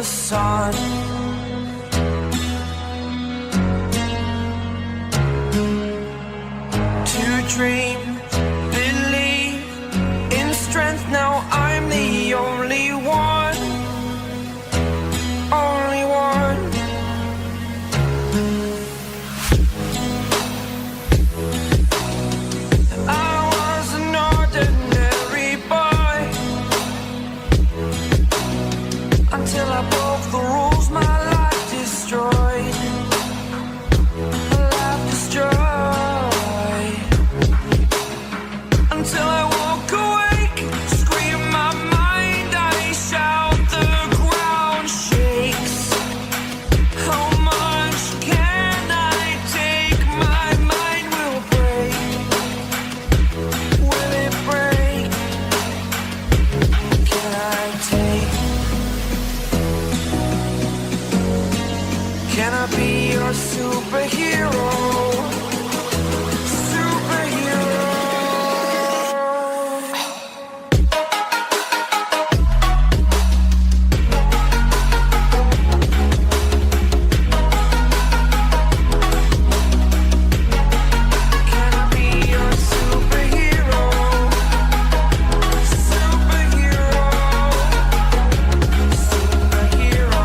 the sun. To dream, believe in strength. Now I'm the only one, only one. I was an ordinary boy until I broke the rules. My life destroyed, my life destroyed. Until I walk awake, scream my mind, I shout, the ground shakes. How much can I take? My mind will break. Will it break? Can I take? Can I be your superhero? Superhero. Can I be your superhero? Superhero. Superhero.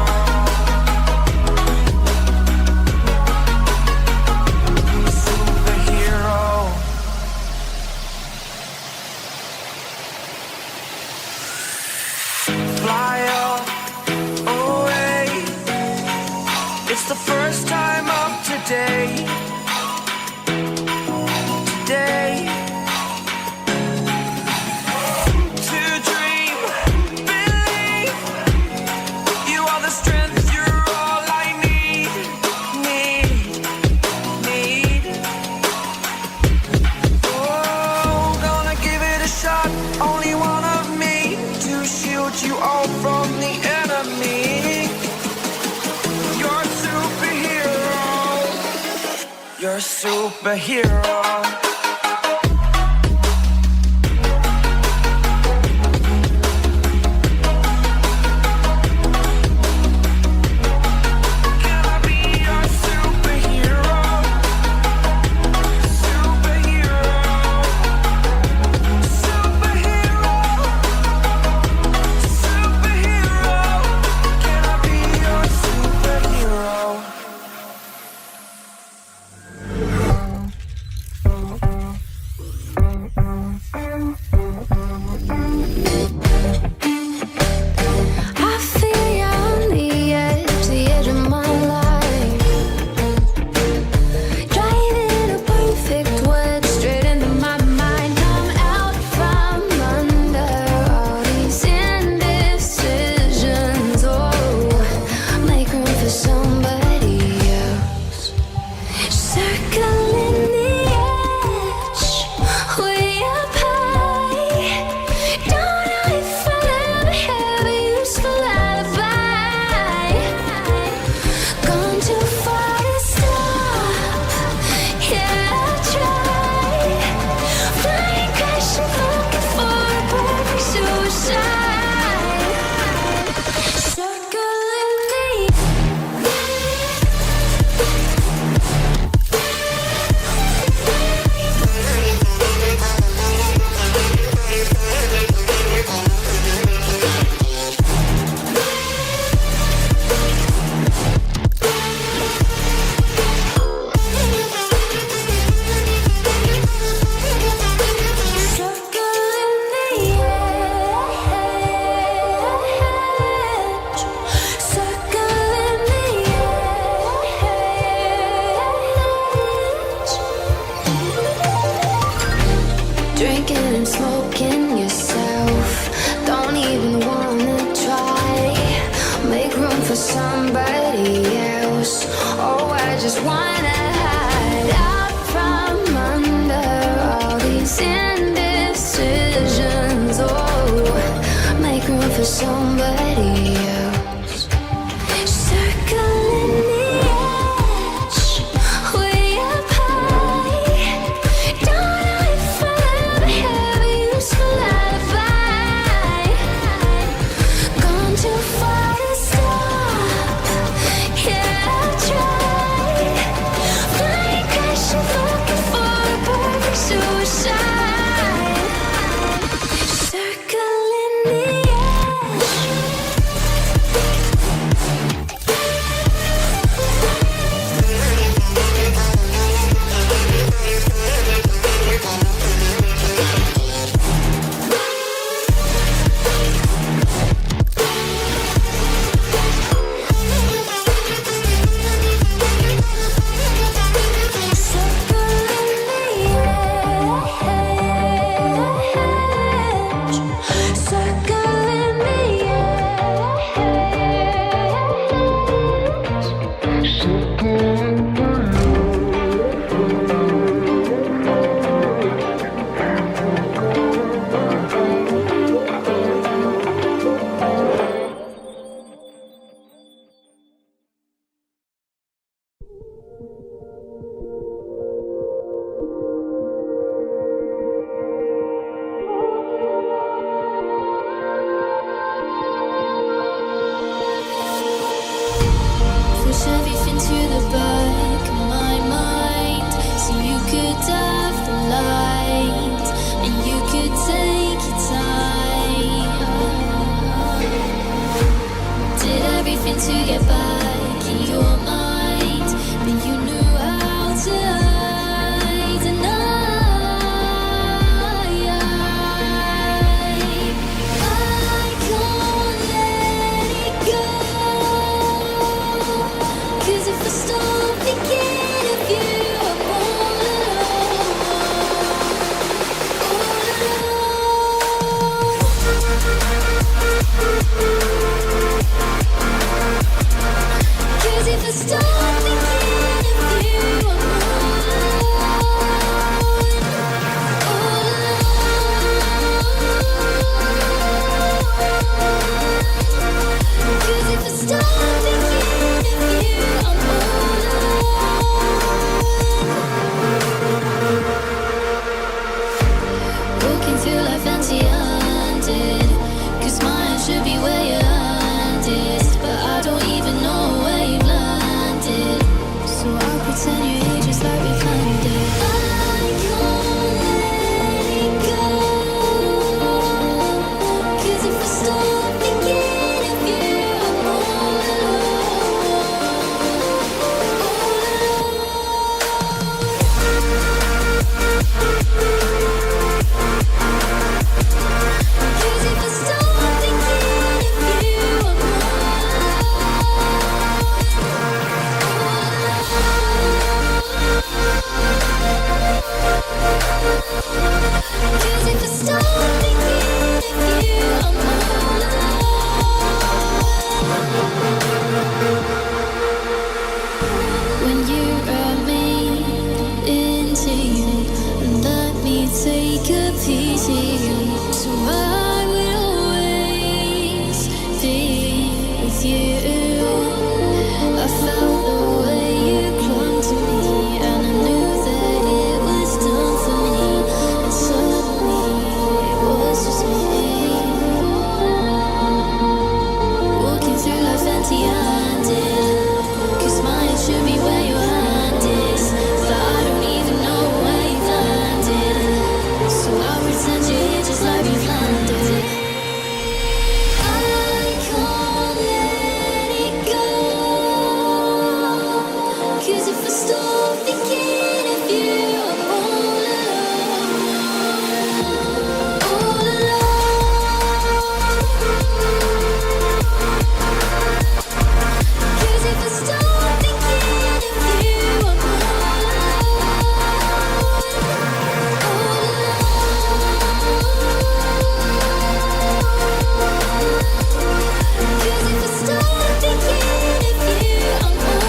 Superhero. Fly up away. It's the first time of today. Today. To dream, believe. You are the strength, you're all I need. Need. Oh, gonna give it a shot. Only one of me to shield you all from the enemy. You're a superhero. You're a superhero. Can I be your superhero? Superhero. Superhero. Superhero. Can I be your superhero? I feel you on the edge of my life. Driving a perfect wedge straight into my mind. I'm out from under all these indecisions. Oh, make room for somebody else. Circling the edge, way up high. Don't know if I'll ever have a useful alibi. Gone too far to stop. Yeah, I tried. Flying, crashing, looking for a perfect suicide. Circling the drinking and smoking yourself. Don't even wanna try. Make room for somebody else. Oh, I just wanna hide out from under all these indecisions. Oh, make room for somebody else. Circling the edge, way up high. Don't know if I'll ever have a useful alibi. Gone too far to stop. the back of my mind, so you could have the light and you could take your time. Did everything to get back in your mind, but you knew how to hide, and I can't let it go. 'Cause if I stop thinking of you, I'm all alone. 'Cause if I stop thinking of you, I'm Cause if I stop thinking of you, I'm all alone. Walking through life empty-handed, 'cause mine should be where your hand is, but I don't even know where you've landed, so I'll pretend you're here just like we planned it. I can't let it go, 'cause if I stop thinking of you, I'm all Cause if I stop thinking of you, I'm Cause if I stop thinking of you, I'm all alone. When you wrap me into you and let me take a piece of you, so I will always be with you. I felt the way you clung to me, and I knew that it was done for me, and suddenly it was just me. Walking through life empty-handed, 'cause mine should be where your hand is, but I don't even know where you landed, so I'll pretend you're here just like we planned it. I can't let it go, 'cause if I stop thinking of you, I'm all alone, all alone. 'Cause if I stop thinking of you, I'm all Cause if I stop thinking of you, I'm all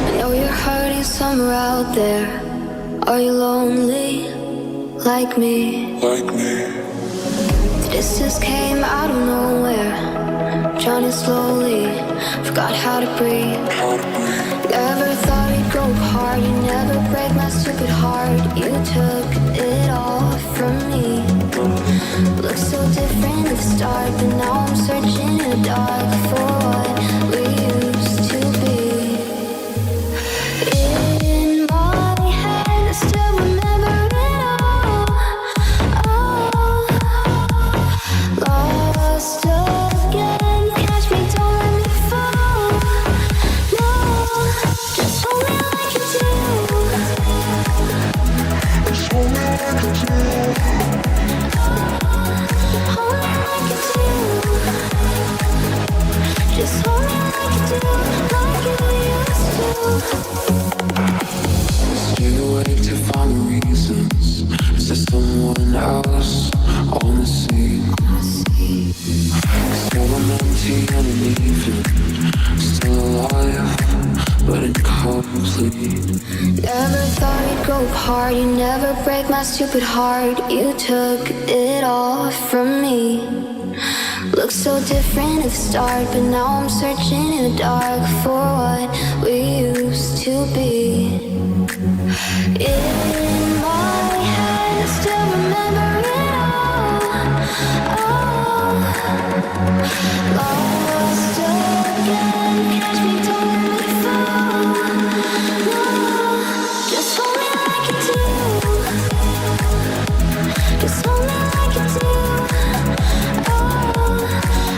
I know you're hurting somewhere out there. Are you lonely like me? The distance came out of nowhere, drowning slowly, forgot how to breathe. Never thought we'd go apart, you never break my stupid heart. You took it all from me. Looked so different at the start, but now I'm searching in the dark for what we used to be. In my head, I still remember it all. Lost again, catch me, don't let me fall. No, just hold me like you do. Just hold me like you do. Hold me like you do. Just hold me like you do, like you used to. Stay awake to find the reasons. Is there someone else on the scene? 'Cause though I'm empty and uneven, still alive, but it comes complete. Never thought you'd go apart. You never break my stupid heart. You took it all from me. Looked so different at the start, but now I'm searching in the dark for what we used to be. In my head, I still remember it all. Lost again, catch me, don't let me fall. No, just hold me like you do. Just hold me like you do. Oh,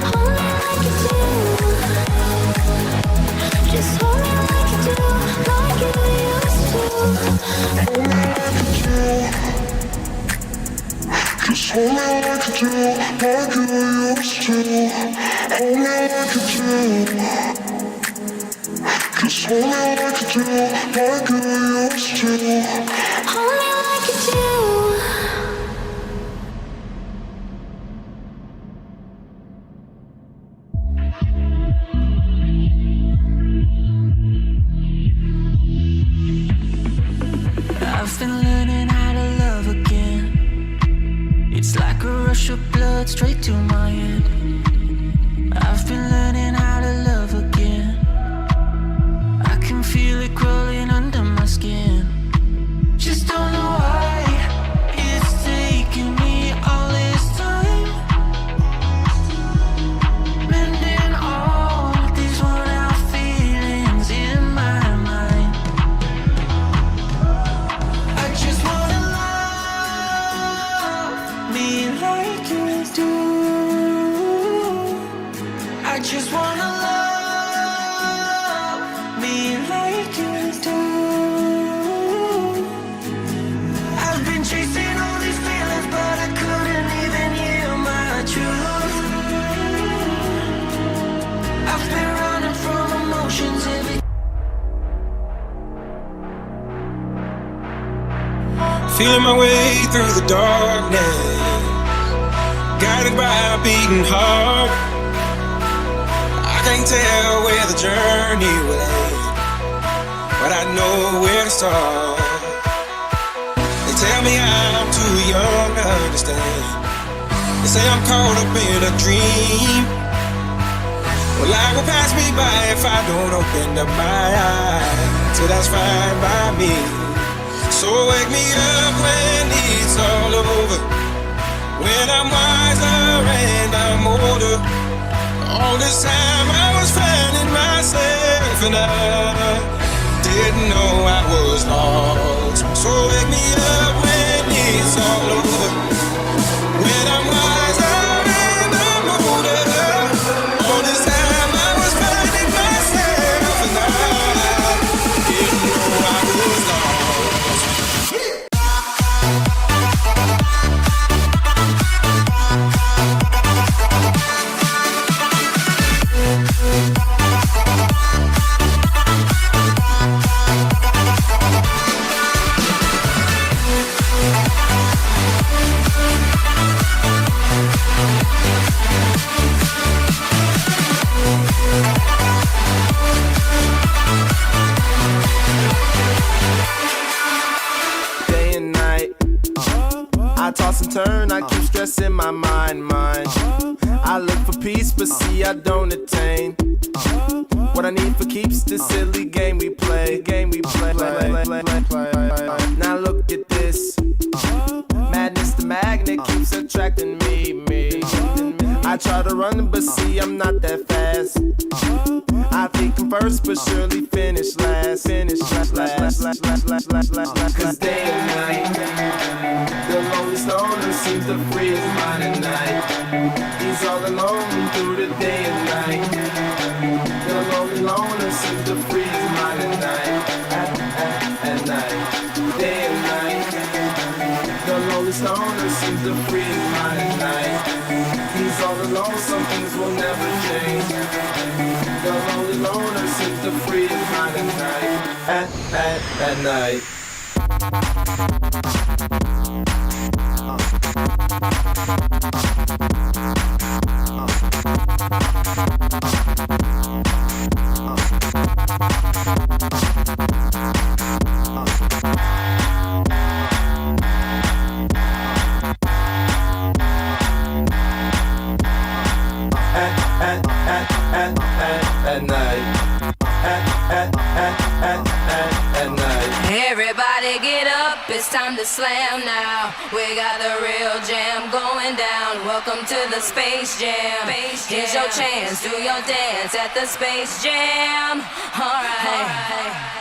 hold me like you do. Just hold me like you do, like you used to. Hold me like you do. Just hold me like you do, like you used to. Hold me like you do. Just hold me like you do, like you used to. Hold me like you do. I've been learning how to love again. It's like a rush of blood straight to my head. I've been learning how to love again. I can feel it crawling under my skin. Just don't know why it's taking me all this time. Mending all these worn out feelings in my mind. I just wanna love me like you do. I just wanna love me like you do. I've been chasing all these feelings, but I couldn't even hear my truth. I've been running from emotions every Feeling my way through the darkness, guided by a beating heart. I can't tell where the journey will end, but I know where to start. They tell me I'm too young to understand. They say I'm caught up in a dream. Well, life will pass me by if I don't open up my eyes. So that's fine by me. So wake me up when it's all over, when I'm wiser and I'm older. All this time I was finding myself and I didn't know I was lost. So wake me up when it's all over, when I'm wiser and I'm older. All this time I was finding myself and I didn't know I was lost. Day and night, I toss and turn, I keep stressing my mind. I look for peace, but see I don't attain. What I need for keeps this silly game we play. Now look at this, madness the magnet keeps attracting me. I try to run, but see I'm not that fast. I think I'm first, but surely finish last. Cause day and night, the lonely stoner seems to free his mind at night. He's all alone through the day and night. The lonely loner seems to free his mind at night. At night, day and night. The lonely stoner seems to free his mind at night. He's all alone, some things will never change. The lonely loner seems to free his mind at night. At night. at night. At night. Everybody get up, it's time to slam now. We got the real jam going down. Welcome to the Space Jam. Here's your chance, do your dance at the Space Jam. Alright.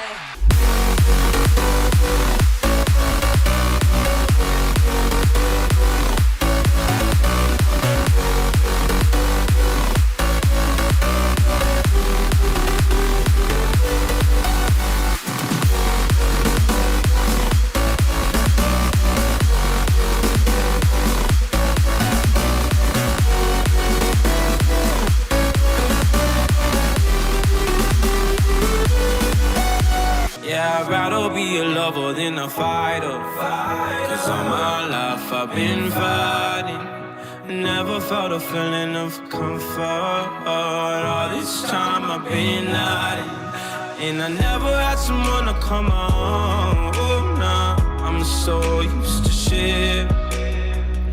Yeah, I'd rather be a lover than a fighter. Cause all my life I've been fighting. Never felt a feeling of comfort. All this time I've been hiding. And I never had someone to come on. Oh, nah, I'm so used to shit.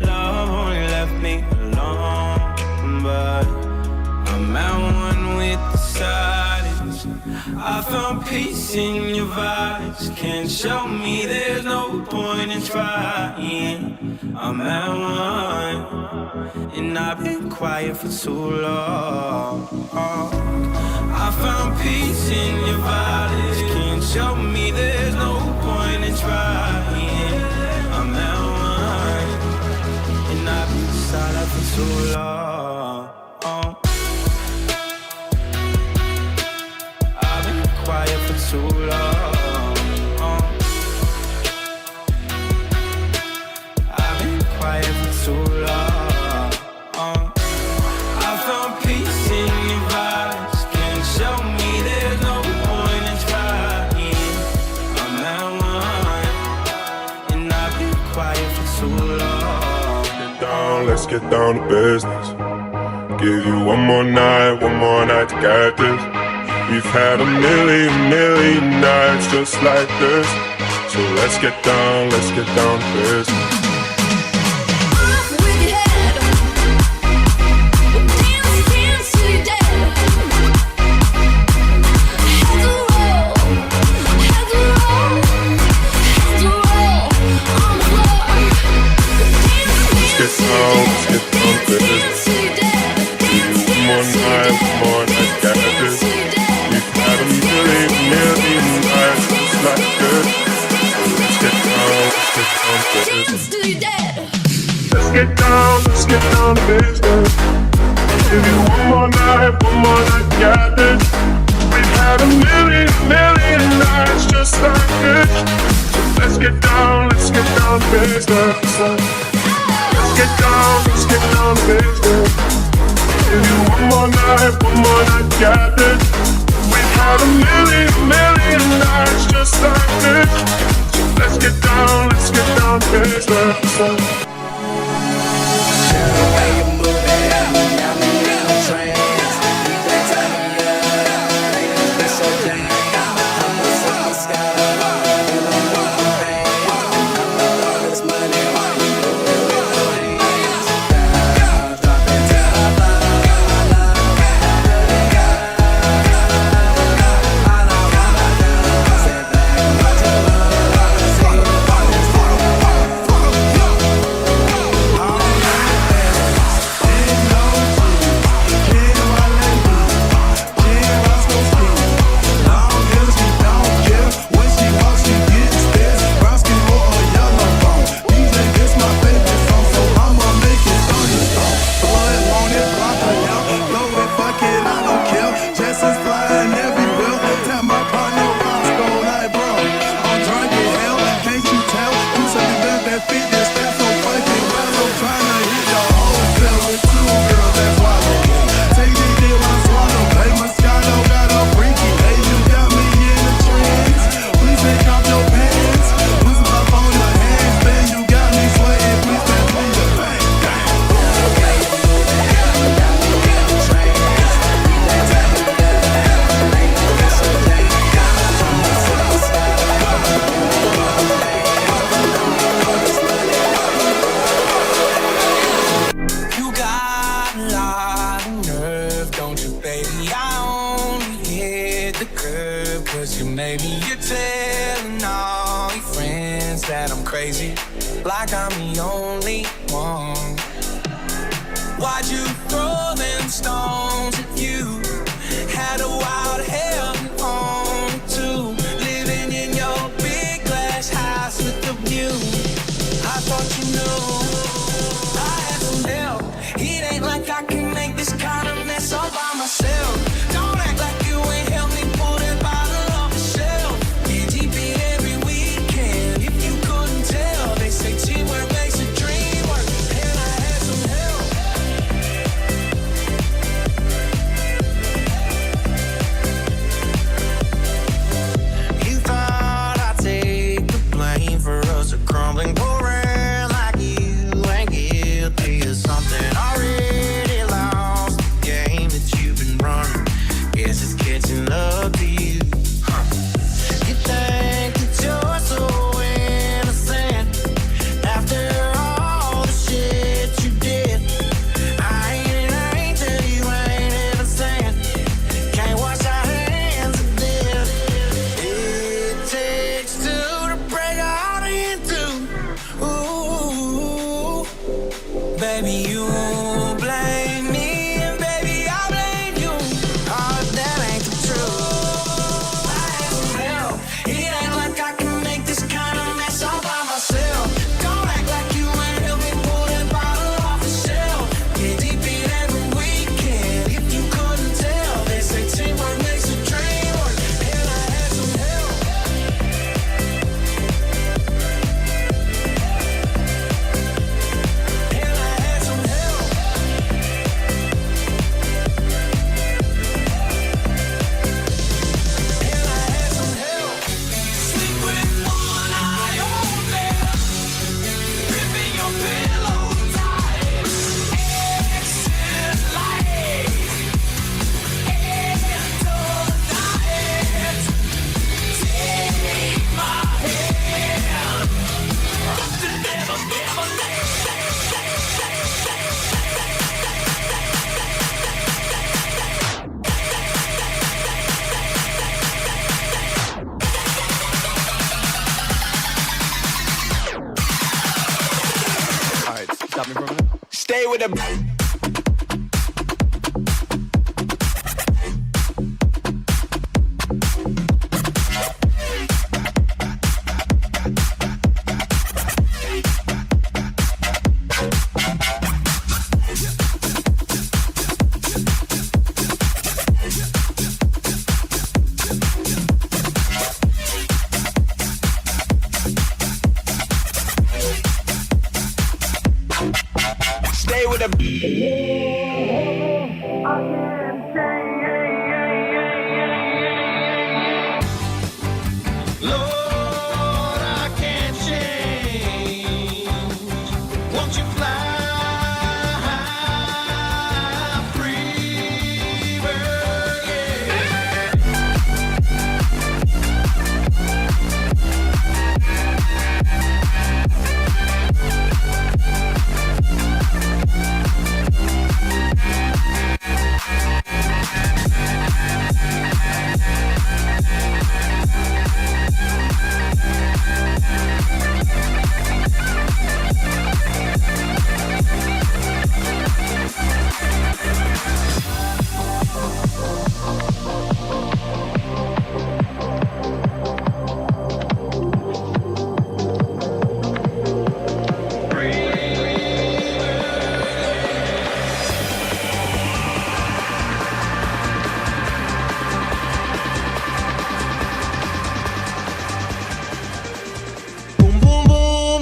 Love only left me alone. But I'm at one with the silence. I found peace in your vibes. Can't show me there's no point in trying. I'm at one, and I've been quiet for too long. I found peace in your vibes. Can't show me there's no point in trying. I'm at one, and I've been silent for too long. Quiet for too long. I've been quiet for too long. I found peace in your vibes. Can't show me there's no point in trying. I'm at one, and I've been quiet for too long. Get down, let's get down to business. Give you one more night to get this. We've had a million nights just like this. So let's get down to business. Off with your head. Dance till you're dead. Heads will roll. Heads will roll. Heads will roll on the floor. Let's get down to business. Till you're dead. One more night, got this. We've had a million nights just like this. So let's get down to business. Till you're dead. Let's get down to business. Give you one more night, got this. We've had a million nights just like this. So let's get down to business. Let's get down to business. Give you one more night, got this. We've had a million nights just like this. So let's get down to business. words, maybe you're telling all your friends that I'm crazy, like I'm the only one. Why'd you throw them stones if you had a wild hell on too? Living in your big glass house with the view. I thought you knew I had some help. It ain't like I can make this kind of mess all by myself. Don't act like you ain't helped me pull that bottle off the shelf. Get deep in every weekend. If you couldn't tell, they say teamwork makes a dream work. And I had some help. You thought I'd take the blame for us a crumbling around like you ain't guilty of something already lost. The game that you've been running, guess it's catching up to you. You think that you're so innocent after all the shit you did. I ain't an angel, you ain't innocent. Can't wash our hands of this. It takes two to break a heart in two. Ooh, baby, you blame me, and baby, I blame you. Oh, that ain't the truth. I had some help. It ain't like I can make this kind of mess all by myself. Don't act like you ain't helped me pull that bottle off the shelf. Get deep in every weekend. If you couldn't tell, they say teamwork makes a dream work. And I had some help. And I had some help. And I had some help. Sleep with one eye open, gripping your pillow tight. Exit light into the night. Take my hand, but to never let. Alright, stop me for a minute. Stay with the. Stay with the. Lord, I can't change. Won't you fly free, bird? Yeah.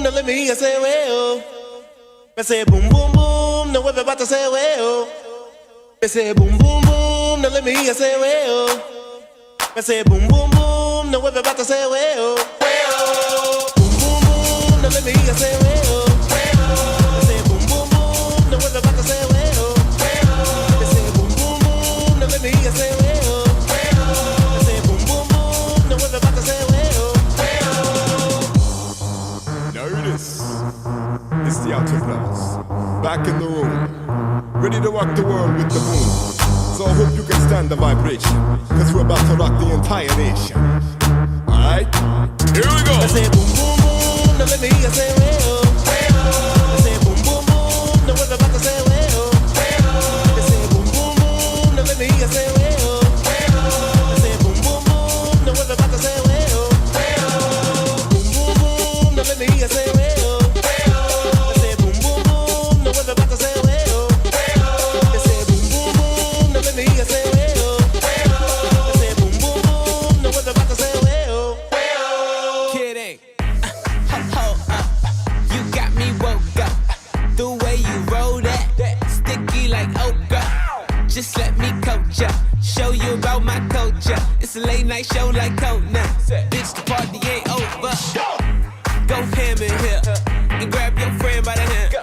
Let me hear say well. Me say boom boom boom, now everybody say well. Me say boom boom boom, now let me hear say well. Me say boom boom boom, now everybody say well. Well. Boom boom boom, now let me hear say well. Well. Me say boom boom boom, now everybody say well. Well. Me say boom boom boom, now let me hear say well. Well. Me say boom boom boom, now everybody say well. Notice. It's the Outlaws. Back in the room. Ready to rock the world with the boom. So I hope you can stand the vibration. Cause we're about to rock the entire nation. Alright, here we go. I say boom boom boom, now let me hear you say well. I say boom boom boom, now everybody say well. I say boom boom boom, now let me hear you say well. I say boom boom boom, now everybody say well. Boom boom boom, now let me hear you say well. I say boom boom boom, now everybody say well. I say boom boom boom, now let me hear you say well. I say boom boom boom, now everybody say well. Kidding. Hold up. You got me woke up. The way you roll that, sticky like okra. Just let me coach ya, show you about my culture. It's a late night show like Conan. Bitch, the party ain't over. Go ham in here and grab your friend by the hand.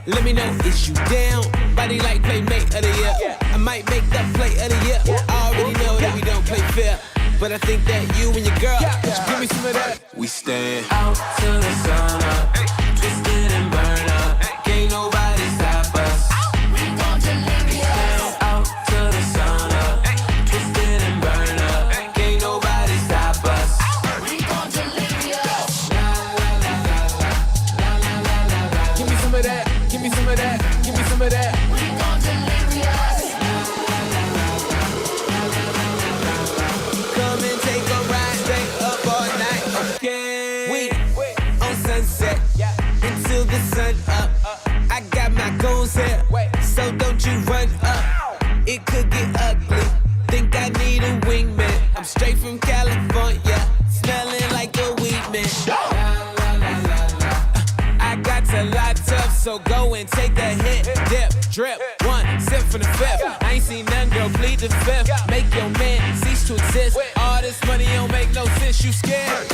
Let me know, is you down? Body like playmate of the year. I might make that play of the year. I already know that we don't play fair, but I think that you and your girl just give me some of that. We stand Out till the sun up, twisted and burn up. Can't nobody stop us. We gon' delirious. Out till the sun up, twisted and burn up. Can't nobody stop us. We gon' delirious. Give me some of that, give me some of that, give me some of that. We gon' delirious. Come and take a ride, stay up all night, okay? We on sunset until the sun up. I got my goals here, so don't you run up. It could get ugly. Think I need a wingman. I'm straight from California, smelling like a weed man. I got to lot up, so go and take a hit, dip, drip, one sip from the fifth. I ain't seen none, girl, plead the fifth. Make your man cease to exist. All this money don't make no sense. You scared?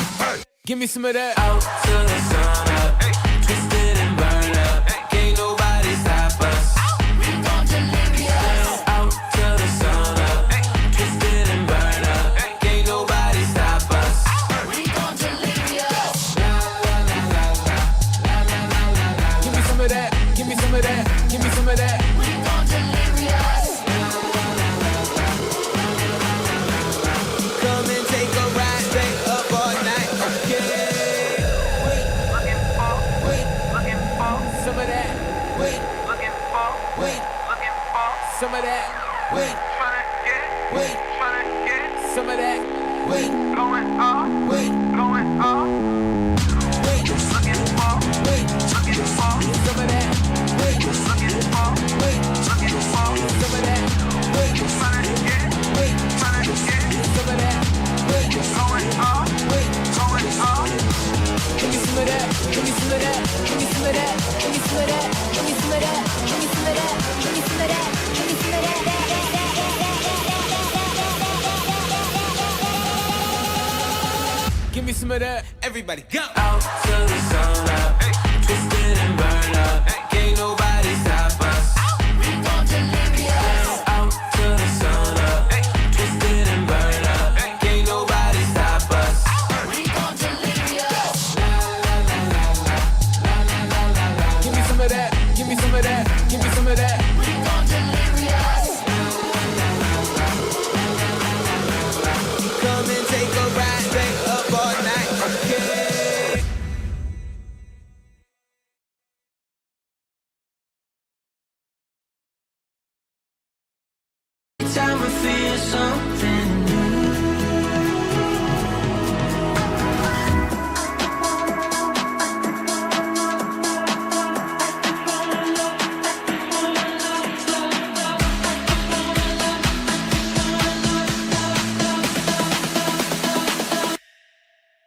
Give me some of that. Out till the sun up, twisted and burn up. Can't nobody stop us. We gon' delirious. Out till the sun up, twisted and burn up. Can't nobody stop us. We gon' delirious. Give me some of that. Give me some of that. Give me some of that. We gon' delirious. Come and take a ride, stay up all night, okay? Looking for Some of that. Wait, looking for some of that. Wait, tryna get some of that. Wait, going off, wait, going off. wait, Looking for some of that. Wait, looking for wait, some of that. Wait, tryna get wait, some of that. Wait, going off, wait, going off. give me some of that. Give me some of that. Give me some of that. Give me some of that. Give me some of that. Give me some of that. Give me some of that. Give me some of that. Give me some of that. Everybody go. Out till the sun up, twisted and burn up. Can't nobody stop us. We gon' delirious. Out till the sun up, twisted and burn up. Can't nobody stop us. We gon' delirious. Give me some of that. Give me some of that. Give me some of that. We gon' delirious. Come and take a ride, stay up all night, okay? Time we feel something new.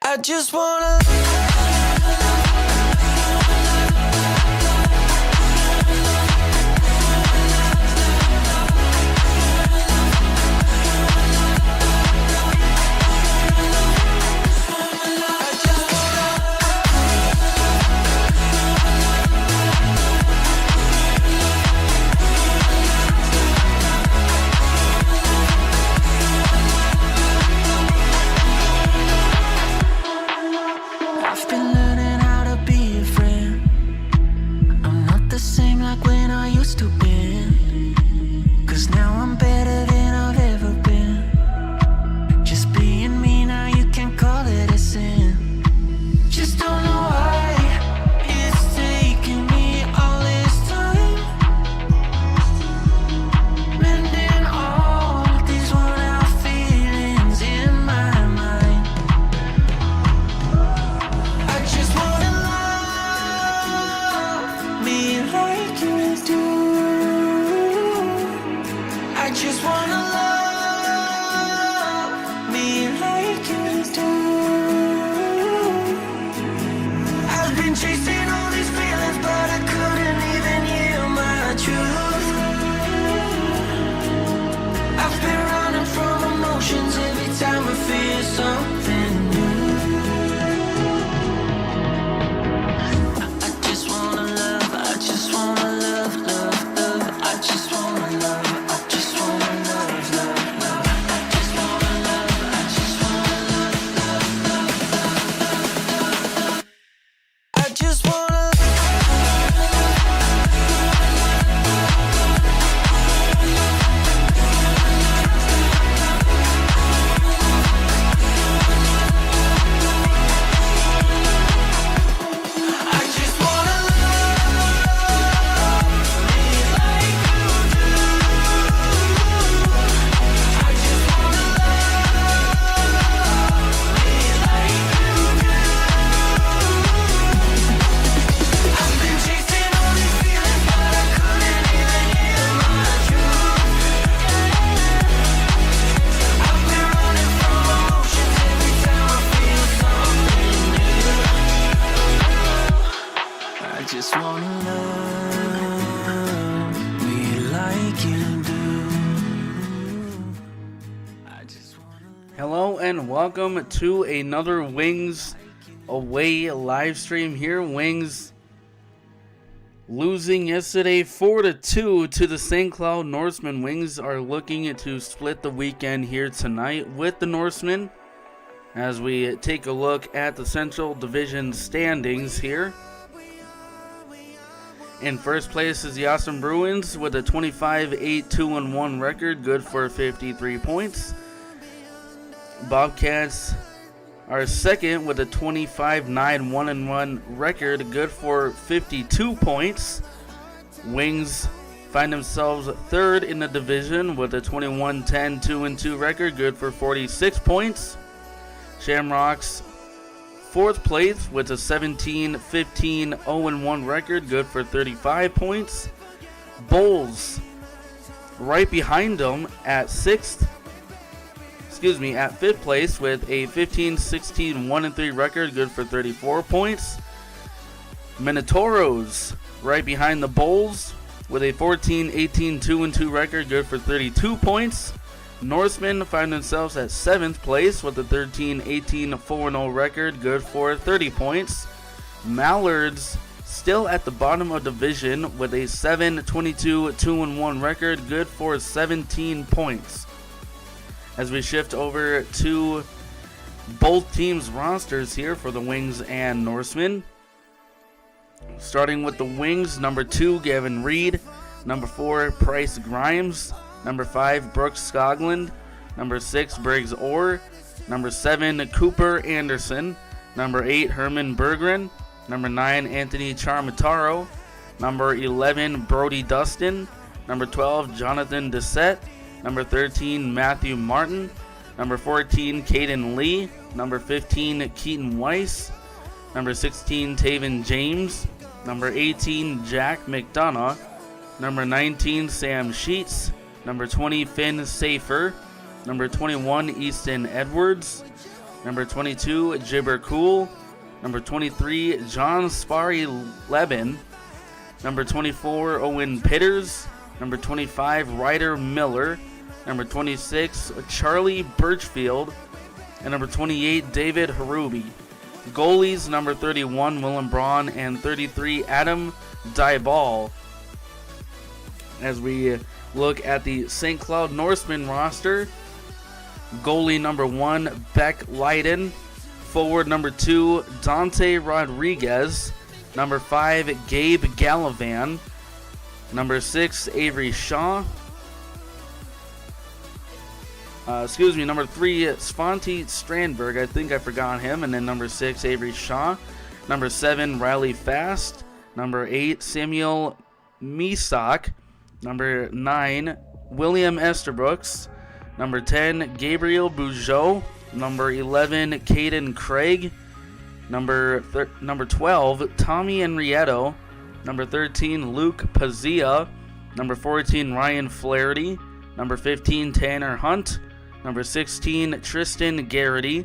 I just wanna Hello and welcome to another Wings Away live stream here. Wings losing yesterday 4-2 to the St. Cloud Norsemen. Wings are looking to split the weekend here tonight with the Norsemen as we take a look at the Central Division standings here. In first place is the Awesome Bruins with a 25-8-2-1 record, good for 53 points. Bobcats are second with a 25-9-1-1 record, good for 52 points. Wings find themselves third in the division with a 21-10-2-2 record, good for 46 points. Shamrocks fourth place with a 17-15-0-1 record, good for 35 points. Bulls right behind them at fifth place with a 15-16-1-3 record, good for 34 points. Minotauros right behind the Bulls with a 14-18-2-2 record, good for 32 points. Norsemen find themselves at 7th place with a 13-18-4-0 record, good for 30 points. Mallards still at the bottom of division with a 7-22-2-1 record, good for 17 points. As we shift over to both teams' rosters here for the Wings and Norsemen. Starting with the Wings, number 2, Gavin Reed. Number 4, Price Grimes. Number 5, Brooks Skoglund. Number 6, Briggs Orr. Number 7, Cooper Anderson. Number 8, Herman Berggren. Number 9, Anthony Charmataro. Number 11, Brody Dustin. Number 12, Jonathan Dissett. Number 13, Matthew Martin. Number 14, Caden Lee. Number 15, Keaton Weiss. Number 16, Taven James. Number 18, Jack McDonough. Number 19, Sam Sheets. Number 20, Finn Safer. Number 21, Easton Edwards. Number 22, Jibber Cool. Number 23, John Sparry Leben. Number 24, Owen Pitters. Number 25, Ryder Miller. Number 26, Charlie Birchfield. And number 28, David Harubi. Goalies, number 31, Willem Braun. And 33, Adam Dyball. As we look at the St. Cloud Norsemen roster, goalie number 1, Beck Leiden. Forward number 2, Dante Rodriguez. Number 5, Gabe Gallivan. Number 6, Avery Shaw. Number 3, Svante Strandberg. I think I forgot him. And then number 6, Avery Shaw. Number 7, Riley Fast. Number 8, Samuel Misak. Number 9, William Esterbrooks. Number 10, Gabriel Bugeaud. Number 11, Caden Craig. Number 12, Tommy Enrieto. Number 13, Luke Pazia. Number 14, Ryan Flaherty. Number 15, Tanner Hunt. Number 16, Tristan Garrity.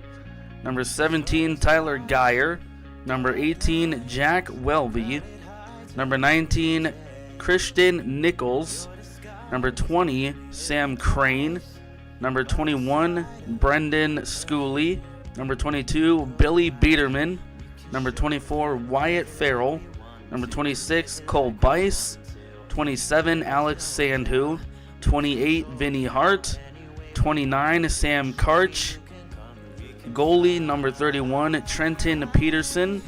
Number 17, Tyler Geyer. Number 18, Jack Welby. Number 19, Christian Nichols. Number 20, Sam Crane. Number 21, Brendan Schooley. Number 22, Billy Biederman. Number 24, Wyatt Farrell. Number 26, Cole Bice. 27, Alex Sandhu. 28, Vinny Hart. 29, Sam Karch. Goalie number 31, Trenton Peterson.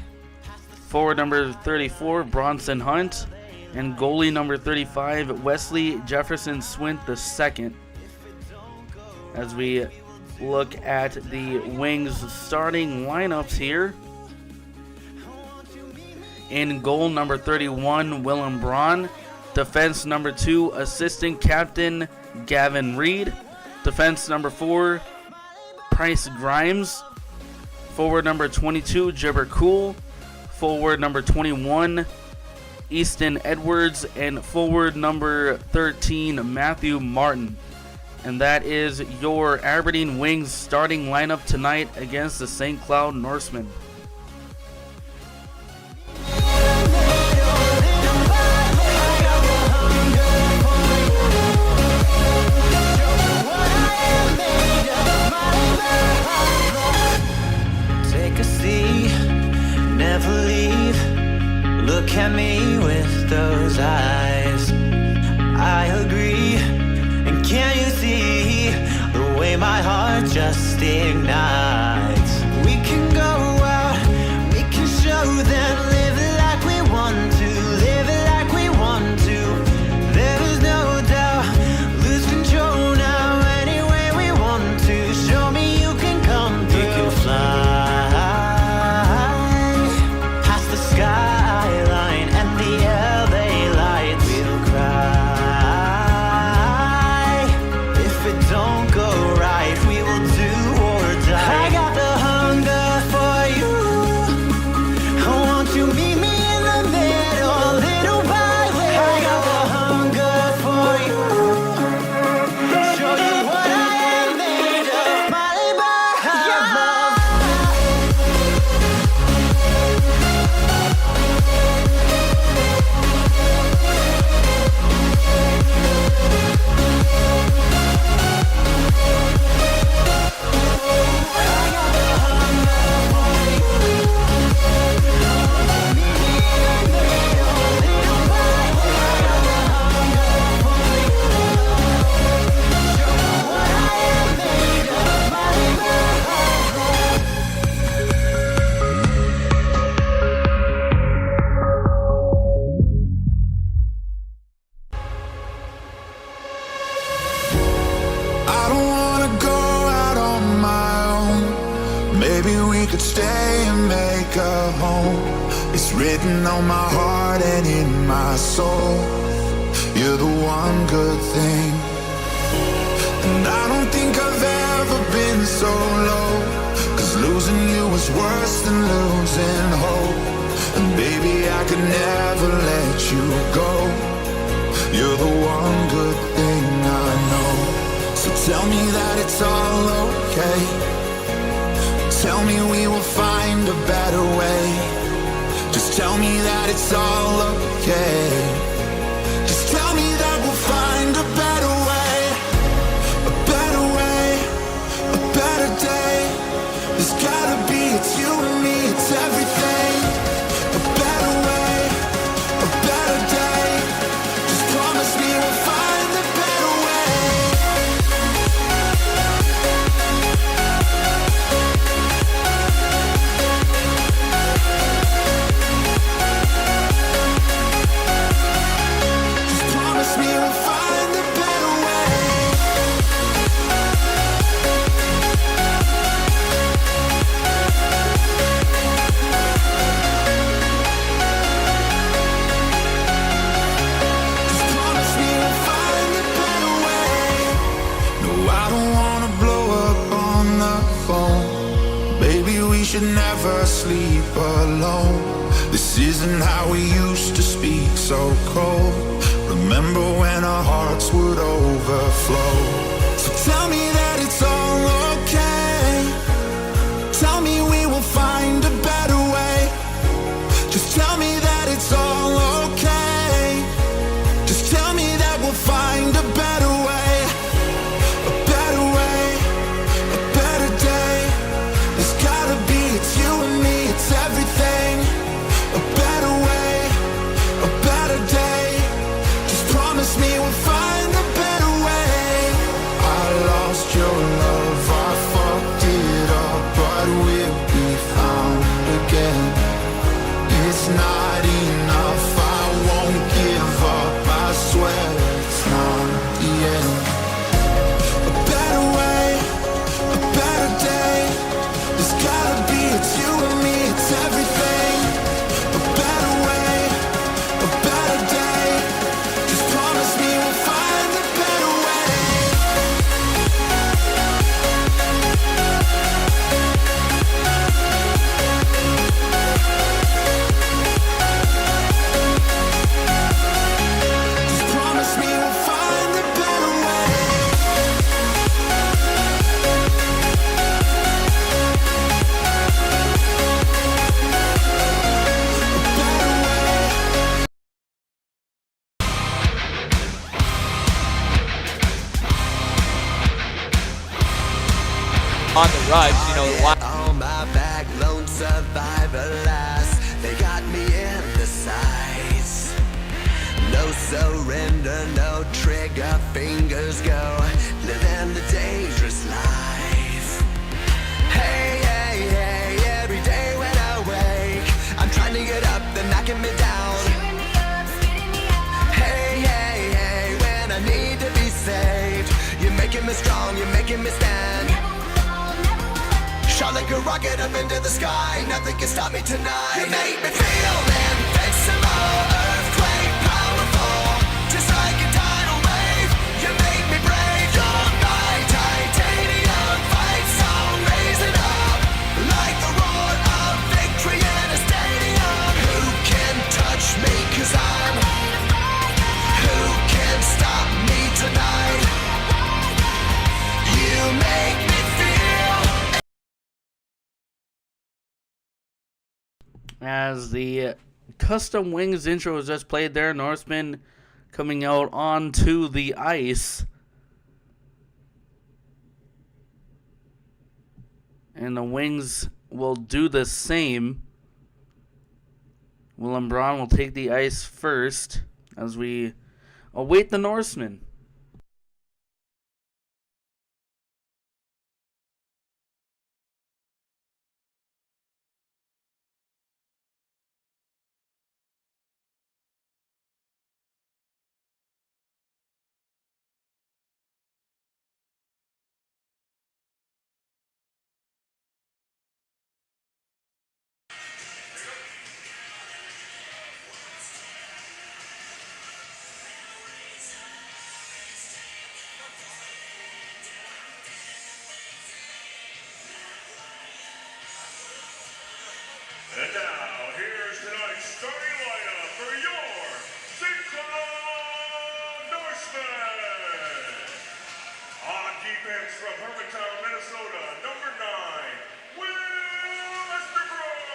Forward number 34, Bronson Hunt. And goalie number 35, Wesley Jefferson Swint II. As we look at the Wings starting lineups here. In goal, number 31, Willem Braun. Defense, number 2, assistant captain Gavin Reed. Defense, number 4, Price Grimes. Forward, number 22, Jibber Cool. Forward, number 21, Easton Edwards. And forward, number 13, Matthew Martin. And that is your Aberdeen Wings starting lineup tonight against the St. Cloud Norsemen. just ignites. We can go out, we can show them, live it like we want to, live it like we want to. There is no doubt, lose control now any way we want to. Show me you can come through. You can fly past the skyline at the LA lights. We'll cry if it don't go right. We will do or die. I got the hunger for you. I want you meet me in the middle, little by little. I got the hunger for you. Show you what I am made of. My labor of love. I don't wanna go out on my own. Maybe we could stay and make a home. It's written on my heart and in my soul. You're the one good thing. And I don't think I've ever been so low. 'Cause losing you was worse than losing hope. And baby, I could never let you go. You're the one good thing I know. So tell me that it's all okay. Tell me we will find a better way. Just tell me that it's all okay. Just tell me that we'll find a better way. A better way, a better day. There's gotta be, it's you and me, it's everything. A better way, a better day. Just promise me we'll find a better way. Just promise me we'll find a better way. Just promise me we'll find a better way. No, I don't wanna blow up on the phone. Baby, we should never sleep alone. This isn't how we used to speak so cold. Remember when our hearts would overflow. So tell me that it's all okay. Tell me we will find a better way. Just tell me that it's all okay. Just tell me that we'll find a better way. A better way, a better day. There's gotta be, it's you and me, it's everything. A better way, a better day. Just promise me we'll find a better way. I lost your love, I fucked it up, but we'll be found again. It's not enough, I won't give up, I swear it's not the end. A better way, a better day. There's gotta be, it's you and me, it's everything. A better way, a better day. Just promise me we'll find a better way. Just promise me we'll find a better way. On the rise, you know, why? On my back, lone survivor last. They got me in the sights. No surrender, no trigger, fingers go. Living the dangerous life. you're making me stand. Shot like a rocket up into the sky. Nothing can stop me tonight. You make me feel invincible, earthquake powerful, just like a tidal wave. You make me brave. You're my titanium fight song, raising up like the roar of victory in a stadium. Who can touch me? 'Cause I'm. Who can stop me tonight? You make me feel. As the Custom Wings intro was just played there, Norsemen coming out onto the ice. And the Wings will do the same. Willem Braun will take the ice first as we await the Norsemen. And now, here's tonight's starting lineup for your Cyclone Norsemen. On defense from Hermantown, Minnesota, number 9, Will Estabrook.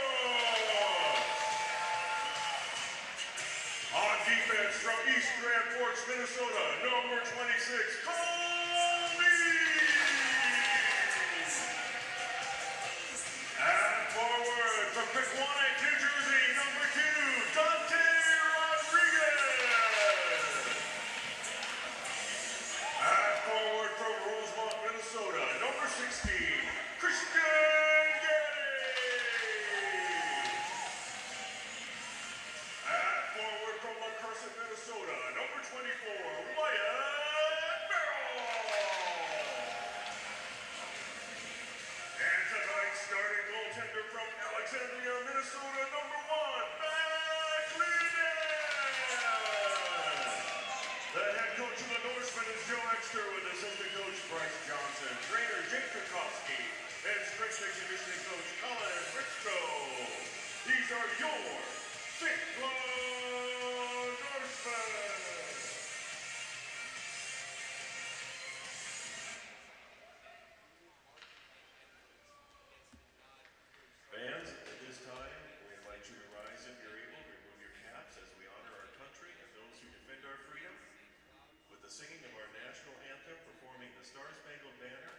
On defense from East Grand Forks, Minnesota, number 26, Cole Lee. And forward from Pequannock, New Jersey, number 2, Dante Rodriguez. And forward from Rosemont, Minnesota, number 16, Christian Getty. And forward from La Crescent, Minnesota, number 24, Wyatt Merrill. And tonight's starting goaltender from Alexandria, Minnesota, number 1, Matt Linden. The head coach of the Norsemen is Joe Exter with assistant coach Bryce Johnson, trainer Jake Kukowski, and strength and conditioning coach Colin Ritzko. These are your Cyclone Norsemen. Fans, at this time, we invite you to rise if you're able, remove your caps as we honor our country and those who defend our freedom. With the singing of our national anthem, performing the Star Spangled Banner,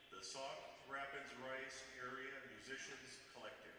the Sauk Rapids Rice Area Musicians Collective.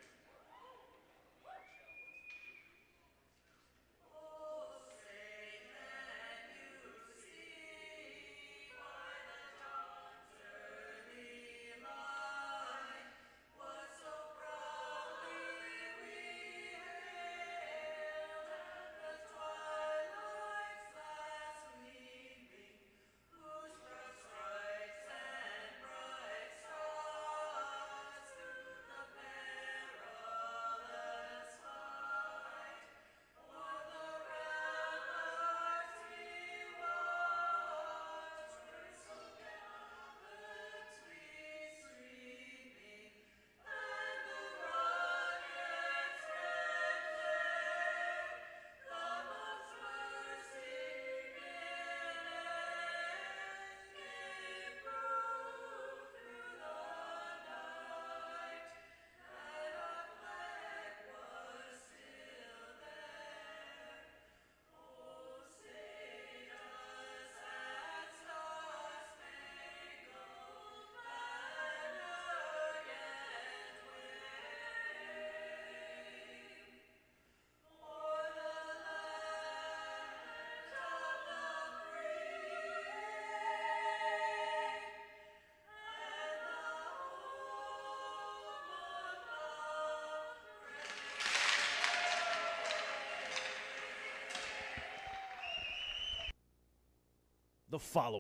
The follow.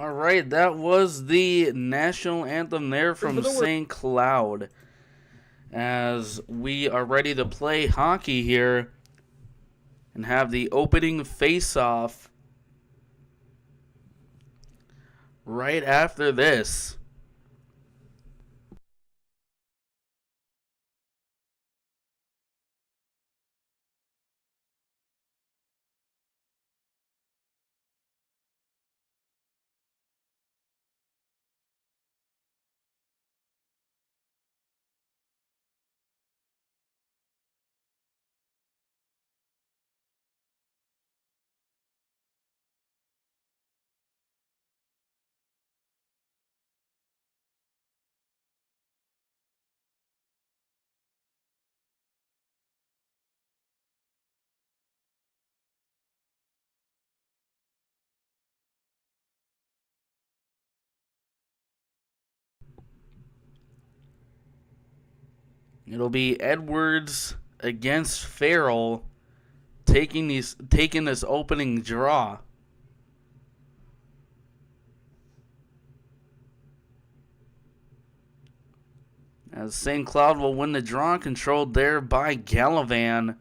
All right, that was the national anthem there from St. Cloud. As we are ready to play hockey here and have the opening face-off right after this. It'll be Edwards against Farrell taking this opening draw. As St. Cloud will win the draw, controlled there by Gallivan,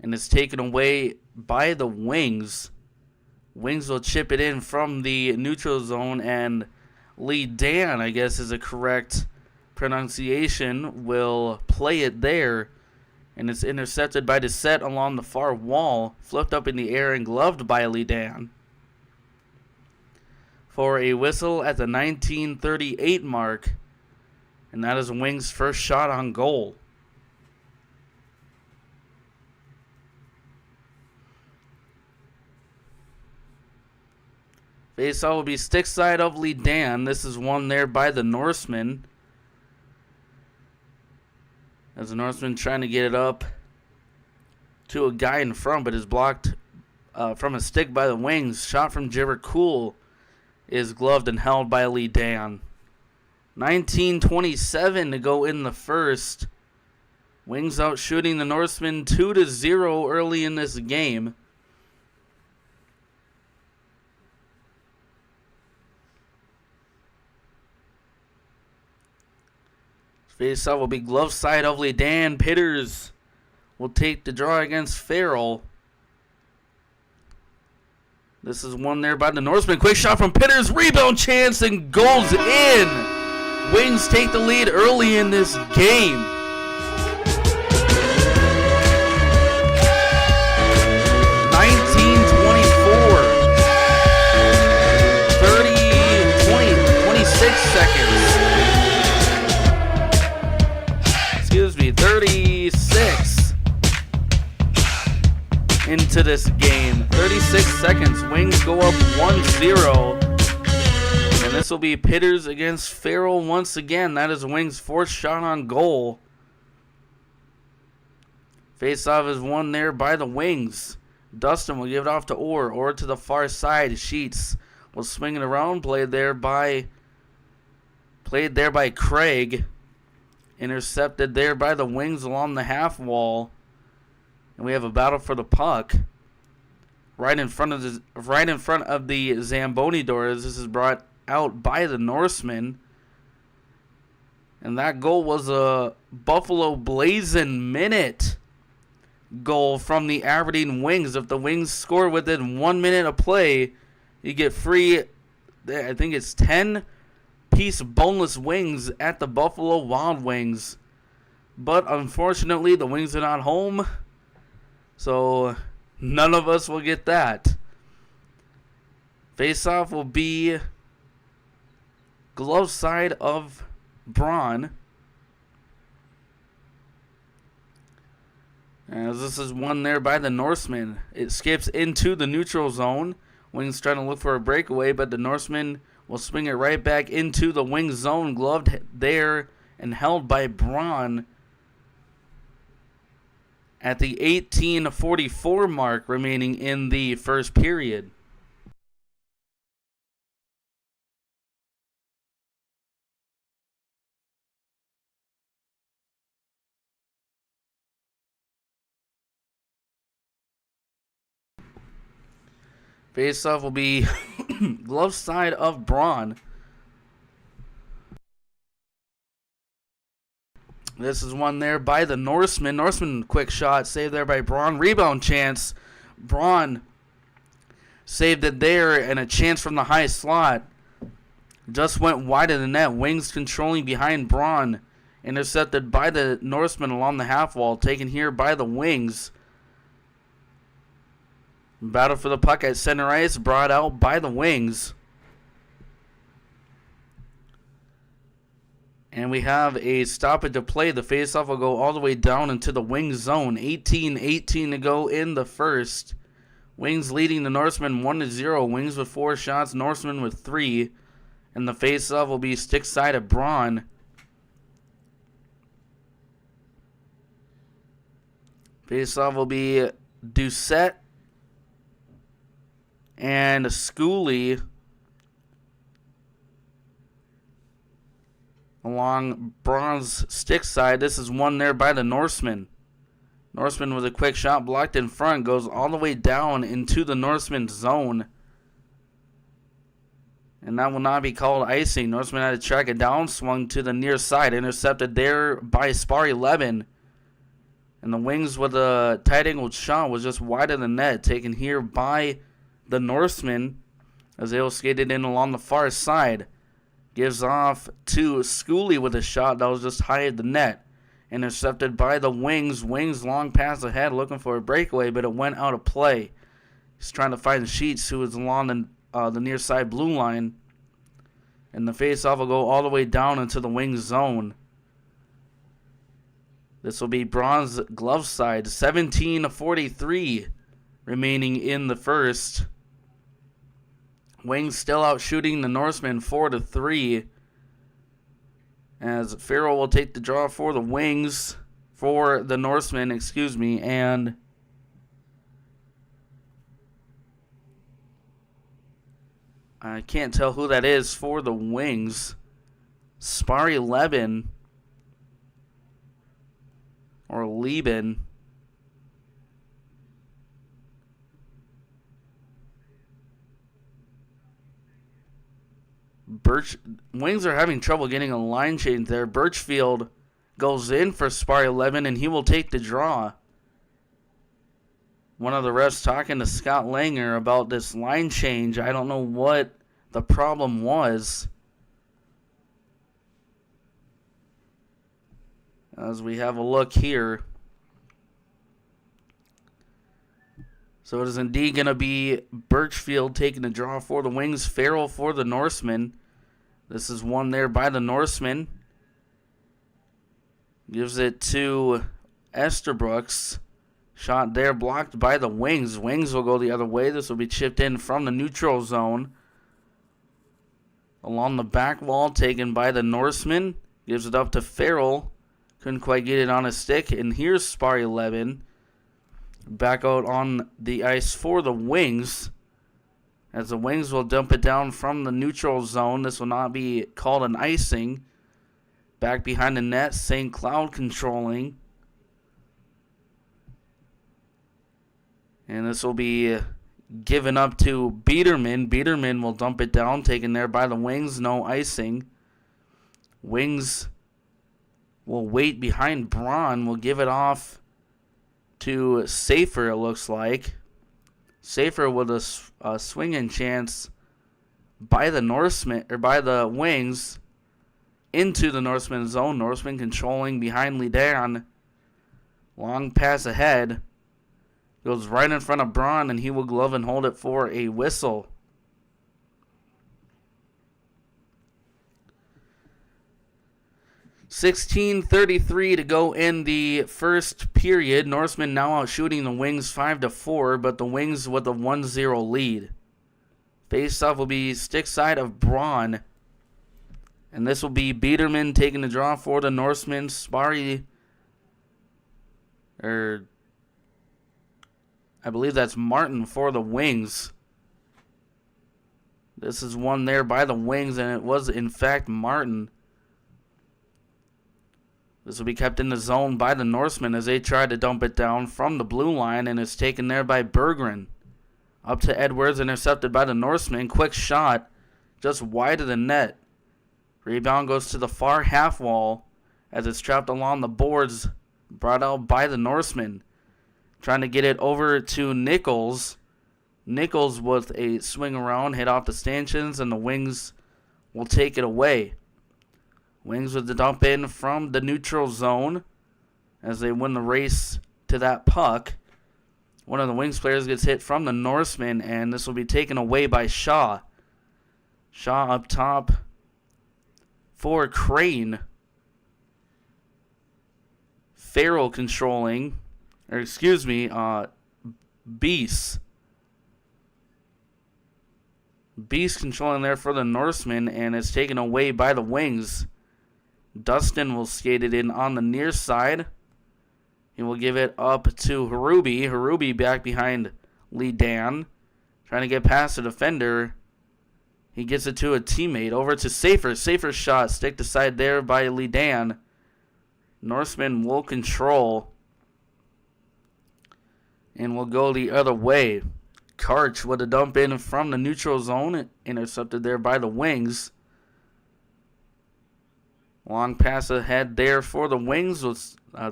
and is taken away by the Wings. Wings will chip it in from the neutral zone, and Lee Dan, I guess is a correct pronunciation, will play it there, and it's intercepted by Dissett along the far wall, flipped up in the air and gloved by Lee Dan. For a whistle at the 19:38 mark, and that is Wings' first shot on goal. Faceoff will be stick side of Lee Dan. This is won there by the Norsemen. As the Norsemen trying to get it up to a guy in front, but is blocked from a stick by the Wings. Shot from Jibber Cool is gloved and held by Lee Dan. 19:27 to go in the first. Wings out shooting the Norsemen 2-0 early in this game. Faceoff will be glove side of Lee Dan. Pitters will take the draw against Farrell. This is won there by the Norsemen. Quick shot from Pitters. Rebound chance and goes in. Wings take the lead early in this game. Seconds. Excuse me, 36 into this game. 36 seconds. Wings go up 1-0. And this will be Pitters against Farrell once again. That is Wings' fourth shot on goal. Faceoff is won there by the Wings. Dustin will give it off to Orr to the far side. Sheets will swing it around. Played there by Craig. Intercepted there by the Wings along the half wall. And we have a battle for the puck. Right in front of the Zamboni doors. This is brought out by the Norsemen. And that goal was a Buffalo Blazin' minute goal from the Aberdeen Wings. If the Wings score within 1 minute of play, you get free, I think it's 10-piece boneless wings at the Buffalo Wild Wings. But unfortunately, the Wings are not home, so none of us will get that. Faceoff will be glove side of Braun. As this is won there by the Norsemen. It skips into the neutral zone. Wings trying to look for a breakaway, but the Norsemen will swing it right back into the Wings zone. Gloved there and held by Braun at the 18:44 mark remaining in the first period. Faceoff will be glove side of Braun. This is one there by the Norsemen. Norsemen, quick shot, saved there by Braun. Rebound chance. Braun saved it there, and a chance from the high slot. Just went wide of the net. Wings controlling behind Braun. Intercepted by the Norsemen along the half wall. Taken here by the Wings. Battle for the puck at center ice. Brought out by the Wings. And we have a stoppage of play. The faceoff will go all the way down into the Wings zone. 18-18 to go in the first. Wings leading the Norsemen 1-0. Wings with 4 shots. Norsemen with 3. And the faceoff will be stick side of Braun. Faceoff will be Doucette and Schooley along Braun's stick side. This is one there by the Norsemen. Norseman with a quick shot blocked in front. Goes all the way down into the Norseman zone. And that will not be called icing. Norseman had to track it down. Swung to the near side. Intercepted there by Spar 11. And the Wings with a tight angled shot was just wide of the net. Taken here by the Norsemen as they will skated in along the far side. Gives off to Schooley with a shot that was just high at the net. Intercepted by the Wings. Wings long pass ahead looking for a breakaway, but it went out of play. He's trying to find Sheets, who is along the near side blue line. And the faceoff will go all the way down into the Wings zone. This will be Braun's glove side. 17-43 remaining in the first. Wings still out shooting the Norsemen 4-3. As Farrell will take the draw for the Wings. For the Norsemen, and I can't tell who that is for the Wings. Spar 11 or Lieben. Wings are having trouble getting a line change there. Birchfield goes in for Spar 11, and he will take the draw. One of the refs talking to Scott Langer about this line change. I don't know what the problem was. As we have a look here. So it is indeed going to be Birchfield taking the draw for the Wings. Farrell for the Norsemen. This is one there by the Norsemen. Gives it to Esterbrooks. Shot there blocked by the Wings. Wings will go the other way. This will be chipped in from the neutral zone. Along the back wall, taken by the Norsemen. Gives it up to Farrell. Couldn't quite get it on a stick. And here's Spar 11. Back out on the ice for the Wings. As the Wings will dump it down from the neutral zone. This will not be called an icing. Back behind the net, St. Cloud controlling. And this will be given up to Biederman. Biederman will dump it down, taken there by the Wings. No icing. Wings will wait behind Braun. Will give it off to Safer, it looks like. Safer with a swinging chance by the Norsemen, or by the Wings, into the Norsemen zone. Norsemen controlling behind Lidan. Long pass ahead. Goes right in front of Braun, and he will glove and hold it for a whistle. .16:33 to go in the first period. Norsemen now out shooting the Wings 5-4, but the Wings with a 1-0 lead. Face-off will be stick side of Braun. And this will be Biederman taking the draw for the Norsemen. Spari, I believe that's Martin for the Wings. This is one there by the Wings, and it was in fact Martin. This will be kept in the zone by the Norsemen as they try to dump it down from the blue line, and it's taken there by Berggren. Up to Edwards, intercepted by the Norsemen. Quick shot, just wide of the net. Rebound goes to the far half wall as it's trapped along the boards, brought out by the Norsemen. Trying to get it over to Nichols. Nichols with a swing around, hit off the stanchions, and the Wings will take it away. Wings with the dump in from the neutral zone as they win the race to that puck. One of the Wings players gets hit from the Norseman, and this will be taken away by Shaw. Shaw up top for Crane. Farrell controlling, Beast. Beast controlling there for the Norsemen, and it's taken away by the Wings. Dustin will skate it in on the near side. He will give it up to Harubi. Harubi back behind Lee Dan. Trying to get past the defender. He gets it to a teammate. Over to Safer. Safer shot. Stick aside there by Lee Dan. Norsemen will control. And will go the other way. Karch with a dump in from the neutral zone. Intercepted there by the Wings. Long pass ahead there for the Wings.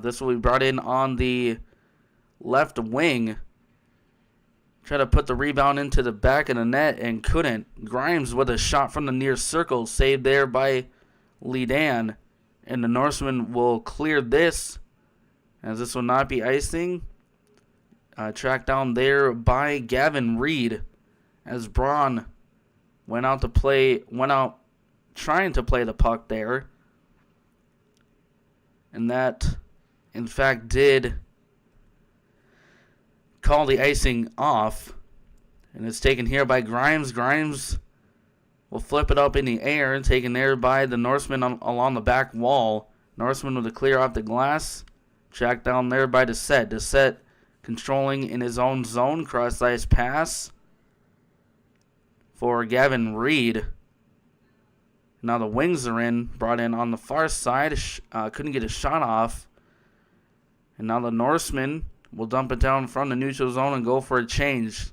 This will be brought in on the left wing. Try to put the rebound into the back of the net and couldn't. Grimes with a shot from the near circle. Saved there by Lee Dan. And the Norsemen will clear this, as this will not be icing. Tracked down there by Gavin Reed, as Braun went out trying to play the puck there. And that, in fact, did call the icing off. And it's taken here by Grimes. Grimes will flip it up in the air, taken there by the Norseman along the back wall. Norseman with a clear off the glass. Tracked down there by Dessette. Dessette controlling in his own zone. Cross-ice pass for Gavin Reed. Now the Wings are in. Brought in on the far side. Couldn't get a shot off. And now the Norsemen will dump it down from the neutral zone and go for a change.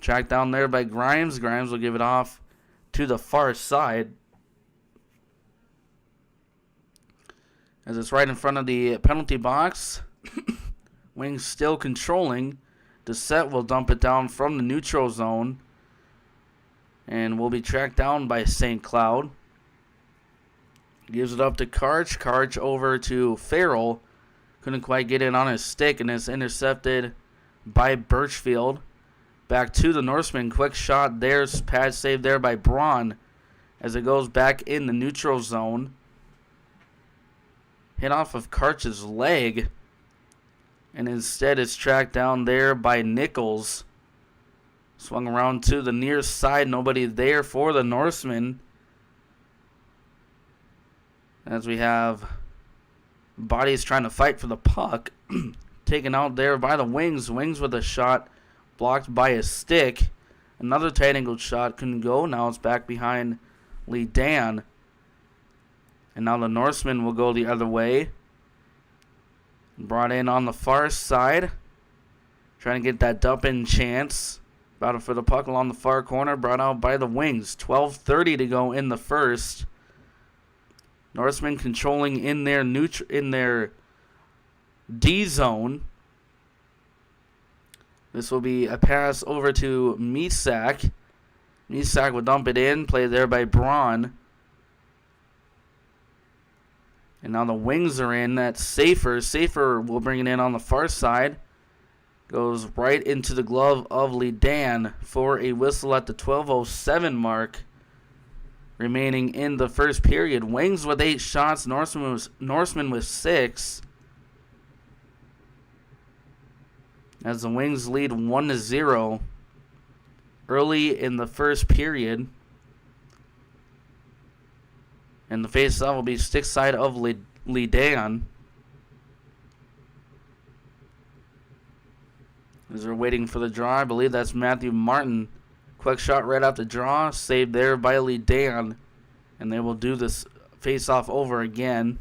Tracked down there by Grimes. Grimes will give it off to the far side, as it's right in front of the penalty box. Wings still controlling. Dessette will dump it down from the neutral zone and will be tracked down by St. Cloud. Gives it up to Karch. Karch over to Farrell. Couldn't quite get it on his stick, and it's intercepted by Birchfield. Back to the Norseman. Quick shot. There's pad save there by Braun as it goes back in the neutral zone. Hit off of Karch's leg. And instead it's tracked down there by Nichols. Swung around to the near side. Nobody there for the Norsemen. As we have bodies trying to fight for the puck. Taken out there by the Wings. Wings with a shot blocked by a stick. Another tight angled shot couldn't go. Now it's back behind Lee Dan. And now the Norsemen will go the other way. Brought in on the far side. Trying to get that dump-in chance. Battle for the puck along the far corner. Brought out by the Wings. 12:30 to go in the first. Norsemen controlling in their D zone. This will be a pass over to Misak. Misak will dump it in. Played there by Braun. And now the Wings are in. That's Safer. Safer will bring it in on the far side. Goes right into the glove of Lee Dan for a whistle at the 12:07 mark. Remaining in the first period. Wings with 8 shots. Norsemen with 6. As the Wings lead 1-0 early in the first period. And the face-off will be stick side of Lee Dan. As they're waiting for the draw, I believe that's Matthew Martin. Quick shot right off the draw. Saved there by Lee Dan. And they will do this face-off over again.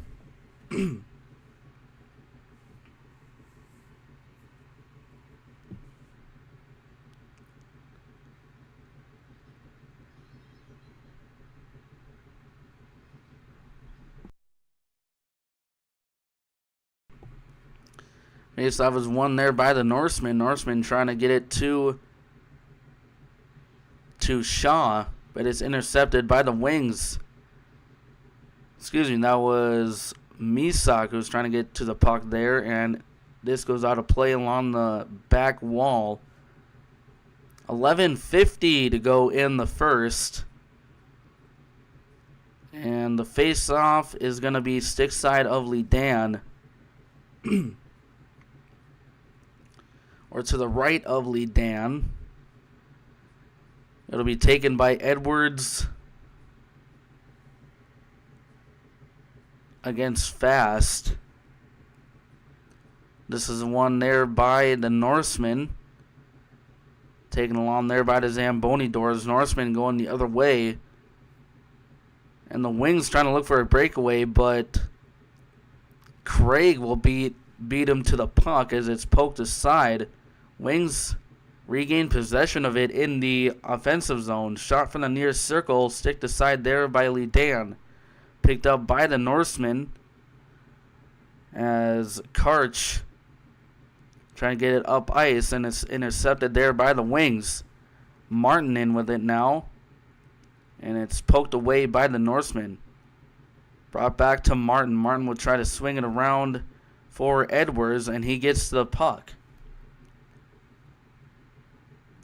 Faceoff was won there by the Norsemen. Norsemen trying to get it to Shaw, but it's intercepted by the Wings. Excuse me, that was Misak who was trying to get to the puck there, and this goes out of play along the back wall. 11:50 to go in the first. And the face-off is going to be stick side of Lidan. Or to the right of Lidan. It'll be taken by Edwards against Fast. This is one there by the Norsemen. Taken along there by the Zamboni doors. Norsemen going the other way. And the Wings trying to look for a breakaway, but Craig will beat him to the puck as it's poked aside. Wings regain possession of it in the offensive zone. Shot from the near circle, sticked aside there by Lidan. Picked up by the Norsemen as Karch trying to get it up ice, and it's intercepted there by the Wings. Martin in with it now, and it's poked away by the Norsemen. Brought back to Martin. Martin will try to swing it around for Edwards, and he gets the puck.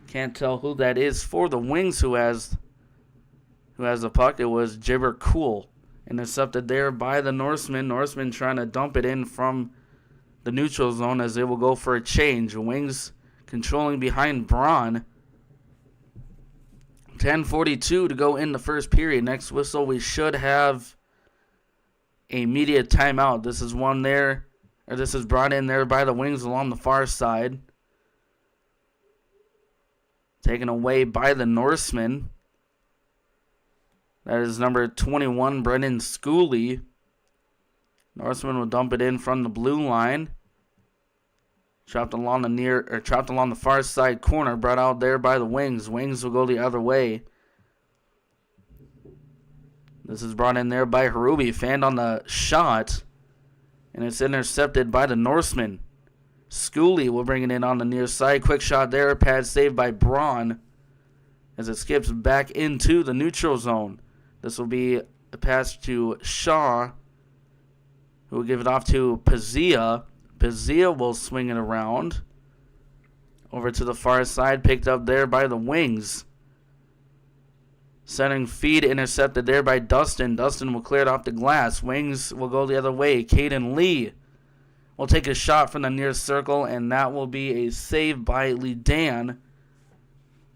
Can't tell who that is for the Wings who has the puck. It was Jibber Cool. Intercepted there by the Norsemen. Norsemen trying to dump it in from the neutral zone as they will go for a change. Wings controlling behind Braun. 10:42 to go in the first period. Next whistle, we should have a media timeout. This is brought in there by the Wings along the far side. Taken away by the Norsemen. That is number 21, Brendan Schooley. Norseman will dump it in from the blue line. Chopped along the far side corner, brought out there by the Wings. Wings will go the other way. This is brought in there by Harubi, fanned on the shot, and it's intercepted by the Norseman. Schooley will bring it in on the near side. Quick shot there, pad saved by Braun as it skips back into the neutral zone. This will be a pass to Shaw, who will give it off to Pazia. Pazia will swing it around over to the far side, picked up there by the Wings. Sending feed intercepted there by Dustin. Dustin will clear it off the glass. Wings will go the other way. Caden Lee will take a shot from the near circle, and that will be a save by Lidan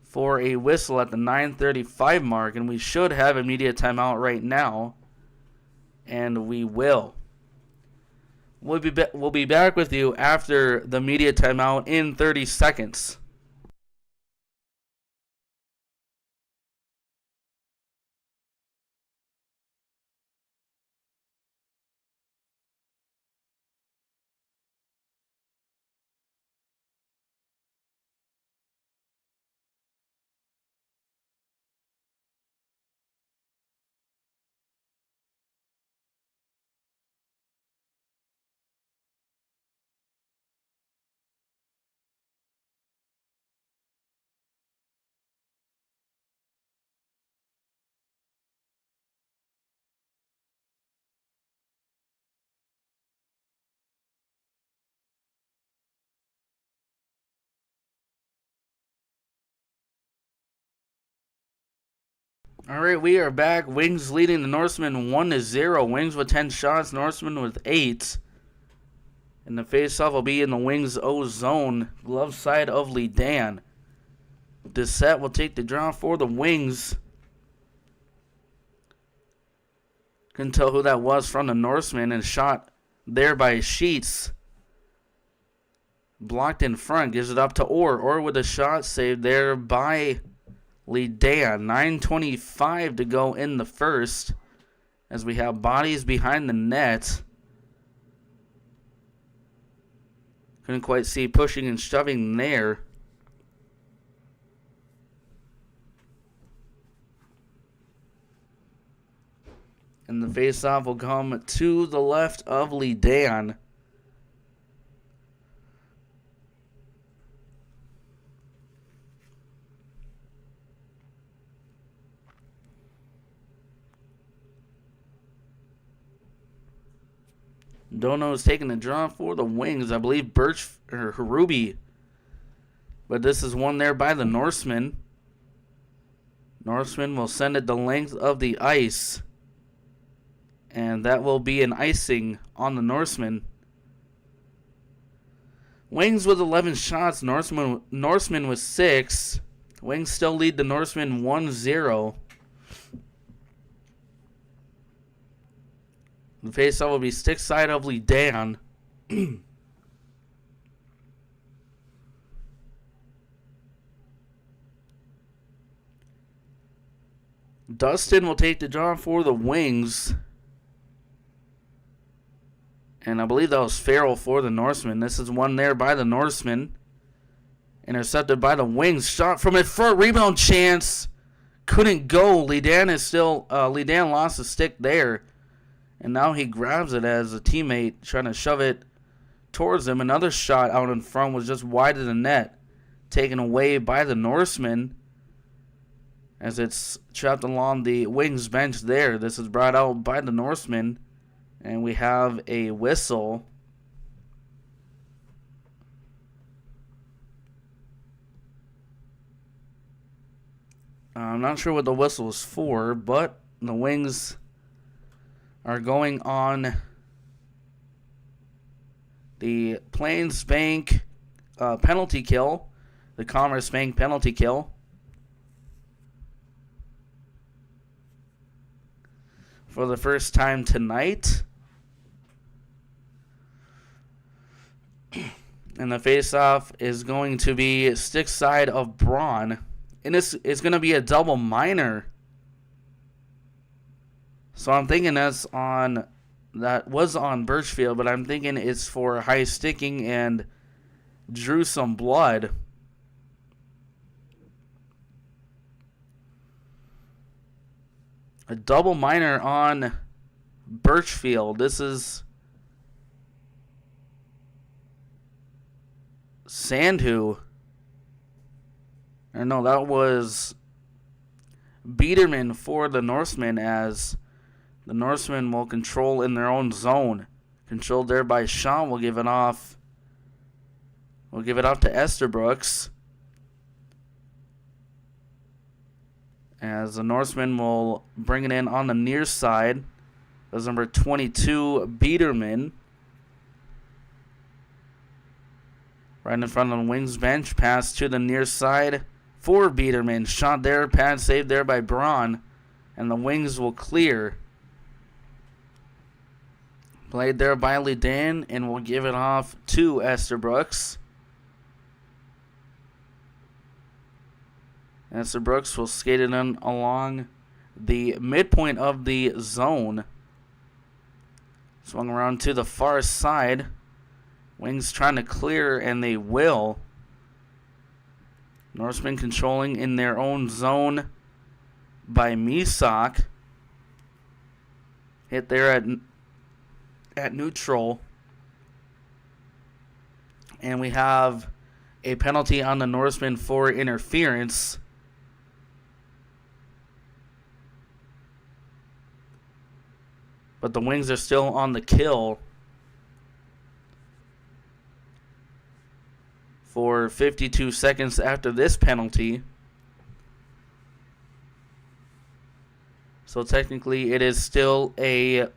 for a whistle at the 9:35 mark, and we should have immediate timeout right now, and we will. We'll be back with you after the media timeout in 30 seconds. All right, we are back. Wings leading the Norsemen 1-0. Wings with 10 shots, Norsemen with 8. And the face-off will be in the Wings O zone, glove side of Lidan. Dissett will take the draw for the Wings. Couldn't tell who that was from the Norsemen, and shot there by Sheets. Blocked in front, gives it up to Orr. Orr with a shot saved there by Lidan. 9:25 to go in the first as we have bodies behind the net. Couldn't quite see pushing and shoving there. And the faceoff will come to the left of Lidan. Dono is taking the draw for the Wings. I believe Harubi. But this is won there by the Norsemen. Norsemen will send it the length of the ice. And that will be an icing on the Norsemen. Wings with 11 shots. Norsemen with 6. Wings still lead the Norsemen 1-0. The faceoff will be stick side of Lee Dan. Dustin will take the draw for the Wings. And I believe that was Farrell for the Norsemen. This is one there by the Norsemen. Intercepted by the Wings. Shot from it for a rebound chance. Couldn't go. Lee Dan lost the stick there. And now he grabs it as a teammate trying to shove it towards him. Another shot out in front was just wide of the net. Taken away by the Norsemen. As it's trapped along the Wings bench there. This is brought out by the Norsemen. And we have a whistle. I'm not sure what the whistle is for, but the Wings are going on the Plains Bank penalty kill, the Commerce Bank penalty kill. For the first time tonight. And the face-off is going to be stick side of Braun. And it's going to be a double minor. So I'm thinking that was on Birchfield, but I'm thinking it's for high sticking and drew some blood. A double minor on Birchfield. This is Sandhu. Or no, that was Biederman for the Norsemen, as the Norsemen will control in their own zone. Controlled there by Sean. We'll give it off. We'll give it off to Esterbrooks. As the Norsemen will bring it in on the near side. That's number 22, Biederman. Right in front of the Wings bench. Pass to the near side for Biederman. Shot there. Pad saved there by Braun. And the Wings will clear. Played there by Lidan. And we'll give it off to Esterbrooks. Esterbrooks will skate it in along the midpoint of the zone. Swung around to the far side. Wings trying to clear, and they will. Norsemen controlling in their own zone by Misak. Hit there at neutral. And we have a penalty on the Norsemen for interference. But the Wings are still on the kill for 52 seconds after this penalty. So technically it is still a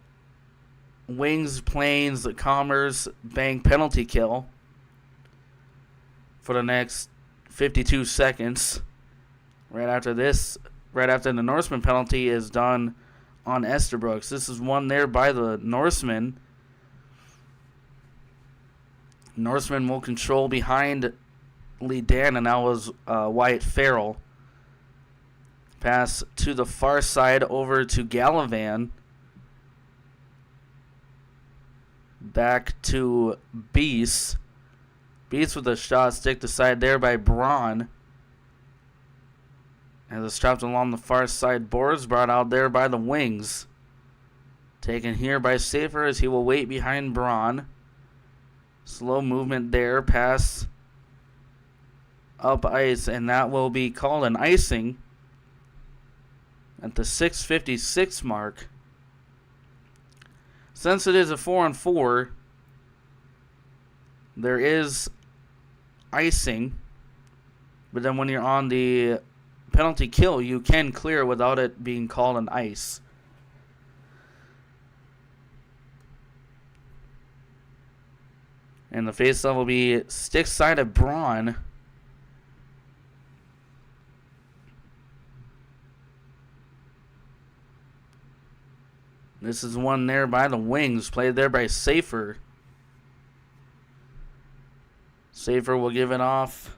Wings, Plains, Commerce Bank penalty kill for the next 52 seconds. Right after the Norseman penalty is done on Esterbrooks. This is won there by the Norsemen. Norsemen will control behind Lee Dan, and that was Wyatt Farrell. Pass to the far side over to Gallivan. Back to Beast. Beast with a shot stick to side there by Braun. As it's trapped along the far side boards, brought out there by the Wings. Taken here by Safer as he will wait behind Braun. Slow movement there, pass up ice, and that will be called an icing at the 6:56 mark. Since it is a 4-on-4, there is icing. But then when you're on the penalty kill, you can clear without it being called an ice. And the faceoff will be stick side of Braun. This is one there by the wings, played there by Safer. Safer will give it off.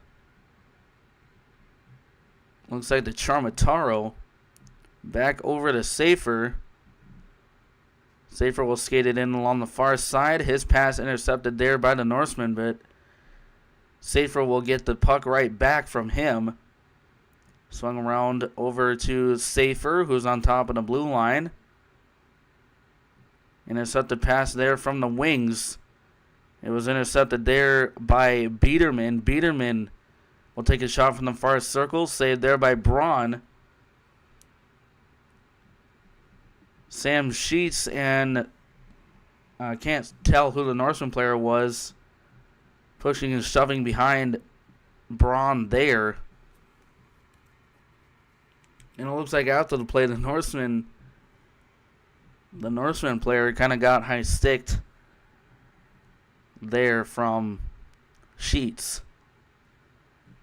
Looks like the Charmataro. Back over to Safer. Safer will skate it in along the far side. His pass intercepted there by the Norseman, but Safer will get the puck right back from him. Swung around over to Safer, who's on top of the blue line. Intercepted pass there from the wings. It was intercepted there by Biederman. Biederman will take a shot from the far circle. Saved there by Braun. Sam Sheets and I can't tell who the Norseman player was. Pushing and shoving behind Braun there. And it looks like after the play, the Norseman player kind of got high-sticked there from Sheets.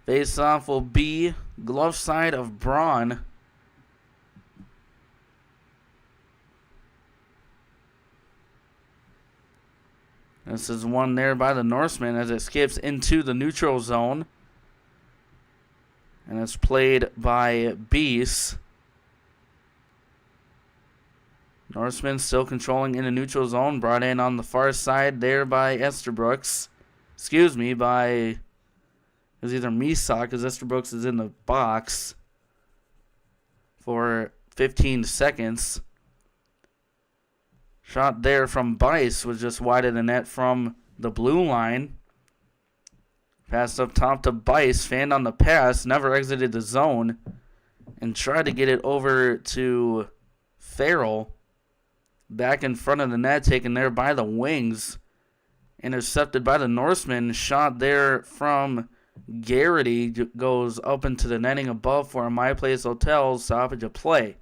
Face-off will be glove side of Braun. This is one there by the Norseman as it skips into the neutral zone. And it's played by Beast. Norseman still controlling in the neutral zone. Brought in on the far side there by Esterbrooks. Excuse me, by... It was either Misak, because Esterbrooks is in the box for 15 seconds. Shot there from Bice was just wide of the net from the blue line. Passed up top to Bice. Fanned on the pass. Never exited the zone. And tried to get it over to Farrell. Back in front of the net. Taken there by the wings. Intercepted by the Norseman. Shot there from Garrity. Goes up into the netting above for a My Place Hotel stoppage of play.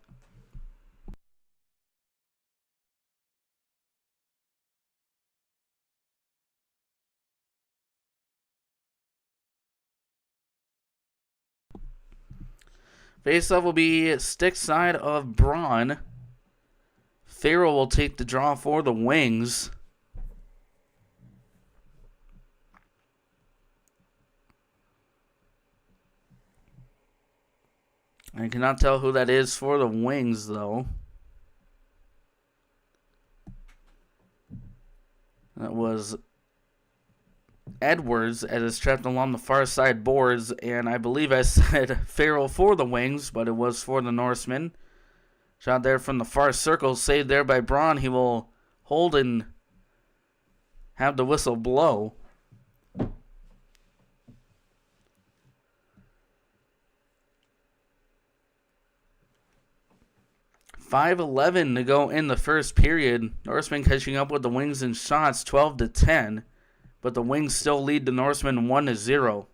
Faceoff will be stick side of Braun. Farrell will take the draw for the wings. I cannot tell who that is for the wings, though. That was Edwards, as it's trapped along the far side boards, and I believe I said Farrell for the wings, but it was for the Norseman. Shot there from the far circle, saved there by Braun. He will hold and have the whistle blow. .5:11 to go in the first period. Norseman catching up with the wings in shots, 12-10. But the wings still lead the Norsemen 1-0.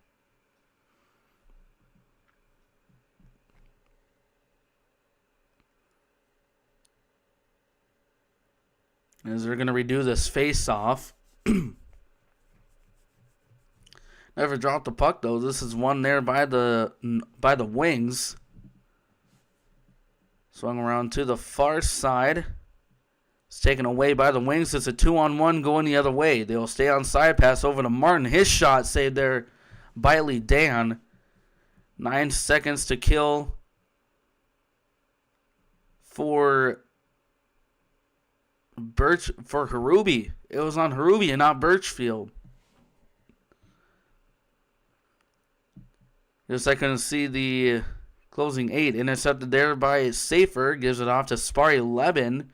As they're going to redo this face-off. Never dropped the puck, though. This is one there by the wings. Swung around to the far side. It's taken away by the wings. It's a 2-on-1 going the other way. They'll stay on side pass over to Martin. His shot saved there by Lee Dan. 9 seconds to kill for Harubi. It was on Harubi and not Birchfield. Just I couldn't see the closing 8. Intercepted there by Safer. Gives it off to Spari Leben.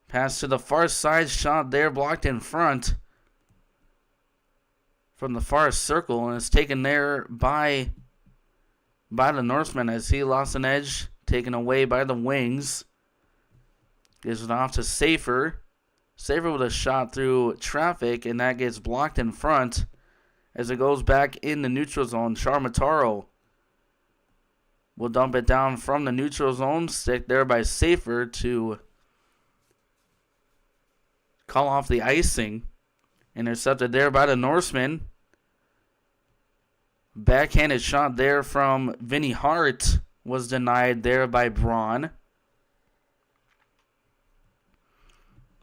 Pass to the far side. Shot there. Blocked in front from the far circle. And it's taken there by the Norseman as he lost an edge. Taken away by the wings. Gives it off to Safer. Saver with a shot through traffic, and that gets blocked in front as it goes back in the neutral zone. Charmataro will dump it down from the neutral zone. Stick there by Safer to call off the icing. Intercepted there by the Norsemen. Backhanded shot there from Vinny Hart was denied there by Braun.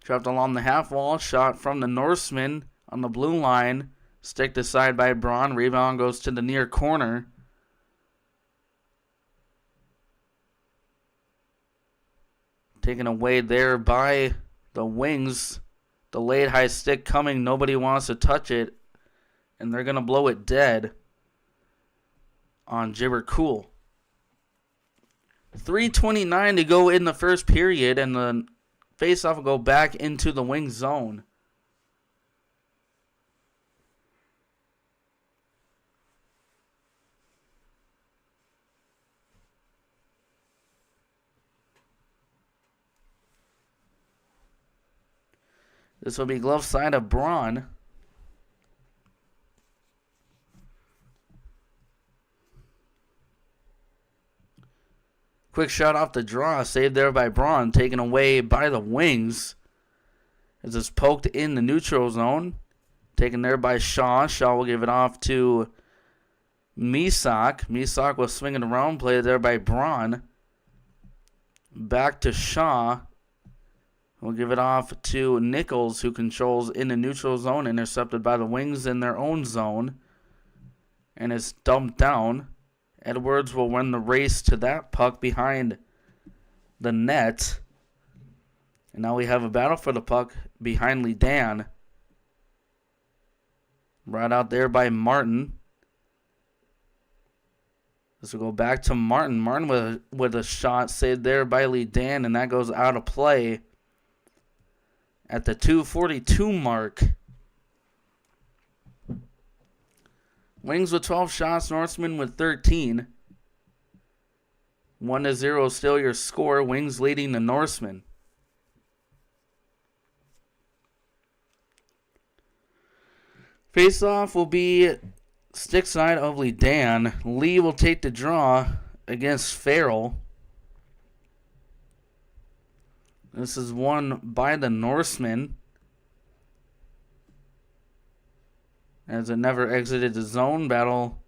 Trapped along the half wall. Shot from the Norsemen on the blue line. Sticked aside by Braun. Rebound goes to the near corner. Taken away there by the Wings. Delayed high stick coming. Nobody wants to touch it. And they're going to blow it dead on Gibber Cool. 3:29 to go in the first period. And the face-off will go back into the Wings zone. This will be glove side of Braun. Quick shot off the draw. Saved there by Braun. Taken away by the Wings. As it's poked in the neutral zone. Taken there by Shaw. Shaw will give it off to Misak. Misak will swing it around. Played there by Braun. Back to Shaw. We'll give it off to Nichols, who controls in the neutral zone. Intercepted by the Wings in their own zone. And is dumped down. Edwards will win the race to that puck behind the net. And now we have a battle for the puck behind Lidan. Right out there by Martin. This will go back to Martin. Martin with a shot saved there by Lidan, and that goes out of play at the 2:42 mark. Wings with 12 shots, Norsemen with 13. 1-0 still your score. Wings leading the Norsemen. Face-off will be stick side of Lidan. Lee will take the draw against Farrell. This is won by the Norsemen, as it never exited the zone. Battle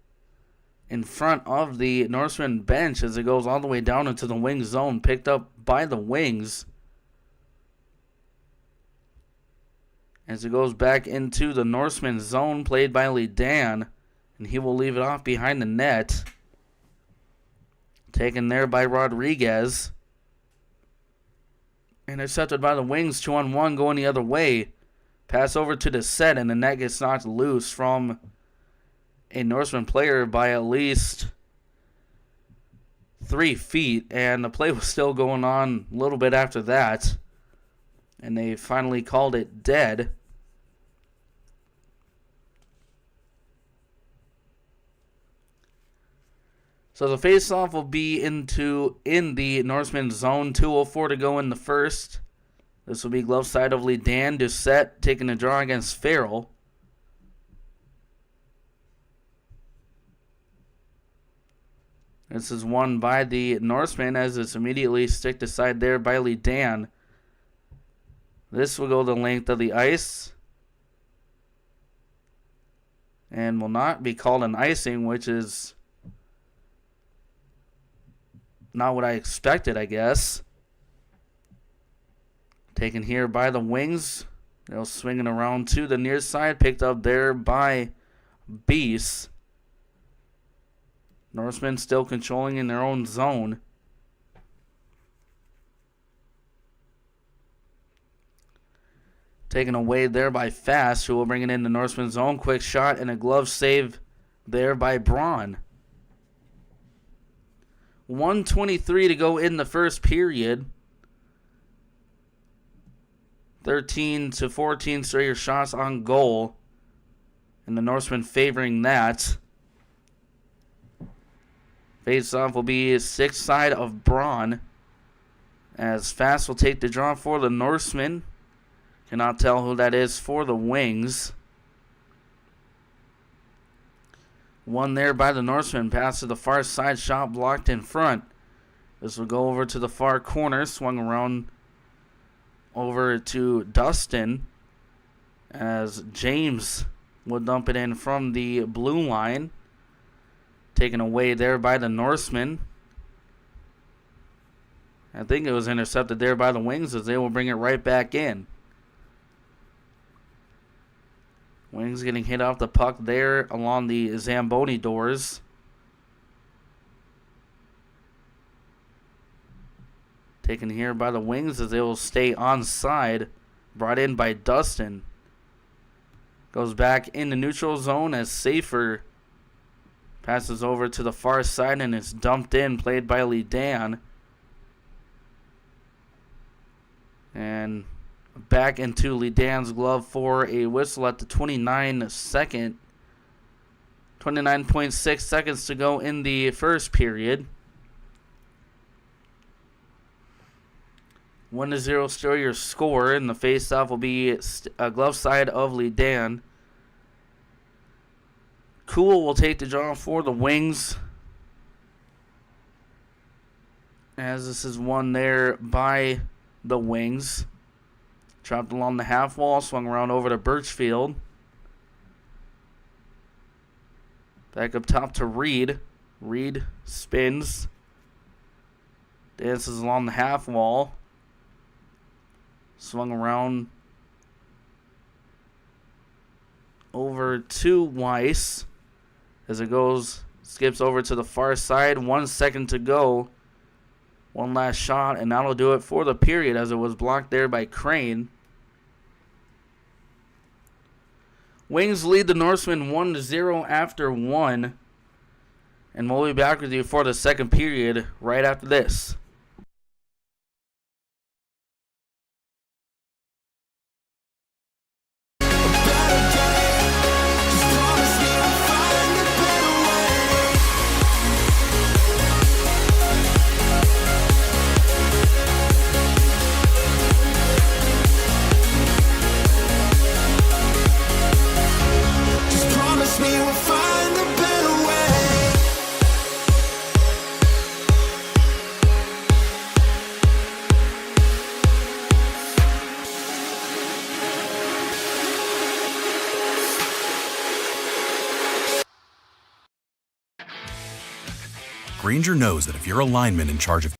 in front of the Norsemen bench as it goes all the way down into the Wings zone. Picked up by the Wings as it goes back into the Norsemen zone. Played by Lidan, and he will leave it off behind the net. Taken there by Rodriguez. Intercepted by the Wings. 2-on-1 going the other way. Pass over to the set, and the net gets knocked loose from a Norseman player by at least 3 feet. And the play was still going on a little bit after that. And they finally called it dead. So the face-off will be in the Norseman zone. 2:04 to go in the first. This will be glove side of Lidan. Doucette taking a draw against Farrell. This is won by the Norsemen as it's immediately sticked aside there by Lidan. This will go the length of the ice. And will not be called an icing, which is not what I expected, I guess. Taken here by the Wings. They'll swing it around to the near side. Picked up there by Beast. Norsemen still controlling in their own zone. Taken away there by Fast, who will bring it in the Norseman zone. Quick shot and a glove save there by Braun. 1:23 to go in the first period. 13-14 straight shots on goal. And the Norsemen favoring that. Face-off will be sixth side of Braun, as Fast will take the draw for the Norsemen. Cannot tell who that is for the Wings. One there by the Norsemen. Pass to the far side. Shot blocked in front. This will go over to the far corner. Swung around over to Dustin as James will dump it in from the blue line. Taken away there by the Norsemen. I think it was intercepted there by the Wings as they will bring it right back in. Wings getting hit off the puck there along the Zamboni doors. Taken here by the Wings as they will stay onside. Brought in by Dustin. Goes back in the neutral zone as Safer passes over to the far side and it's dumped in. Played by Lee Dan. And back into Lee Dan's glove for a whistle at the 29.6 seconds to go in the first period. 1-0 still your score, and the face-off will be a glove side of Lee Dan. Cool will take the draw for the Wings, as this is won there by the Wings. Chopped along the half wall, swung around over to Birchfield. Back up top to Reed. Reed spins. Dances along the half wall. Swung around over to Weiss as it skips over to the far side. 1 second to go. One last shot, and that'll do it for the period as it was blocked there by Crane. Wings lead the Norsemen 1-0 after 1. And we'll be back with you for the second period right after this. Grainger knows that if you're a lineman in charge of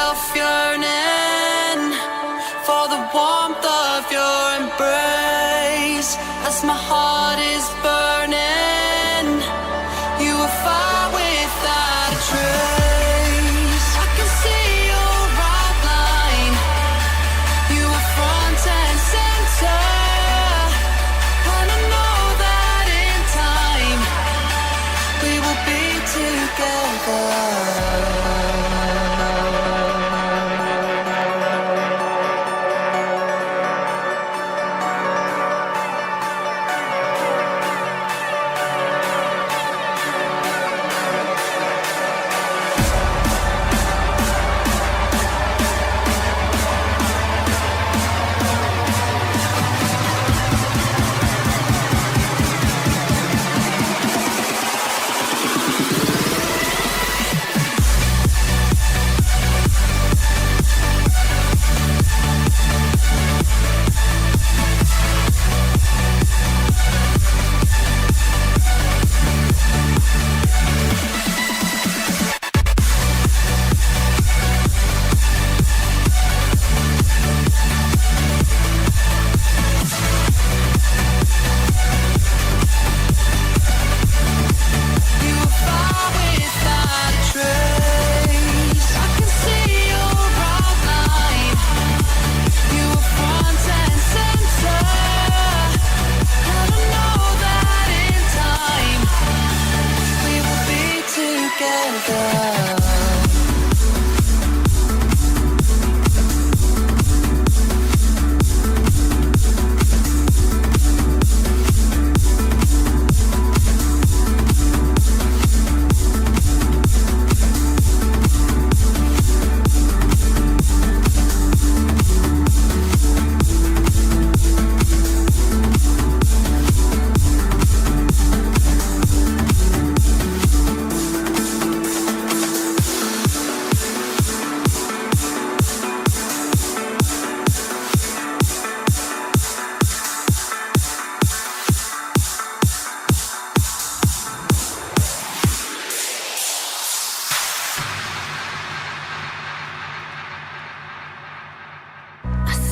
myself yearning for the warmth of your embrace. As my heart is burning, you were fire without a trace. I can see your outline, you were front and center, and I know that in time we will be together.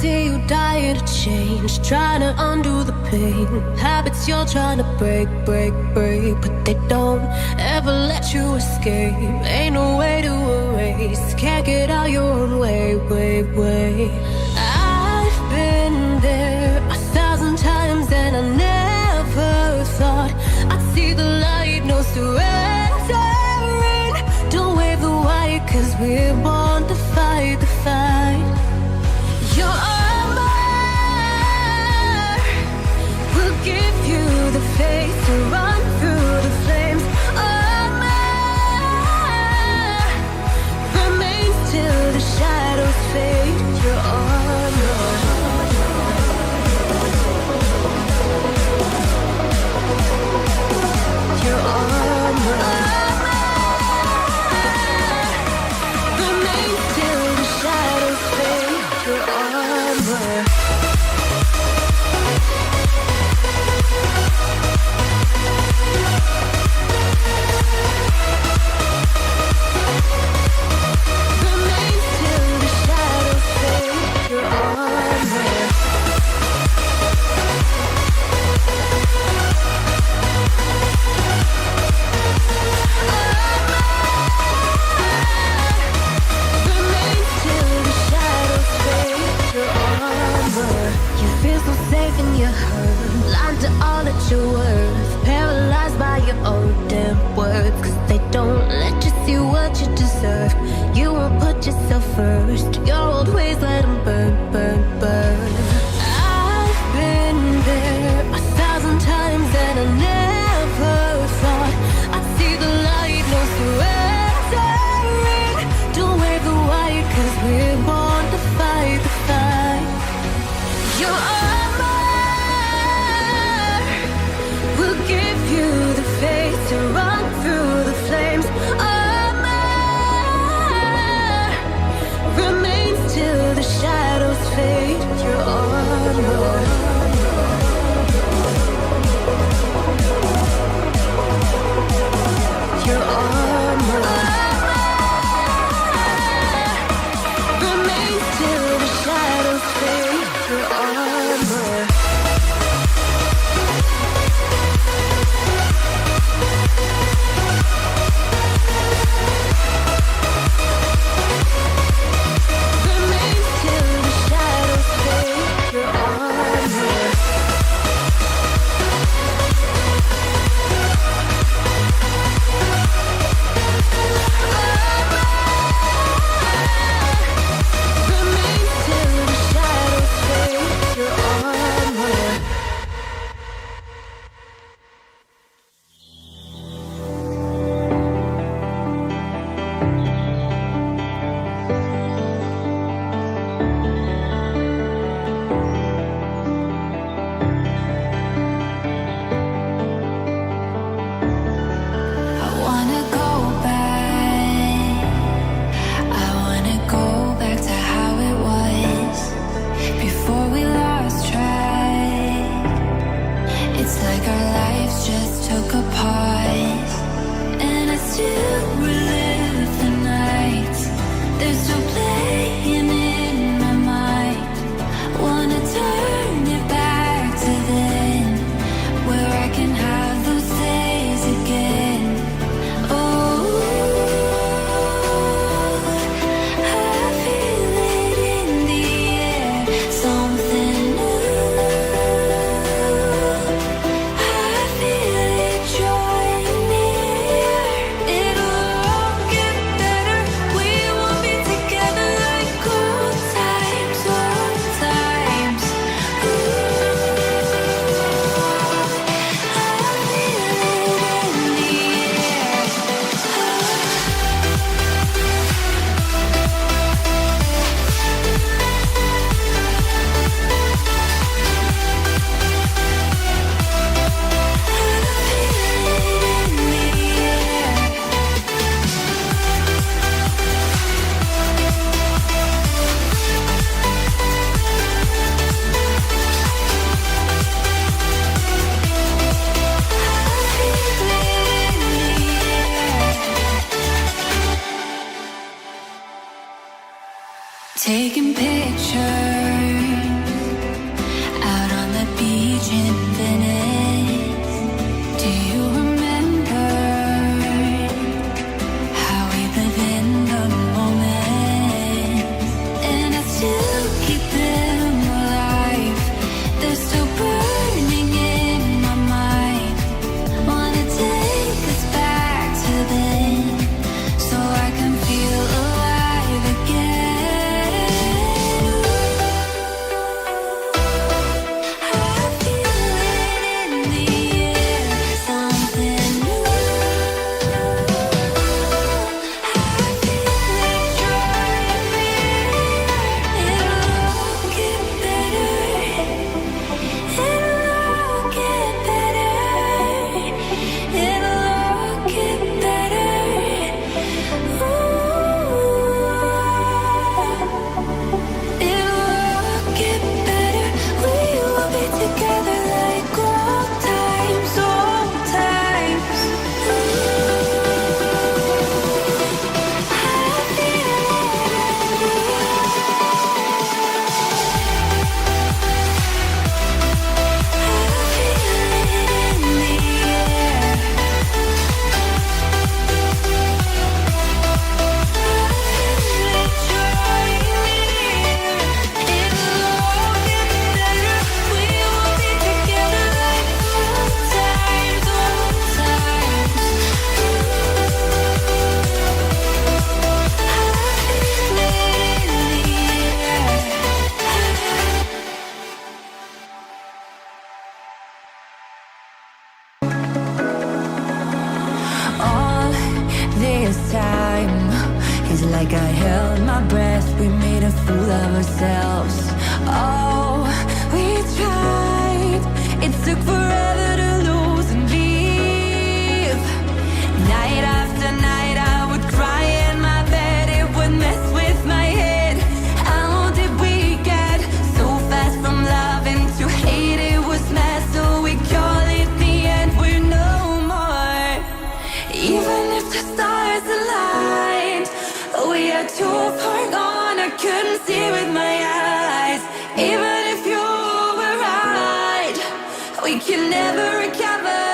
See you dying to change, trying to undo the pain. Habits you're trying to break, break, break, but they don't ever let you escape. Ain't no way to erase, can't get out your own way, way, way. I've been there 1,000 times and I never thought I'd see the light, no surrendering. Don't wave the white, 'cause we're born to fight the fight. Your armor will give you the faith to run through the flames. Armor remains till the shadows fade. Your armor. Your armor remains till the shadows fade. Your armor. Remains till the shadows fade. Your armor. Remains till the shadows fade. Your armor. You feel so safe in your hurt, blind to all that you're worth, paralyzed by your own damn words, 'cause they don't let you see what you deserve. You won't put yourself first, your old ways let them burn, burn, burn. I've been there 1,000 times and I never thought I'd see the light, no surrendering. Don't wave the white, 'cause we're born to fight the fight. Your armor will give you the faith to run through the flames. Armor remains till the shadows fade. Your armor. Your armor They're still playing in my mind. Wanna turn it back to then, where I can have those days again. Oh, I feel it in the air, something new. I feel it drawing near. It'll all get better. We will be together like old times, old times. Ooh, I feel it in the air. Taking pictures out on the beach in Venice. Do you remember how we live in the moment? And I still keep them alive. They're still burning in my mind. Wanna take us back to then, so I can feel alive again. All this time is like I held my breath. We made a fool of ourselves. Oh, we tried. It took forever to lose and leave. Night after night, I would cry in my bed. It would mess with my head. How did we get so fast from loving to hate? It was mad, so we call it the end. We're no more. Even if the stars aligned, we are too far gone. I couldn't see with my eyes. Even if you were right, we can never recover.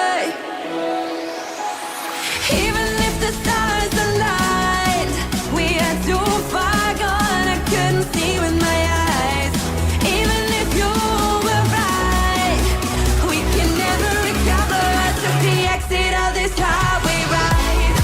Even if the stars aligned, we are too far gone. I couldn't see with my eyes. Even if you were right, we can never recover. I took the exit of this highway ride.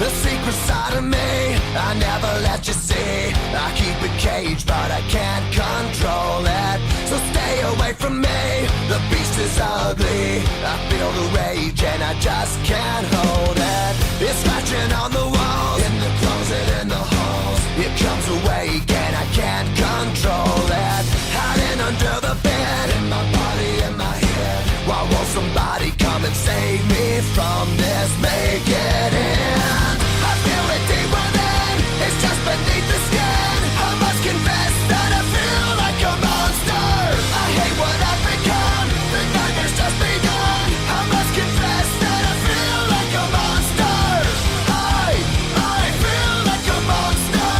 The secret side of me, I never let you see. I keep it caged, but I can't control it. So stay away from me, the beast is ugly. I feel the rage and I just can't hold it. It's scratching on the walls, in the closet, in the halls. It comes awake and I can't control it. Hiding under the bed, in my body, in my head. Why won't somebody come and save me from this? Make it end. I feel it deep within, it's just beneath the skin. I must confess that I feel like a monster. I hate what I've become, the nightmare's just begun. I must confess that I feel like a monster. I feel like a monster.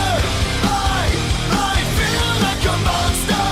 I feel like a monster.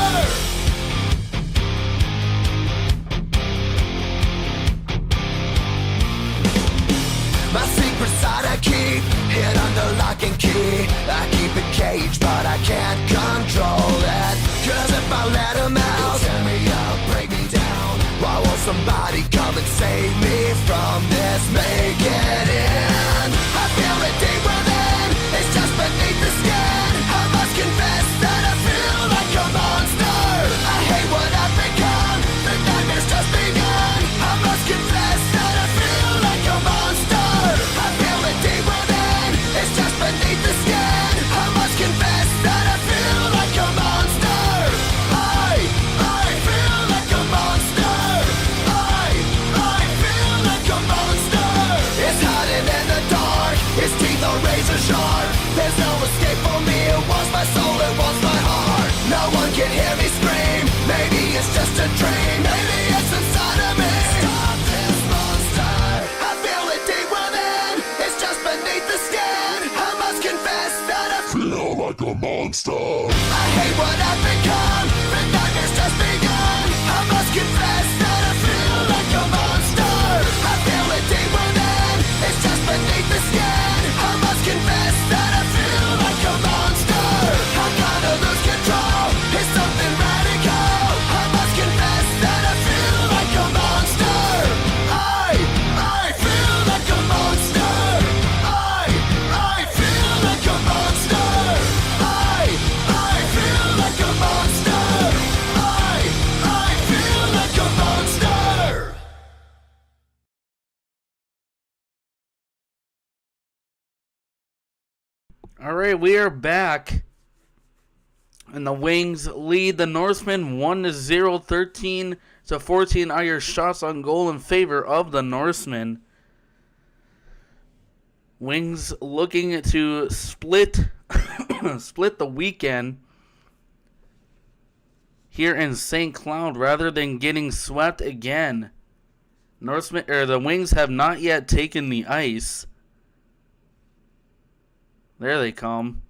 My secret side I keep hid under lock and key. I keep it caged, but I can't control it. Cause if I let him out, he'll tear me up, break me down. Why won't somebody come and save me from this? Make it end. I feel it deep within, it's just beneath the skin. I must confess that I feel like a monster. I hate what I've become, the nightmare's just begun. I must confess that I feel like a monster. I feel it deep within, it's just beneath the skin. I must confess that I feel like a monster. I feel like a monster. I feel like a monster. It's hiding in the dark, its teeth are razor sharp. There's no escape for me, it wants my soul, it wants my heart. No one can hear me scream, maybe it's just a dream. Maybe it's inside of me. Stop this monster. I feel it deep within, it's just beneath the skin. I must confess that I feel like a monster. I hate what I've become, the nightmare's just begun. I must confess that I feel like a monster. I feel it deep within, it's just beneath the skin. I must confess that I feel like a monster. I'm gonna lose control, it's something radical. I must confess that I feel like a monster. I feel like a monster. I feel like a monster. I feel like a monster. I feel like a monster. All right, we are back. And the Wings lead the Norsemen 1-0, 13-14 are your shots on goal in favor of the Norsemen. Wings looking to split split the weekend here in St. Cloud rather than getting swept again. The Wings have not yet taken the ice. There they come.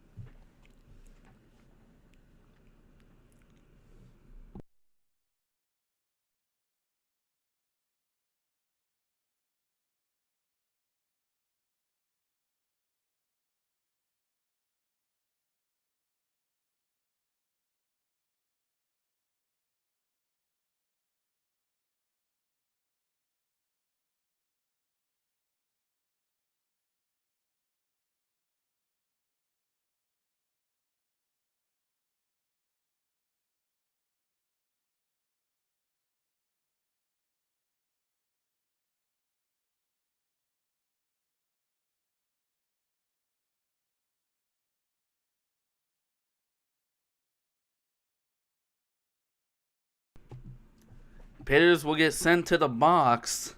Hitters will get sent to the box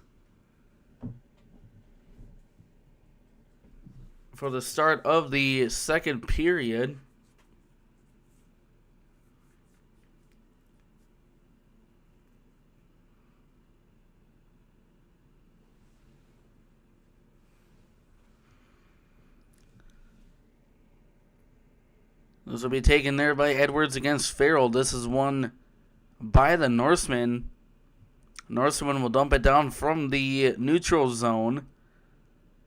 for the start of the second period. This will be taken there by Edwards against Farrell. This is won by the Norsemen. Norsemen will dump it down from the neutral zone.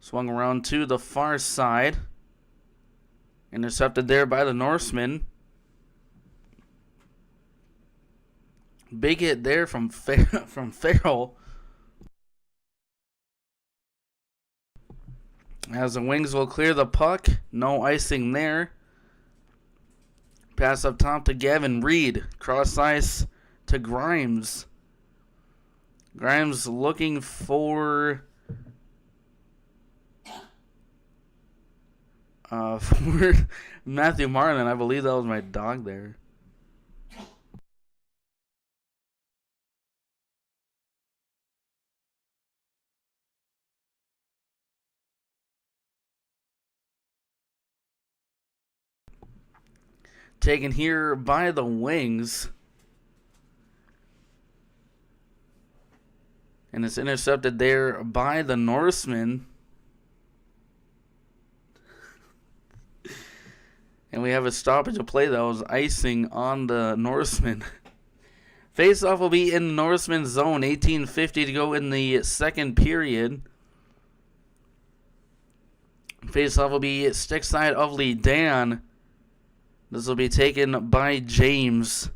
Swung around to the far side. Intercepted there by the Norsemen. Big hit there from Farrell. As the Wings will clear the puck. No icing there. Pass up top to Gavin Reed. Cross ice to Grimes. Grimes looking for Matthew Martin. I believe that was my dog there. Taken here by the Wings. And it's intercepted there by the Norsemen. And we have a stoppage of play that was icing on the Norsemen. Face-off will be in the Norsemen zone. 18:50 to go in the second period. Face-off will be stick side of Lee Dan. This will be taken by James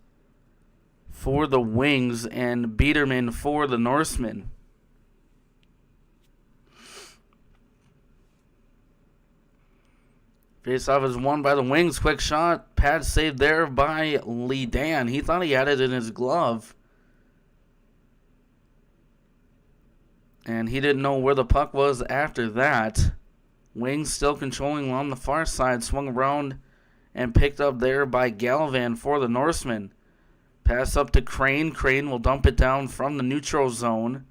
for the Wings and Biederman for the Norsemen. Face-off is won by the Wings. Quick shot. Pad saved there by Lee Dan. He thought he had it in his glove. And he didn't know where the puck was after that. Wings still controlling on the far side. Swung around and picked up there by Galvan for the Norsemen. Pass up to Crane. Crane will dump it down from the neutral zone.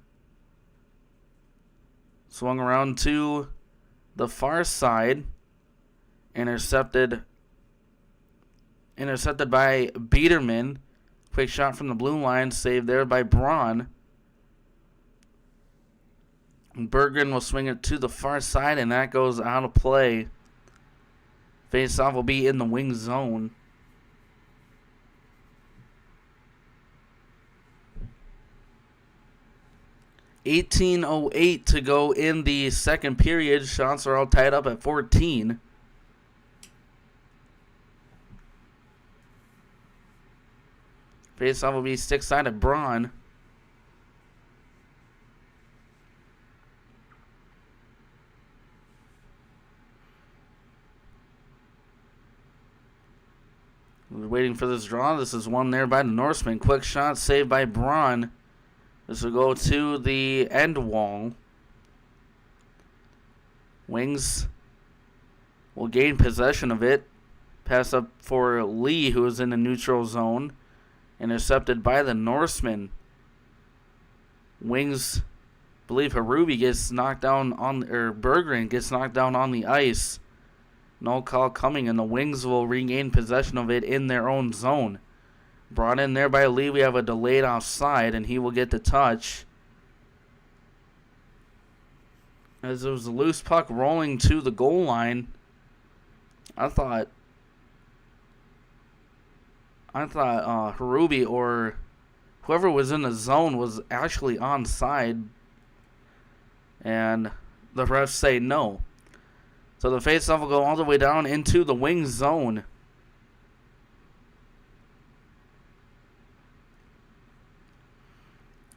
Swung around to the far side. Intercepted by Biederman. Quick shot from the blue line. Saved there by Braun. Berggren will swing it to the far side, and that goes out of play. Face-off will be in the wing zone. .18:08 to go in the second period. Shots are all tied up at 14. Face-off will be stick-sided Braun. We're waiting for this draw. This is won there by the Norsemen. Quick shot saved by Braun. This will go to the end wall. Wings will gain possession of it. Pass up for Lee, who is in the neutral zone. Intercepted by the Norsemen. Wings believe Harubi gets knocked down on, or Berggren gets knocked down on the ice. No call coming, and the Wings will regain possession of it in their own zone. Brought in there by Lee, we have a delayed offside, and he will get the touch. As it was a loose puck rolling to the goal line, I thought Harubi or whoever was in the zone was actually onside, and the refs say no. So the faceoff will go all the way down into the wing zone.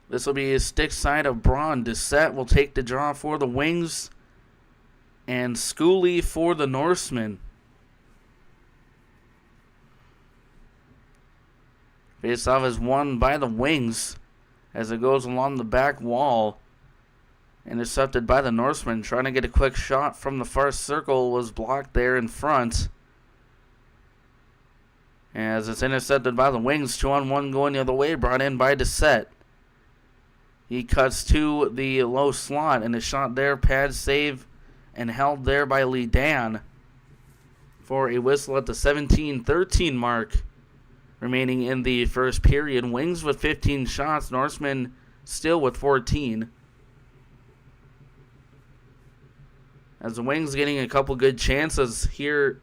This will be a stick side of Braun. Dissett will take the draw for the Wings. And Schooley for the Norsemen. Faceoff is won by the Wings as it goes along the back wall. Intercepted by the Norsemen. Trying to get a quick shot from the far circle was blocked there in front. As it's intercepted by the Wings. 2-on-1 going the other way. Brought in by Dissett. He cuts to the low slot, and a shot there, pad save, and held there by Lee Dan for a whistle at the 17-13 mark remaining in the first period. Wings with 15 shots, Norsemen still with 14. As the Wings getting a couple good chances here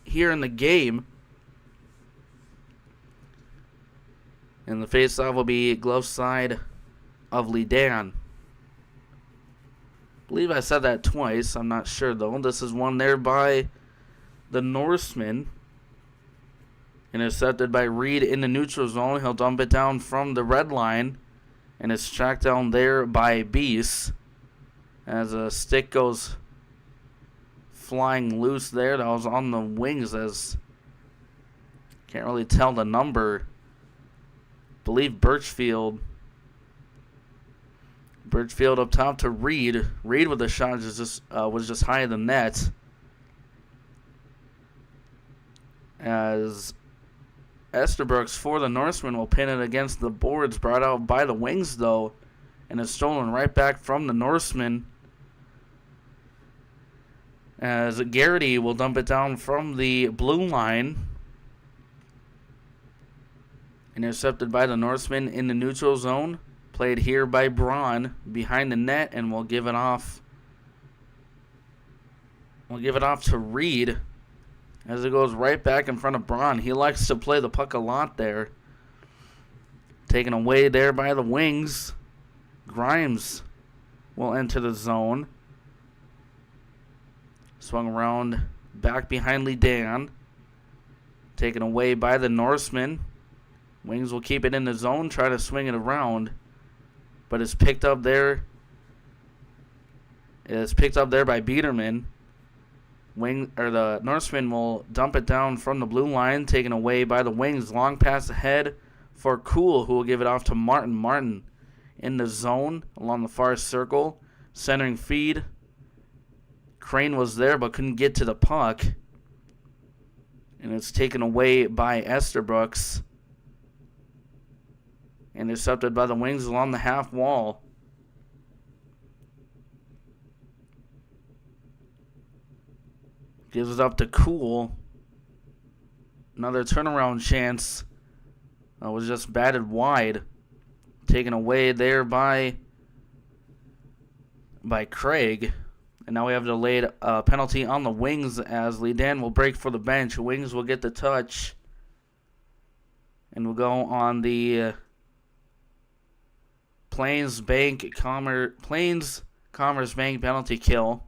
in the game. And the faceoff will be glove side of Lee Dan. I believe I said that twice. I'm not sure, though. This is won there by the Norsemen. Intercepted by Reed in the neutral zone. He'll dump it down from the red line. And it's tracked down there by Beast. As a stick goes flying loose there. That was on the wings, as can't really tell the number. Believe Birchfield up top to Reed. Reed with the shot was just high in the net. As Estabrooks for the Norsemen will pin it against the boards, brought out by the wings though, and is stolen right back from the Norsemen. As Garrity will dump it down from the blue line. Intercepted by the Norsemen in the neutral zone. Played here by Braun behind the net, and we'll give it off. We'll give it off to Reed as it goes right back in front of Braun. He likes to play the puck a lot there. Taken away there by the wings. Grimes will enter the zone. Swung around back behind Ledan. Taken away by the Norsemen. Wings will keep it in the zone, try to swing it around. But it's picked up there. It's picked up there by Biederman. The Norsemen will dump it down from the blue line, taken away by the wings. Long pass ahead for Kuhl, who will give it off to Martin. Martin in the zone along the far circle. Centering feed. Crane was there but couldn't get to the puck. And it's taken away by Estabrooks. Intercepted by the wings along the half wall. Gives it up to Kuhl. Another turnaround chance. Was just batted wide. Taken away there by Craig. And now we have a delayed penalty on the wings as Ledan will break for the bench. Wings will get the touch. And we'll go on the Plains Commerce Bank penalty kill.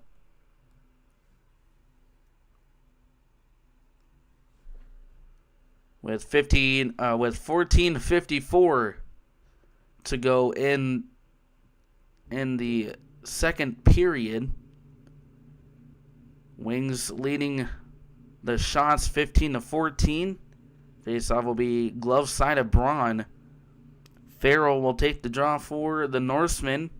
With 14:54 to go in the second period. Wings leading the shots 15-14. Faceoff will be glove side of Braun. Farrell will take the draw for the Norsemen.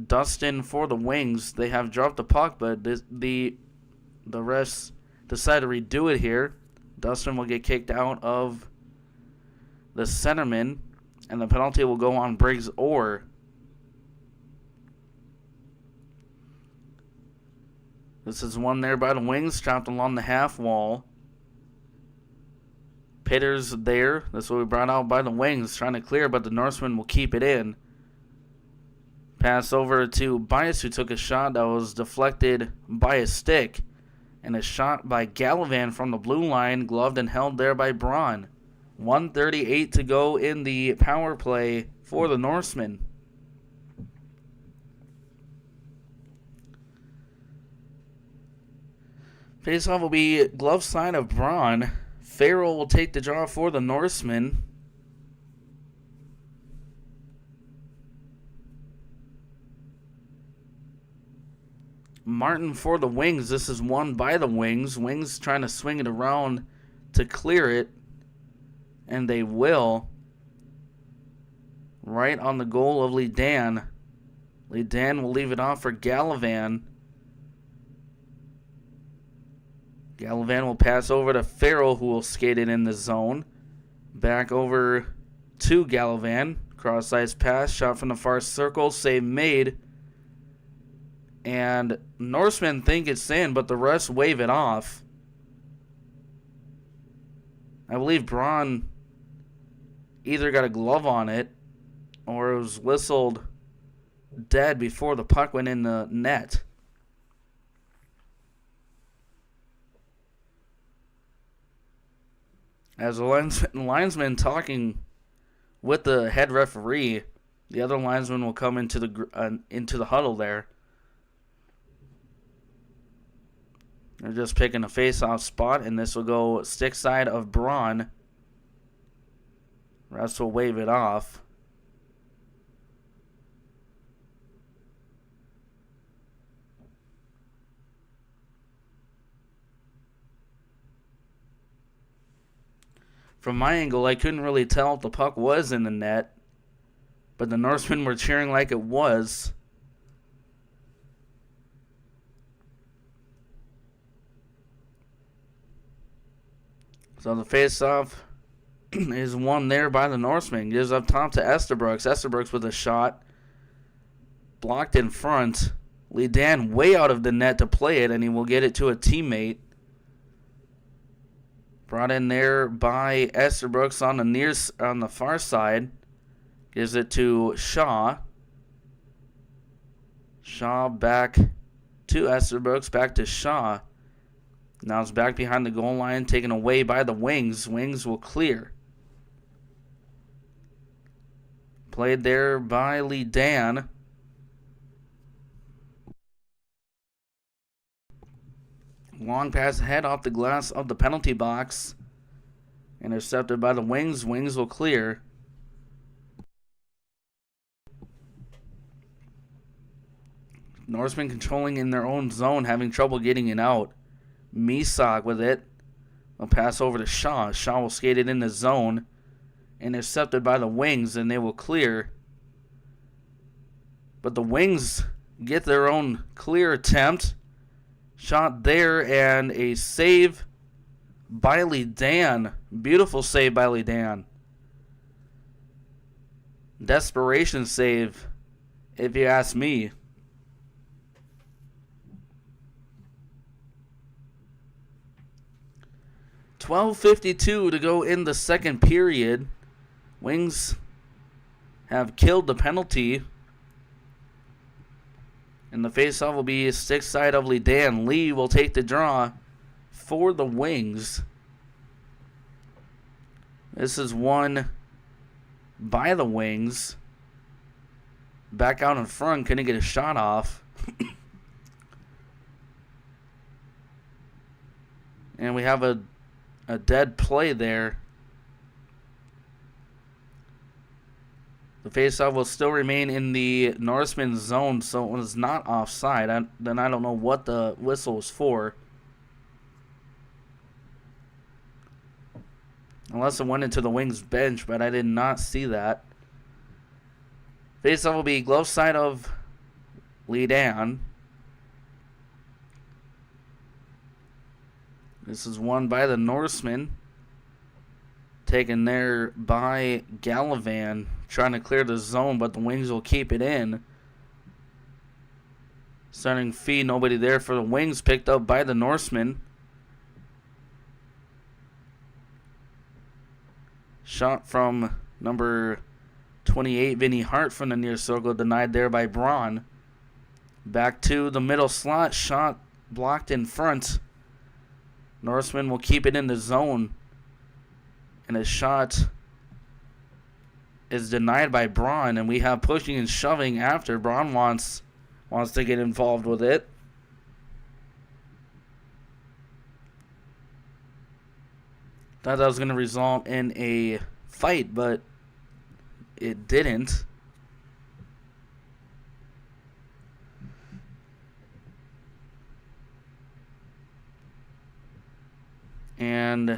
Dustin for the wings. They have dropped the puck, but the refs decide to redo it here. Dustin will get kicked out of the centerman, and the penalty will go on Briggs Orr. This is one there by the wings, trapped along the half wall. Pitter's there. This will be brought out by the wings, trying to clear, but the Norsemen will keep it in. Pass over to Bias, who took a shot that was deflected by a stick. And a shot by Gallivan from the blue line, gloved and held there by Braun. 1:38 to go in the power play for the Norsemen. Faceoff will be glove side of Braun. Farrell will take the draw for the Norsemen. Martin for the wings. This is won by the wings. Wings trying to swing it around to clear it. And they will. Right on the goal of Ledan. Ledan will leave it off for Gallivan. Gallivan will pass over to Farrell, who will skate it in the zone. Back over to Gallivan. Cross-ice pass. Shot from the far circle. Save made. And Norsemen think it's in, but the refs wave it off. I believe Braun either got a glove on it or it was whistled dead before the puck went in the net. As the linesman talking with the head referee, the other linesman will come into the huddle there. They're just picking a face-off spot, and this will go stick side of Braun. Refs will wave it off. From my angle, I couldn't really tell if the puck was in the net, but the Norsemen were cheering like it was. So the face-off is won there by the Norsemen. Gives up top to Estabrooks. Estabrooks with a shot. Blocked in front. Lee Dan way out of the net to play it, and he will get it to a teammate. Brought in there by Estabrooks on the far side. Gives it to Shaw. Shaw back to Estabrooks. Back to Shaw. Now it's back behind the goal line, taken away by the Wings. Wings will clear. Played there by Lee Dan. Long pass ahead off the glass of the penalty box. Intercepted by the Wings. Wings will clear. Norsemen controlling in their own zone, having trouble getting it out. Misak with it. A pass over to Shaw. Shaw will skate it in the zone. Intercepted by the Wings, and they will clear. But the Wings get their own clear attempt. Shot there, and a save by Lee Dan. Beautiful save by Lee Dan. Desperation save, if you ask me. .12:52 to go in the second period. Wings have killed the penalty. And the faceoff will be stick side of Lee Dan. Lee will take the draw for the Wings. This is won by the Wings. Back out in front, couldn't get a shot off. And we have a dead play there. The faceoff will still remain in the Norseman zone, so it was not offside. Then I don't know what the whistle was for. Unless it went into the Wings bench, but I did not see that. Faceoff will be glove side of Lee Dan. This is won by the Norsemen. Taken there by Gallivan. Trying to clear the zone, but the Wings will keep it in. Starting feed, nobody there for the Wings. Picked up by the Norsemen. Shot from number 28, Vinny Hart from the near circle. Denied there by Braun. Back to the middle slot. Shot blocked in front. Norsemen will keep it in the zone. And a shot is denied by Braun, and we have pushing and shoving after. Braun wants to get involved with it. Thought that was going to result in a fight, but it didn't. And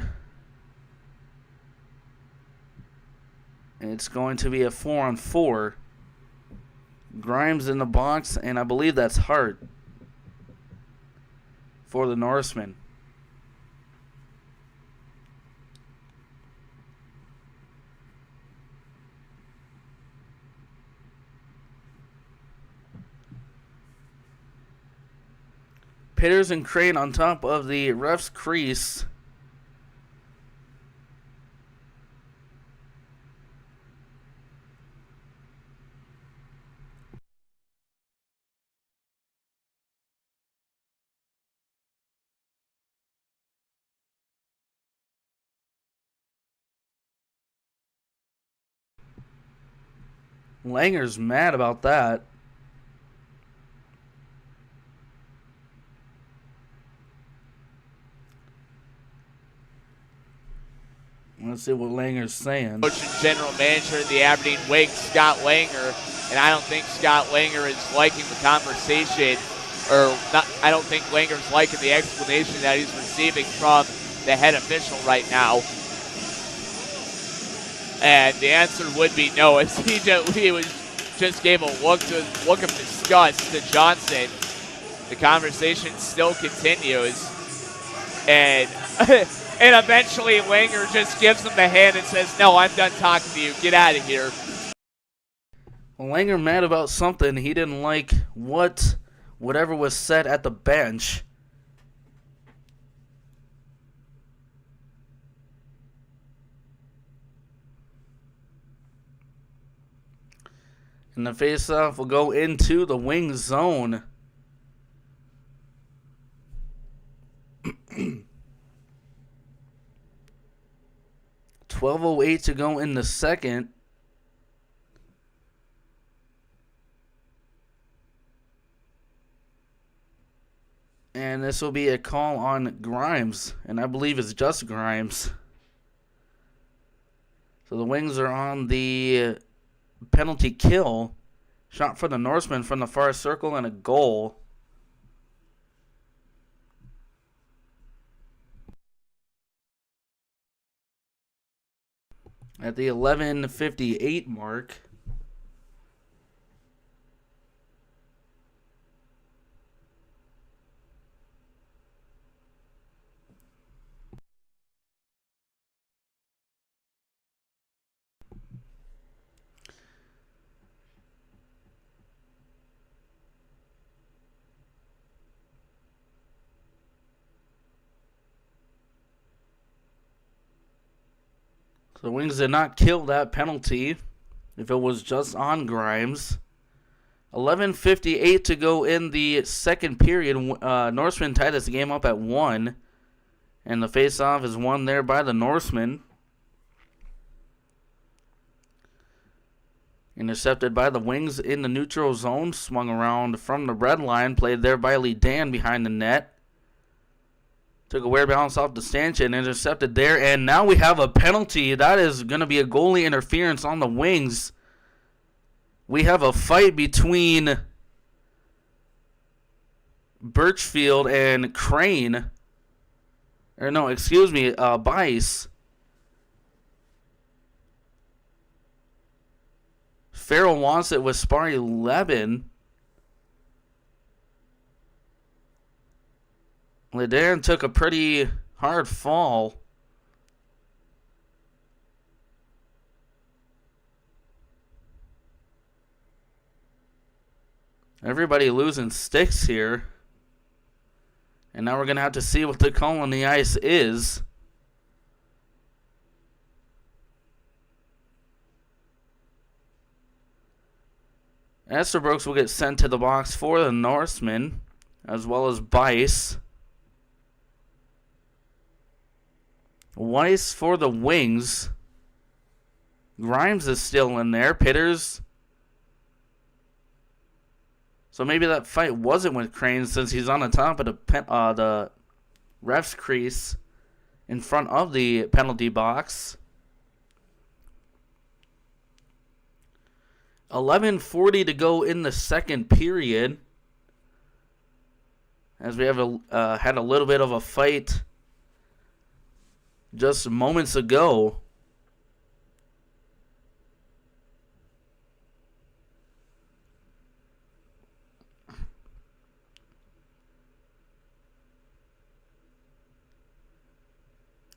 it's going to be a 4-on-4. Grimes in the box, and I believe that's Hart for the Norsemen. Pitters and Crane on top of the ref's crease. Langer's mad about that. Let's see what Langer's saying. Coach and general manager of the Aberdeen Wings, Scott Langer, and I don't think Scott Langer is liking the conversation, or not. I don't think Langer's liking the explanation that he's receiving from the head official right now. And the answer would be no, as he just gave a look of disgust to Johnson. The conversation still continues, and and eventually Langer just gives him the hand and says, "No, I'm done talking to you. Get out of here." Well, Langer mad about something. He didn't like whatever was said at the bench. And the face-off will go into the wing zone. .12:08 to go in the second. And this will be a call on Grimes. And I believe it's just Grimes. So the Wings are on the penalty kill. Shot for the Norsemen from the far circle and a goal. At the 11:58 mark. The Wings did not kill that penalty if it was just on Grimes. 11:58 to go in the second period. Norsemen tied this game up at 1. And the face-off is won there by the Norsemen. Intercepted by the Wings in the neutral zone. Swung around from the red line. Played there by Lee Dan behind the net. Took a weird balance off the stanchion, intercepted there, and now we have a penalty. That is going to be a goalie interference on the Wings. We have a fight between Birchfield and Crane. Or no, excuse me, Bice. Farrell wants it with Spar 11. Ledan took a pretty hard fall. Everybody losing sticks here. And now we're going to have to see what the call on the ice is. Esterbrookes will get sent to the box for the Norsemen, as well as Bice. Weiss for the Wings. Grimes is still in there. Pitters. So maybe that fight wasn't with Crane since he's on the top of the ref's crease in front of the penalty box. 11:40 to go in the second period. As we have had a little bit of a fight just moments ago.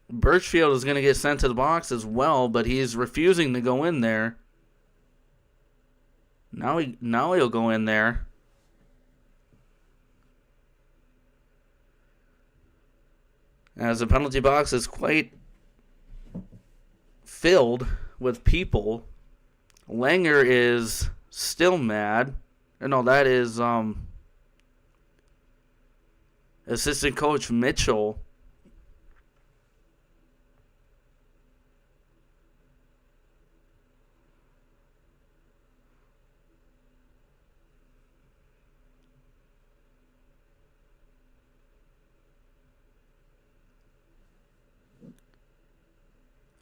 Birchfield is going to get sent to the box as well, but he's refusing to go in there. Now he'll go in there. As the penalty box is quite filled with people. Langer is still mad. No, that is assistant coach Mitchell.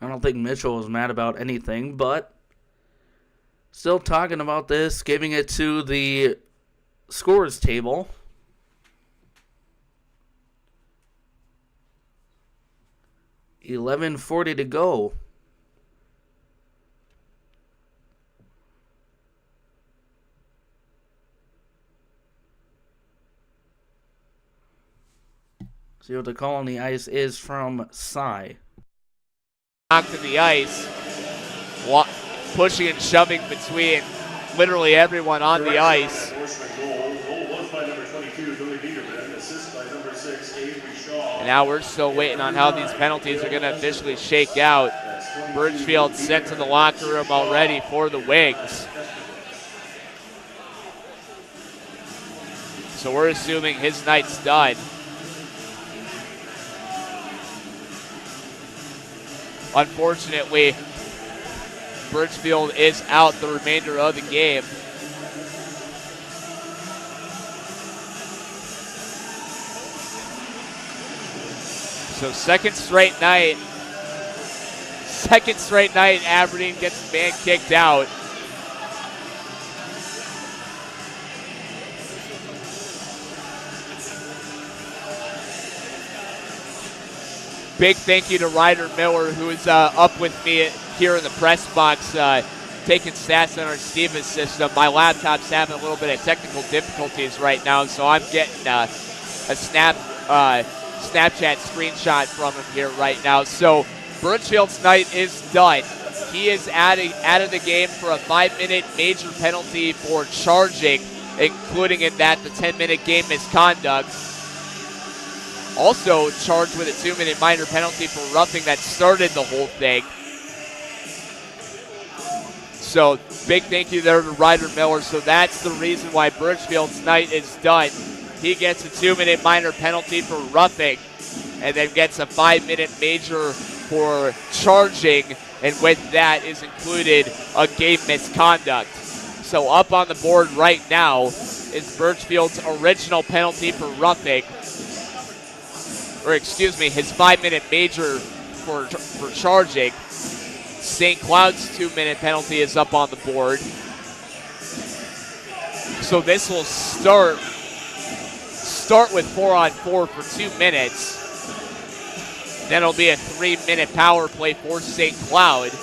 I don't think Mitchell was mad about anything, but still talking about this, giving it to the scores table. $11:40 to go. See what the call on the ice is from Cy. Knocked to the ice, pushing and shoving between literally everyone on the ice. And now we're still waiting on how these penalties are going to officially shake out. Birchfield sent to the locker room already for the Wings. So we're assuming his night's done. Unfortunately, Birchfield is out the remainder of the game. So second straight night, Aberdeen gets the man kicked out. Big thank you to Ryder Miller, who is up with me here in the press box, taking stats on our Stevens system. My laptop's having a little bit of technical difficulties right now, so I'm getting a Snapchat screenshot from him here right now. So Birchfield's night is done. He is out of the game for a 5-minute major penalty for charging, including in that the 10-minute game misconduct. Also charged with a 2-minute minor penalty for roughing that started the whole thing. So big thank you there to Ryder Miller. So that's the reason why Birchfield's night is done. He gets a 2-minute minor penalty for roughing and then gets a 5-minute major for charging, and with that is included a game misconduct. So up on the board right now is Birchfield's original penalty for roughing, or excuse me, his 5-minute major for charging. St. Cloud's 2-minute penalty is up on the board. So this will start with 4-on-4 for 2 minutes. Then it'll be a 3-minute power play for St. Cloud,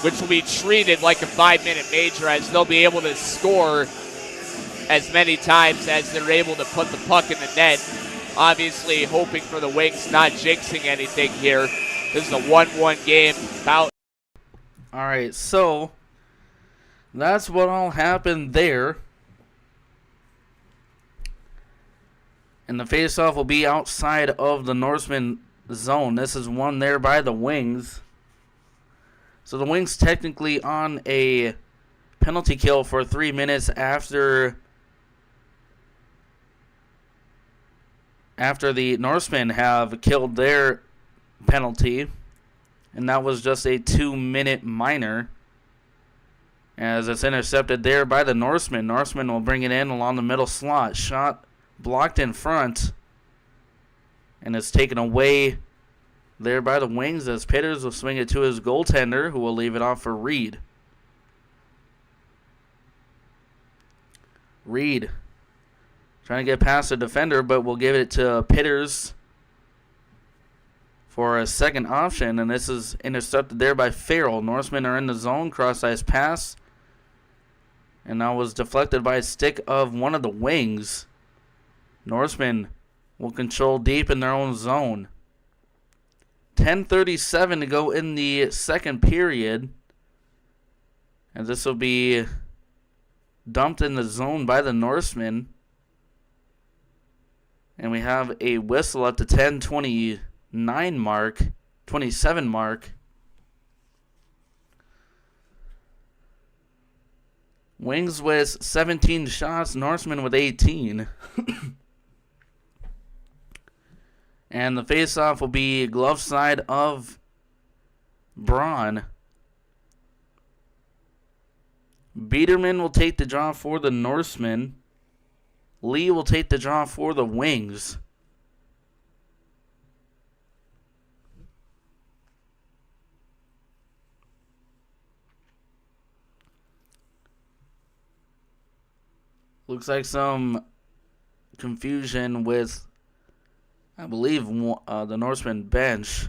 which will be treated like a 5-minute major, as they'll be able to score as many times as they're able to put the puck in the net. Obviously hoping for the Wings, not jinxing anything here. This is a 1-1 game. All right, so that's what all happened there. And the faceoff will be outside of the Norsemen zone. This is won there by the Wings. So the Wings technically on a penalty kill for 3 minutes after the Norsemen have killed their penalty. And that was just a 2-minute minor, as it's intercepted there by the Norsemen. Norsemen will bring it in along the middle slot. Shot blocked in front, and it's taken away there by the Wings, as Pitters will swing it to his goaltender, who will leave it off for Reed. Reed trying to get past the defender, but we'll give it to Pitters for a second option, and this is intercepted there by Farrell. Norsemen are in the zone, cross-ice pass, and that was deflected by a stick of one of the Wings. Norsemen will control deep in their own zone. 10:37 to go in the second period, and this will be dumped in the zone by the Norsemen. And we have a whistle at the 10:27 mark. Wings with 17 shots, Norsemen with 18. And the faceoff will be glove side of Braun. Biederman will take the draw for the Norsemen. Lee will take the draw for the Wings. Looks like some confusion with, I believe, the Norsemen bench.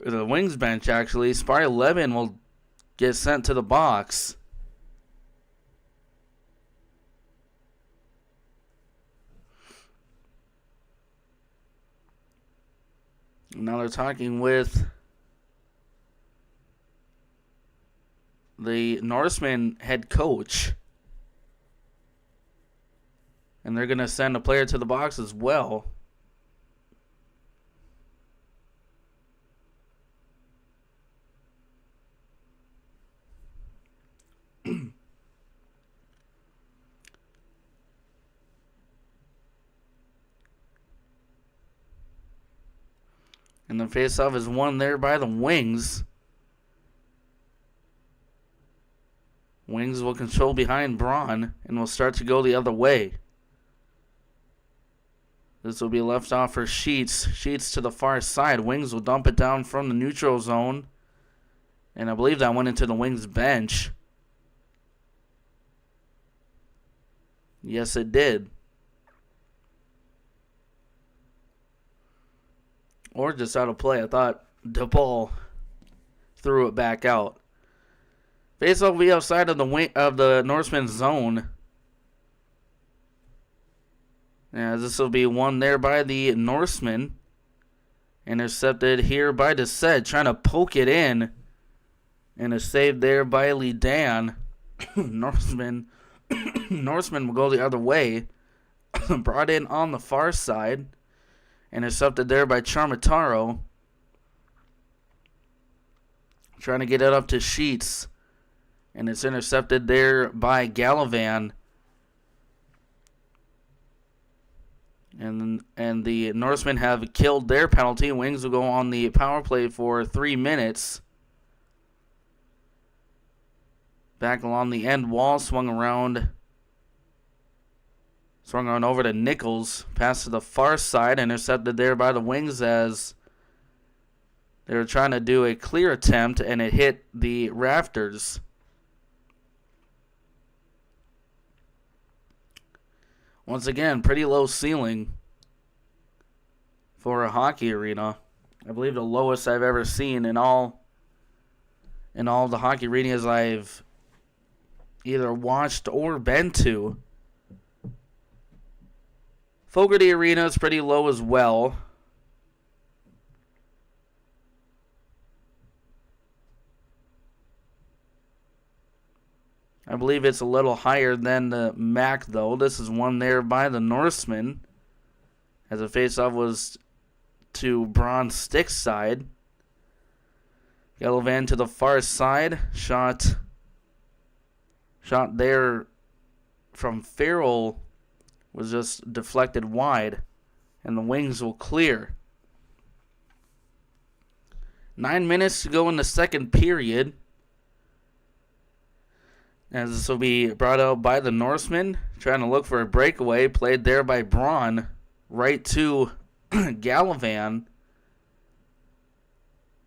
the Wings bench, actually. Spy 11 will get sent to the box. Now they're talking with the Norsemen head coach. And they're going to send a player to the box as well. And the faceoff is won there by the Wings. Wings will control behind Braun and will start to go the other way. This will be left off for Sheets. Sheets to the far side. Wings will dump it down from the neutral zone. And I believe that went into the Wings bench. Yes, it did. Or just out of play. I thought DePaul threw it back out. Faceoff will be outside of the Norseman zone. This will be won there by the Norsemen. Intercepted here by Desed, trying to poke it in. And a save there by Lee Dan. Norsemen will go the other way. Brought in on the far side. Intercepted there by Charmataro. Trying to get it up to Sheets. And it's intercepted there by Gallivan. And the Norsemen have killed their penalty. Wings will go on the power play for 3 minutes. Back along the end wall, swung around over to Nichols. Pass to the far side, intercepted there by the Wings as they were trying to do a clear attempt, and it hit the rafters. Once again, pretty low ceiling for a hockey arena. I believe the lowest I've ever seen in all the hockey arenas I've either watched or been to. Fogarty Arena is pretty low as well. I believe it's a little higher than the MAC, though. This is won there by the Norsemen, as the faceoff was to Braun's stick side. Gallivan to the far side. Shot there from Farrell was just deflected wide, and the Wings will clear. 9 minutes to go in the second period, as this will be brought out by the Norsemen, trying to look for a breakaway, played there by Braun, right to Gallivan,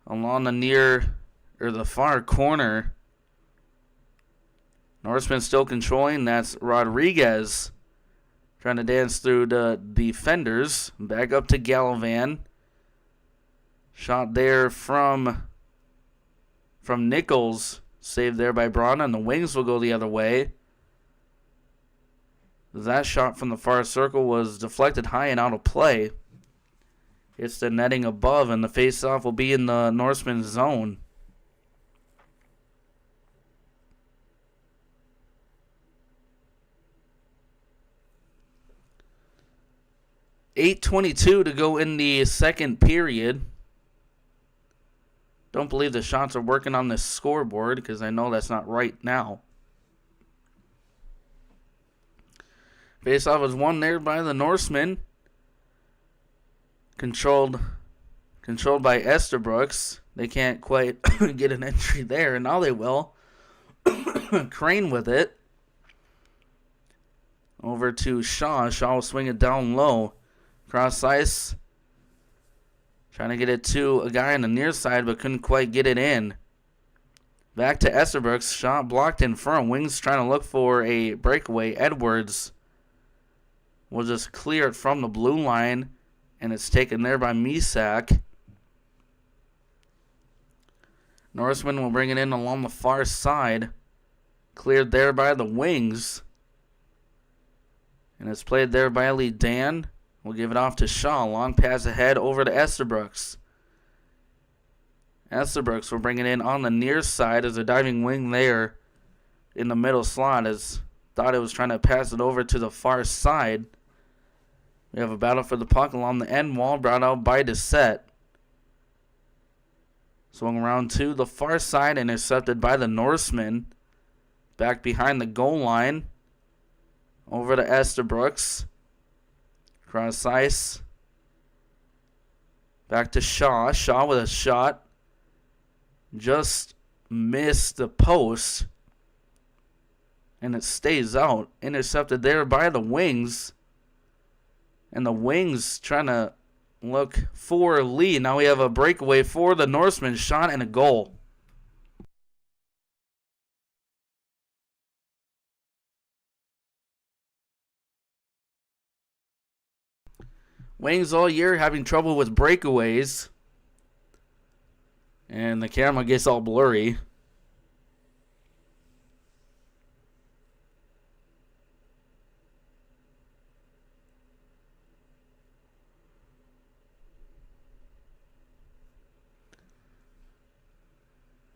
along the far corner. Norsemen still controlling, that's Rodriguez, trying to dance through the defenders. Back up to Gallivan. Shot there from Nichols. Saved there by Braun, and the Wings will go the other way. That shot from the far circle was deflected high and out of play. It's the netting above, and the faceoff will be in the Norseman zone. .8:22 to go in the second period. Don't believe the shots are working on this scoreboard, because I know that's not right now. Faceoff is won there by the Norsemen. Controlled by Esterbrookes. They can't quite get an entry there, and now they will. Crane with it. Over to Shaw. Shaw will swing it down low. Cross ice. Trying to get it to a guy on the near side, but couldn't quite get it in. Back to Esterbrookes. Shot blocked in front. Wings trying to look for a breakaway. Edwards will just clear it from the blue line, and it's taken there by Misak. Norsemen will bring it in along the far side. Cleared there by the wings. And it's played there by Lee Dan. We'll give it off to Shaw. Long pass ahead over to Estabrooks. Estabrooks will bring it in on the near side as a diving wing there in the middle slot. As thought it was trying to pass it over to the far side. We have a battle for the puck along the end wall brought out by Dissett. Swung around to the far side, intercepted by the Norsemen. Back behind the goal line. Over to Estabrooks. Cross ice. Back to Shaw. Shaw with a shot. Just missed the post. And it stays out. Intercepted there by the wings. And the wings trying to look for Lee. Now we have a breakaway for the Norsemen. Shot and a goal. Wings all year having trouble with breakaways. And the camera gets all blurry.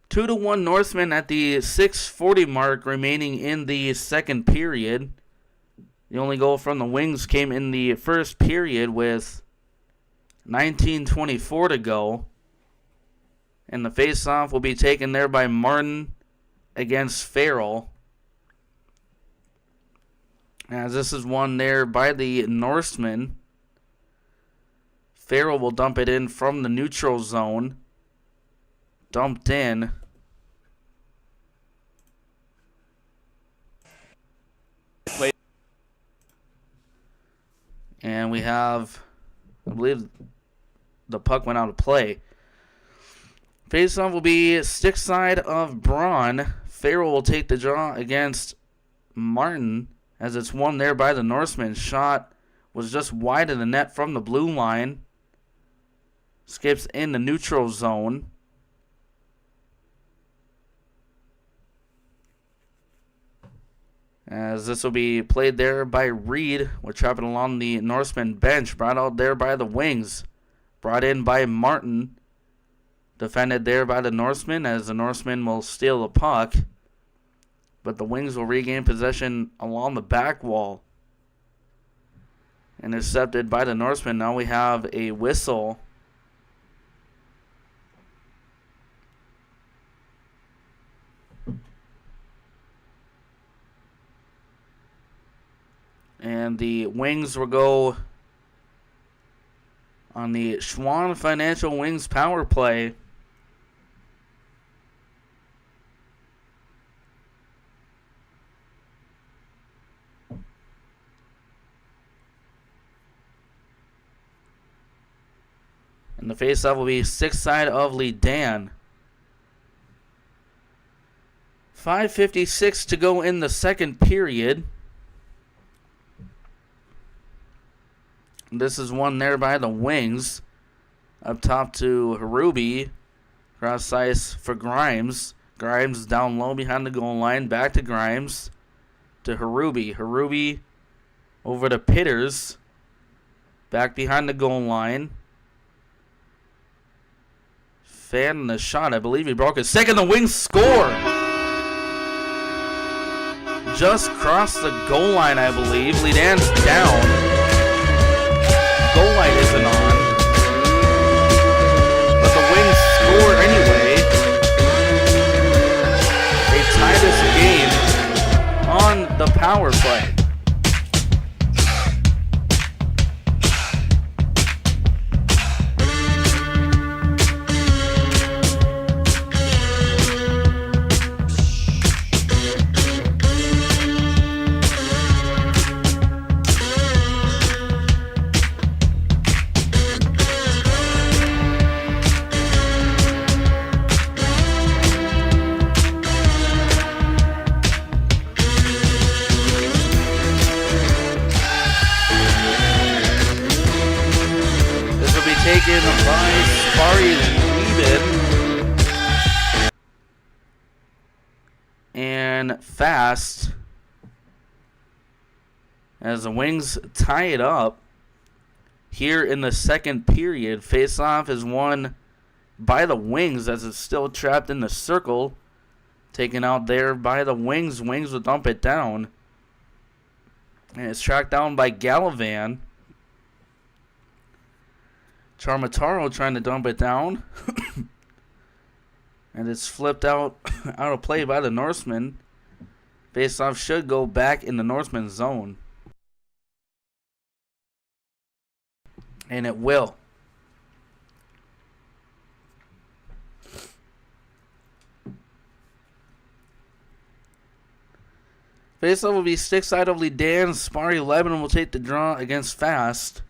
Two to 1 Norsemen at the 6:40 mark remaining in the second period. The only goal from the Wings came in the first period with 19:24 to go. And the face-off will be taken there by Martin against Farrell. As this is won there by the Norsemen. Farrell will dump it in from the neutral zone. Dumped in. And we have, I believe the puck went out of play. Face-off will be stick side of Braun. Farrell will take the draw against Martin as it's won there by the Norsemen. Shot was just wide of the net from the blue line. Skips in the neutral zone. As this will be played there by Reed. We're trapping along the Norseman bench. Brought out there by the Wings. Brought in by Martin. Defended there by the Norsemen as the Norsemen will steal the puck. But the Wings will regain possession along the back wall. Intercepted by the Norsemen. Now we have a whistle. And the Wings will go on the Schwann Financial Wings power play. And the face-off will be sixth side of Lee Dan. 5:56 to go in the second period. This is won there by the Wings. Up top to Harubi. Cross ice for Grimes. Grimes down low behind the goal line. Back to Grimes. To Harubi. Harubi over to Pitters. Back behind the goal line. Fan the shot. I believe he broke his second. The Wings score. Just crossed the goal line, I believe. Ledan's down. Goal light isn't on. But the Wings score anyway. They tie this game on the power play. Taken by Sparry Lieben. on fast as the Wings tie it up here in the second period. Face-off is won by the Wings as it's still trapped in the circle. Taken out there by the Wings. Wings will dump it down. And it's tracked down by Gallivan. Charmataro trying to dump it down. And it's flipped out of play by the Norsemen. Face-off should go back in the Norsemen zone. And it will. Face-off will be stick-side of Dan. Spar 11 will take the draw against Fast.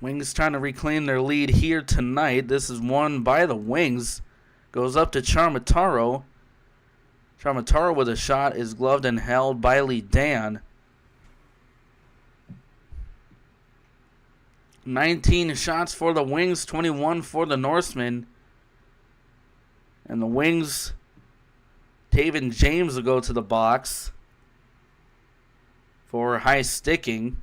Wings trying to reclaim their lead here tonight. This is won by the Wings. Goes up to Charmataro. Charmataro with a shot is gloved and held by Dan. 19 shots for the Wings, 21 for the Norsemen. And the Wings, Taven James will go to the box for high sticking.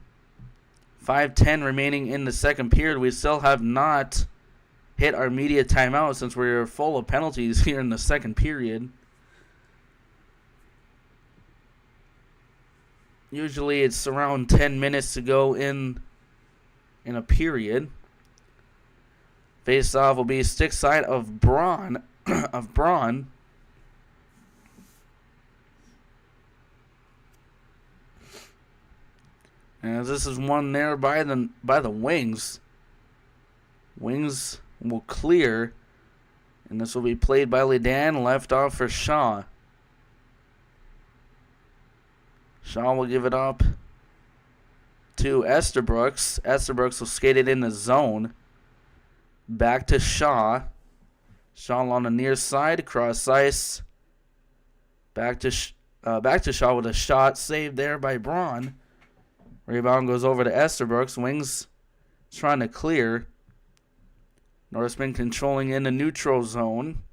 5:10 remaining in the second period. We still have not hit our media timeout since we're full of penalties here in the second period. Usually it's around 10 minutes to go in a period. Face-off will be stick side of Braun. And this is won there by the Wings. Wings will clear. And this will be played by Lidan, left off for Shaw. Shaw will give it up to Estabrooks. Estabrooks will skate it in the zone. Back to Shaw. Shaw on the near side, cross ice. Back to Shaw with a shot saved there by Braun. Rebound goes over to Estabrooks. Wings trying to clear. Norsemen controlling in the neutral zone.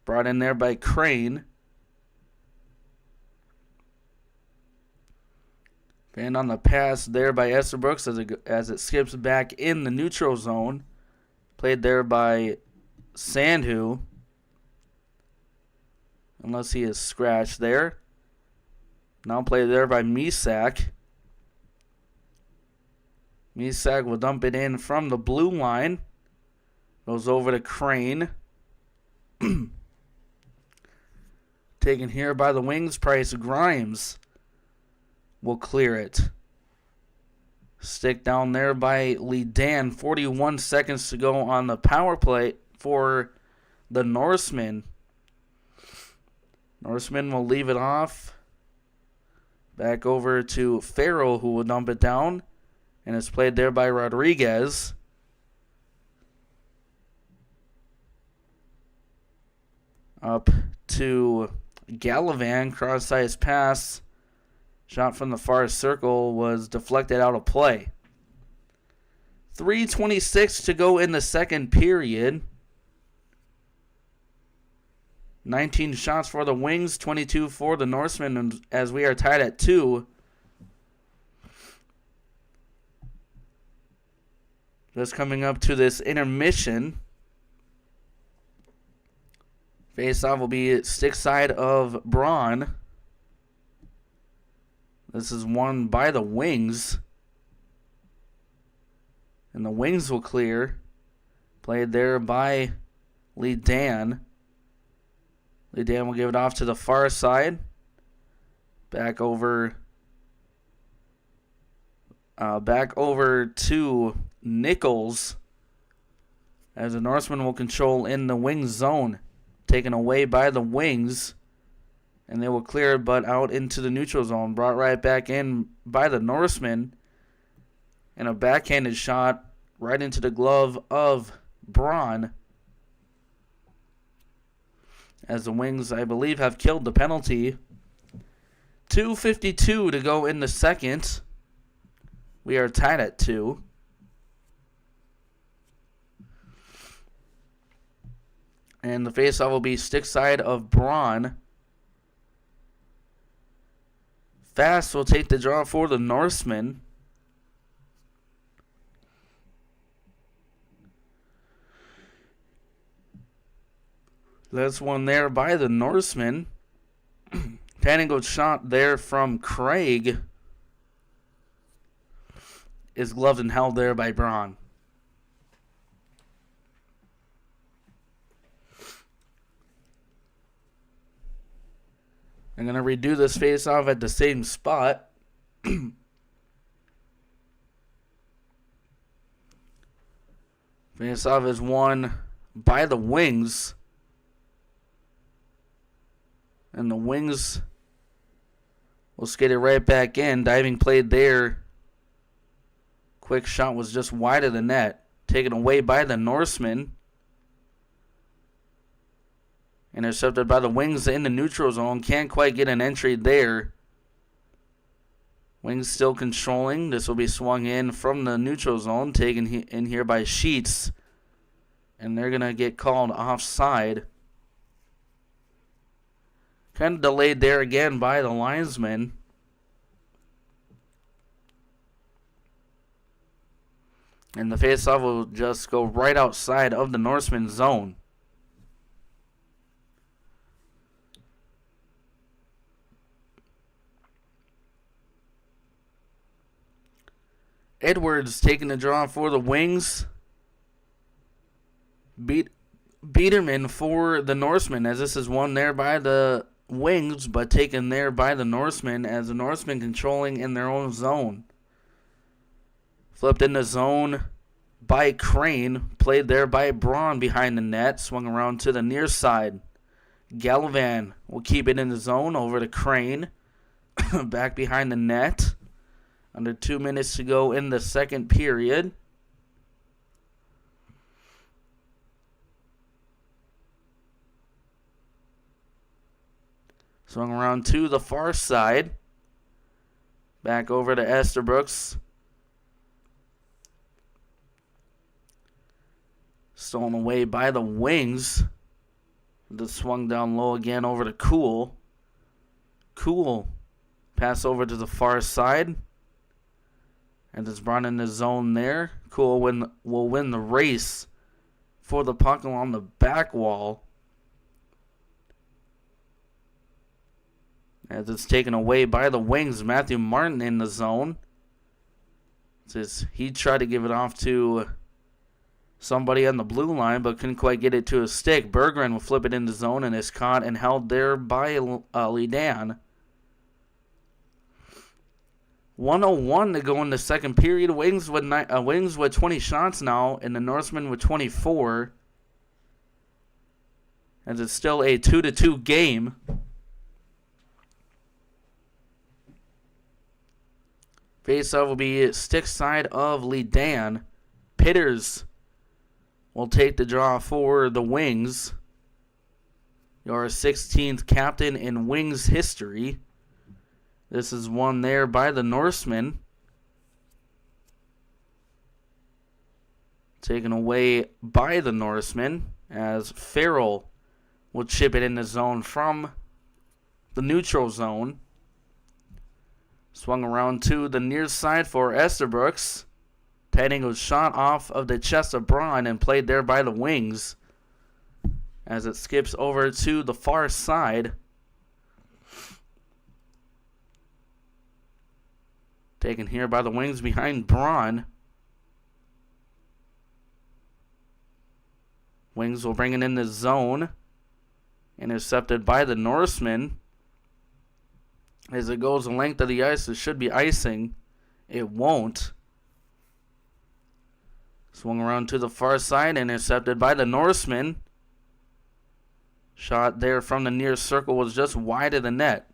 Brought in there by Crane. And on the pass there by Estabrooks as it skips back in the neutral zone. Played there by Sandhu. Unless he is scratched there. Now played there by Misak. Misak will dump it in from the blue line. Goes over to Crane. Taken here by the Wings. Price Grimes will clear it. Stick down there by Lidan. 41 seconds to go on the power play for the Norsemen. Norsemen will leave it off. Back over to Farrell, who will dump it down. And it's played there by Rodriguez. Up to Gallivan. Cross-ice pass. Shot from the far circle was deflected out of play. 3:26 to go in the second period. 19 shots for the Wings, 22 for the Norsemen, as we are tied at 2. Just coming up to this intermission. Face-off will be stick side of Braun. This is won by the Wings. And the Wings will clear. Played there by Lidan. Lidan will give it off to the far side. Back over to Nichols. As the Norsemen will control in the Wings zone. Taken away by the Wings. And they will clear, but out into the neutral zone. Brought right back in by the Norsemen. And a backhanded shot right into the glove of Braun. As the Wings, I believe, have killed the penalty. 2:52 to go in the second. We are tied at 2. And the faceoff will be stick side of Braun. Fast will take the draw for the Norsemen. That's one there by the Norsemen. Tango shot there from Craig is gloved and held there by Braun. I'm going to redo this face-off at the same spot. Face-off is won by the Wings. And the Wings will skate it right back in. Diving played there. Quick shot was just wide of the net. Taken away by the Norsemen. Intercepted by the Wings in the neutral zone. Can't quite get an entry there. Wings still controlling. This will be swung in from the neutral zone. Taken in here by Sheets. And they're going to get called offside. Kind of delayed there again by the linesman. And the faceoff will just go right outside of the Norseman zone. Edwards taking the draw for the Wings. Biederman for the Norsemen, as this is won there by the Wings, but taken there by the Norsemen, as the Norsemen controlling in their own zone. Flipped in the zone by Crane. Played there by Braun behind the net. Swung around to the near side. Gallivan will keep it in the zone over to Crane. Back behind the net. Under 2 minutes to go in the second period. Swung around to the far side. Back over to Estabrooks. Stolen away by the Wings. Just swung down low again over to Cool. Cool. Pass over to the far side. And it's brought in the zone there. Cool will win the race for the puck along the back wall. As it's taken away by the Wings. Matthew Martin in the zone. He tried to give it off to somebody on the blue line, but couldn't quite get it to a stick. Berggren will flip it in the zone and is caught and held there by Lidan. 1:01 to go in the second period. Wings with 20 shots now, and the Norsemen with 24. As it's still a 2-2 game. Faceoff will be stick side of Lidan. Pitters will take the draw for the Wings. Your 16th captain in Wings history. This is won there by the Norsemen. Taken away by the Norsemen as Farrell will chip it in the zone from the neutral zone. Swung around to the near side for Estabrooks. Tight angle shot off of the chest of Braun and played there by the Wings. As it skips over to the far side. Taken here by the Wings behind Braun. Wings will bring it in the zone. Intercepted by the Norsemen. As it goes the length of the ice, it should be icing. It won't. Swung around to the far side, intercepted by the Norsemen. Shot there from the near circle was just wide of the net.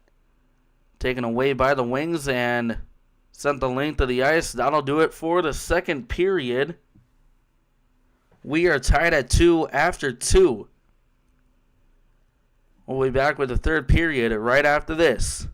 Taken away by the Wings and sent the length of the ice. That'll do it for the second period. We are tied at 2 after 2. We'll be back with the third period right after this.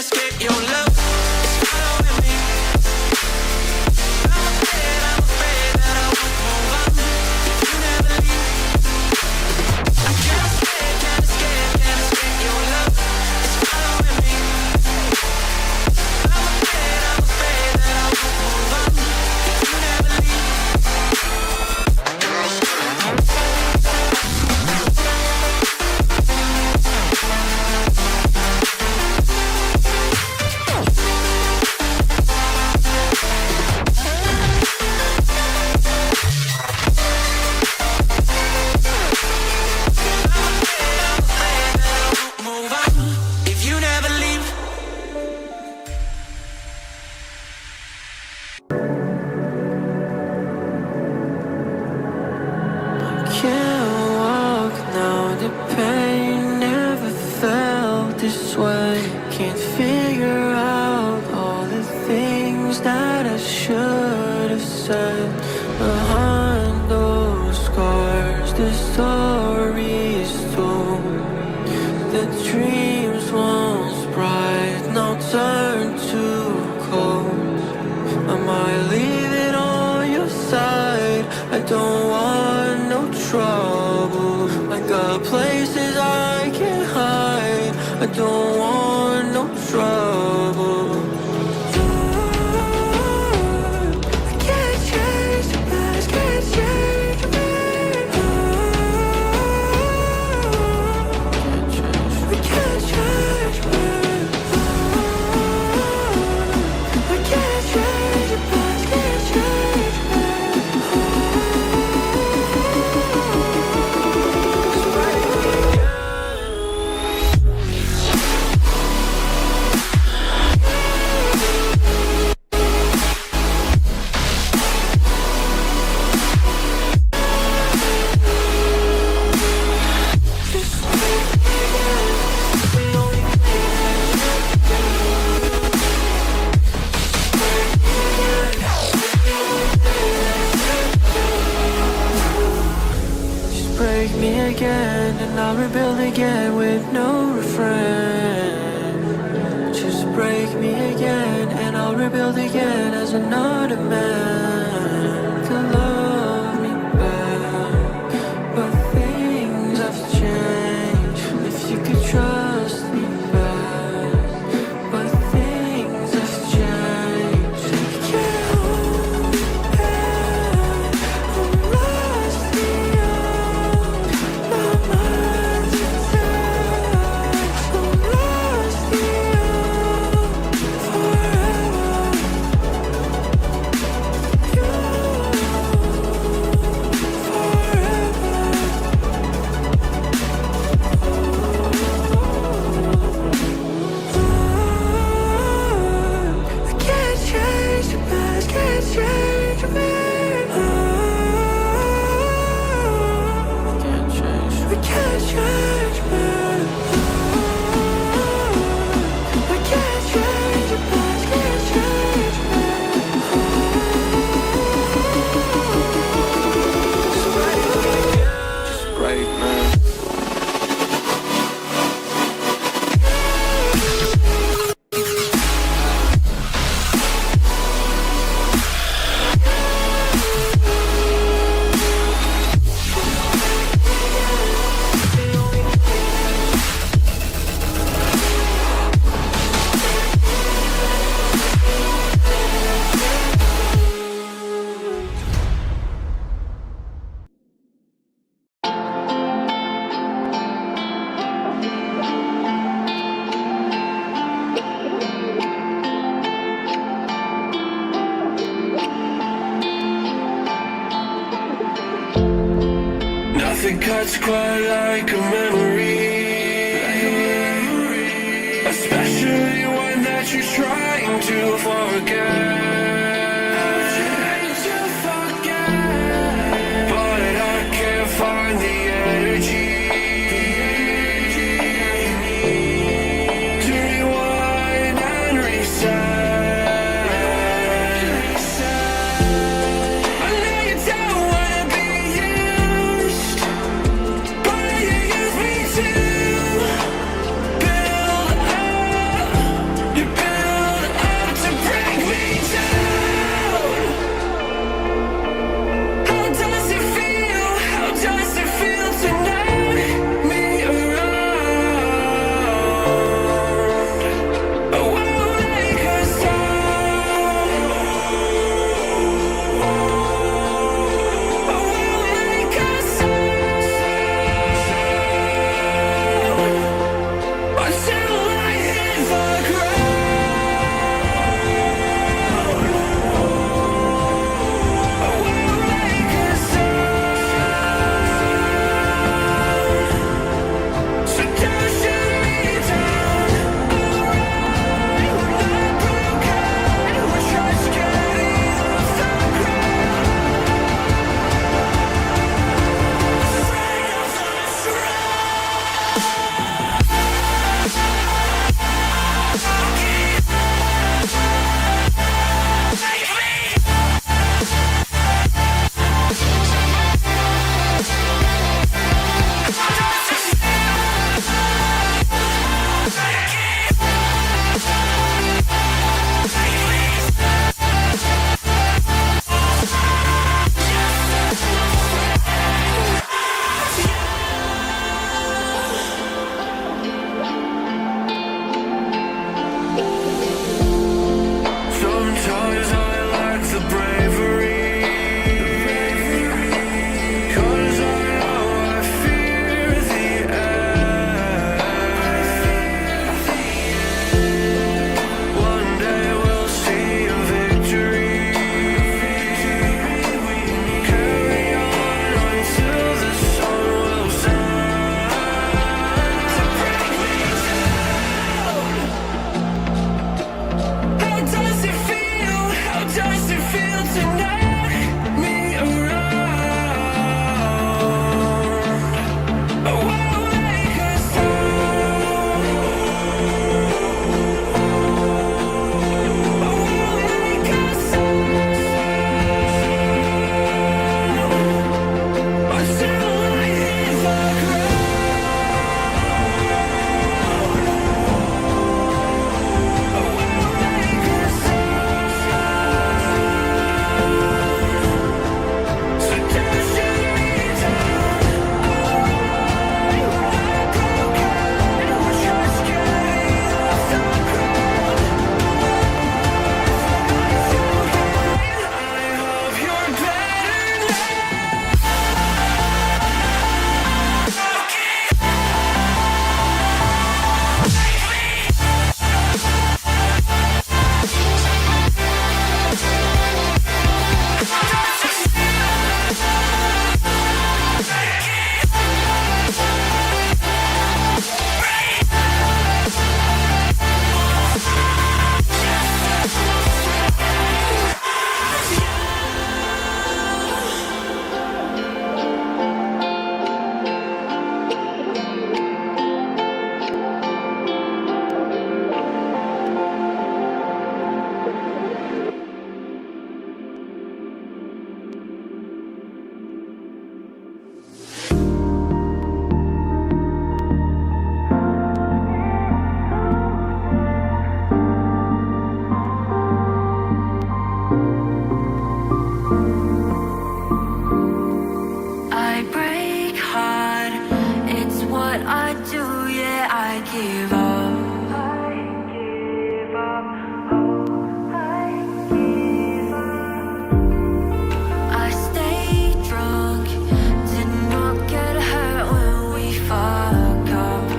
escape your love. It's following me. I'm afraid that I won't move on if you never leave. I can't escape your love. It's following me. I'm afraid that I won't move on if you never leave. Move on if you never leave. Can't walk now, the pain never felt this way. Can't figure out all the things that I should have said. Behind those scars, the stories told. The dreams once bright now turn to cold. Am I leaving on your side? I don't want no trouble. I got places I can hide. I don't want no trouble. I can't change the past, can't change me. I can't change me. I can't change the past, can't change me. Just break me again and I'll rebuild again with no refrain. Just break me again and I'll rebuild again as another man to love me back. But things have changed. If you could trust me back. But things have changed. You can't hold me back. I'm lost in you. My mind's attached. I'm lost in you forever. You I can't change the past, can't change me. I can't change me. I can't change the past, can't change me. Just break me. Nothing cuts quite like a memory, especially one that you're trying to forget. But I can't find the energy to rewind and reset. I know you don't wanna be used, but you use me to build up I give up. I stay drunk, did not get hurt when we fuck up.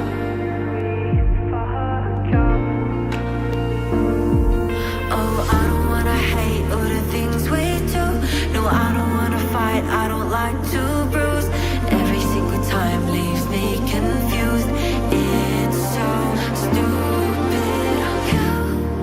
Oh, I don't wanna hate all the things we do. No, I don't wanna fight, I don't like to bruise. Every single time leaves me confused. It's so stupid.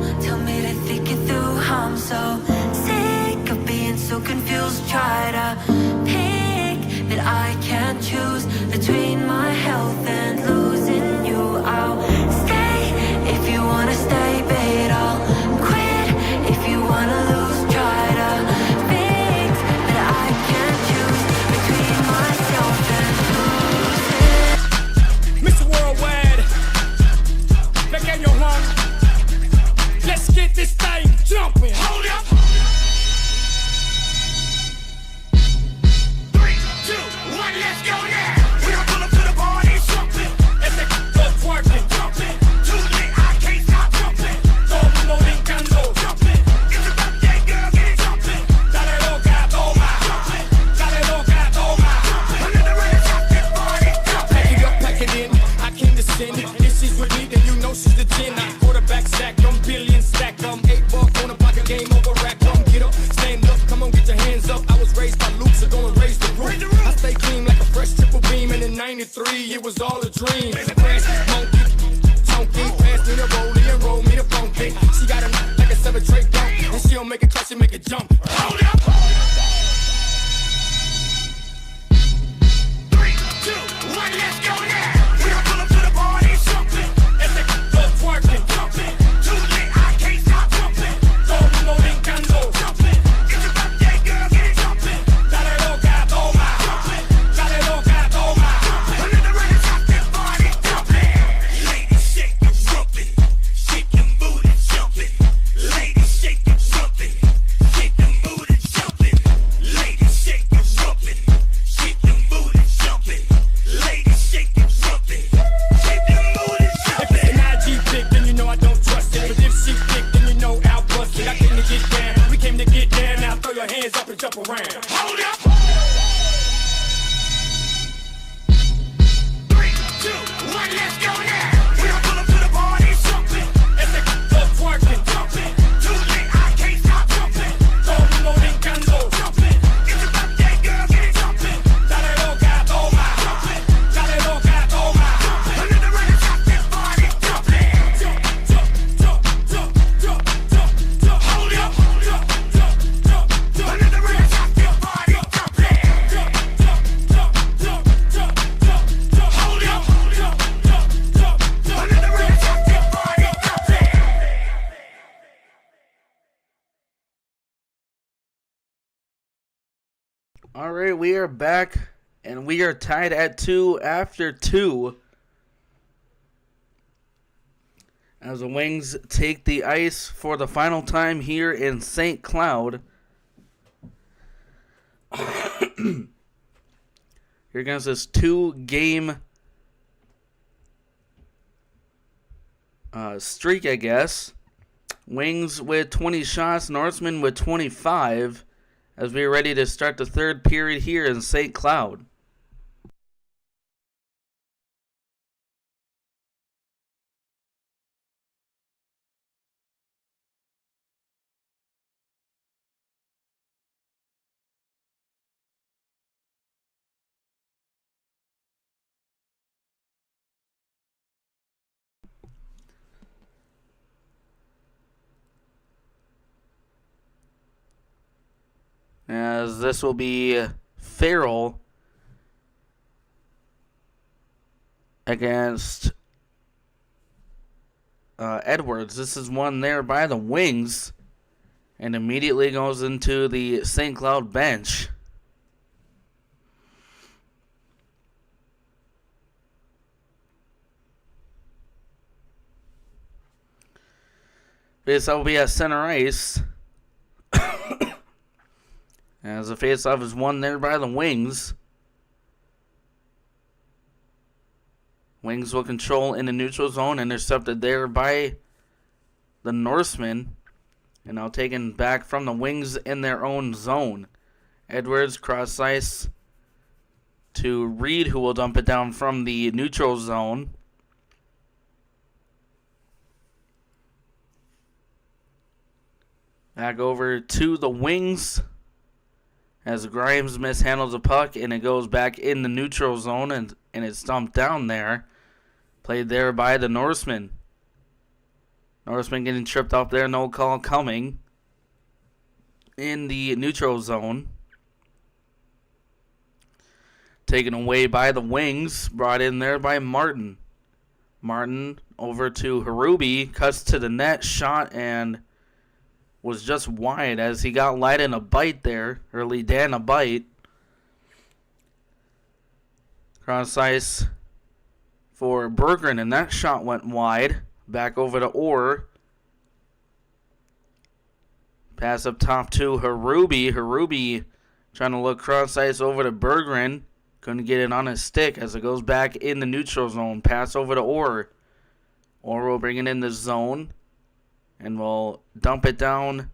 You tell me to think it through. I'm so sick of being so confused. Try to pick, but I can't choose between my health and losing you. I'll stay if you wanna stay, but I'll quit if you wanna lose. Try to fix, but I can't choose between myself and losing. Mr. Worldwide, back at your home. Let's get this thing jumping. Hold up. 3, 2, 1, let's go now. We don't pull up to the party, jumping. As they go twerking, jumping. Too lit, I can't stop jumping. Todo mundo brincando, jumping. It's a birthday, girl, get it jumping. Dale loca, toma, jumping. Dale loca, toma, jumping. Another way to stop this party, jumping. Pack it up, pack it in. I came to sin. If she's with me, then you know she's the 10. I quarterback sack, them billions stack, 8 ball on the pocket, game over rack. Come get up, stand up, come on, get your hands up. I was raised by Luke, so go and raise the roof. I stay clean like a fresh triple beam, and in '93, it was all a dream. Crash, monkey, chunky, pass me the rollie and roll me the funky. She got a like a 7 tray dunk, and she don't make it clutch, she make it jump. Hold up. 3, 2, 1, let's go now. We don't pull up to the party, jumping. As they go twerking, jumping. Too lit, I can't stop jumping. Todo mundo brincando, jumping. It's a birthday, girl, get it jumping. Dale loca, toma, jumping. Dale loca, toma, jumping. Another way to stop this party, jumping. Ladies, shake your jumping. Shake your booty, jumping. Ladies, shake your jumping. Shake your booty, jumping. Ladies, shake your jumping. Shake your booty, jumping. Ladies, shake your jumping. Shake your booty, jumping. If it's an IG pic, then you know I don't trust it. But if she thick, then you know I'll bust it. I came to get down. We came to get down. Now throw your hands up and jump around. Hold up. 3, 2, 1, let's go now. We don't pull up to the party, jumping. As they go twerking, jumping. Too lit, I can't stop jumping. Todo mundo brincando, jumping. It's a birthday, girl, get it jumping. Dale loca, toma, jumping. Dale loca, toma, jumping. Another way to stop this party, jumping. Jump, jump, jump, jump, jump, jump, jump. Hold up. Jump, jump, jump, jump. Another way to stop this party, jumping. Jump, jump, jump, jump, jump, jump, jump. Hold up. Jump, jump, jump, jump. Another way to stop this party, jumping. All right, we are back, and we are tied at 2 after 2. As the Wings take the ice for the final time here in St. Cloud. Here comes this 2-game streak, I guess. Wings with 20 shots, Norsemen with 25. As we are ready to start the third period here in St. Cloud. As this will be Farrell against Edwards. This is won there by the Wings and immediately goes into the St. Cloud bench. This will be at center ice. As the faceoff is won there by the Wings. Wings will control in the neutral zone, intercepted there by the Norsemen. And now taken back from the Wings in their own zone. Edwards cross ice to Reed, who will dump it down from the neutral zone. Back over to the Wings as Grimes mishandles the puck, and it goes back in the neutral zone, and it's dumped down there. Played there by the Norsemen. Norsemen getting tripped up there, no call coming in the neutral zone. Taken away by the Wings, brought in there by Martin. Martin over to Harubi, cuts to the net, shot, and was just wide as he got light in a bite there, or Dan a bite. Cross ice for Berggren, and that shot went wide. Back over to Orr. Pass up top to Harubi. Harubi trying to look cross ice over to Berggren. Couldn't get it on his stick as it goes back in the neutral zone. Pass over to Orr. Orr will bring it in the zone. And will dump it down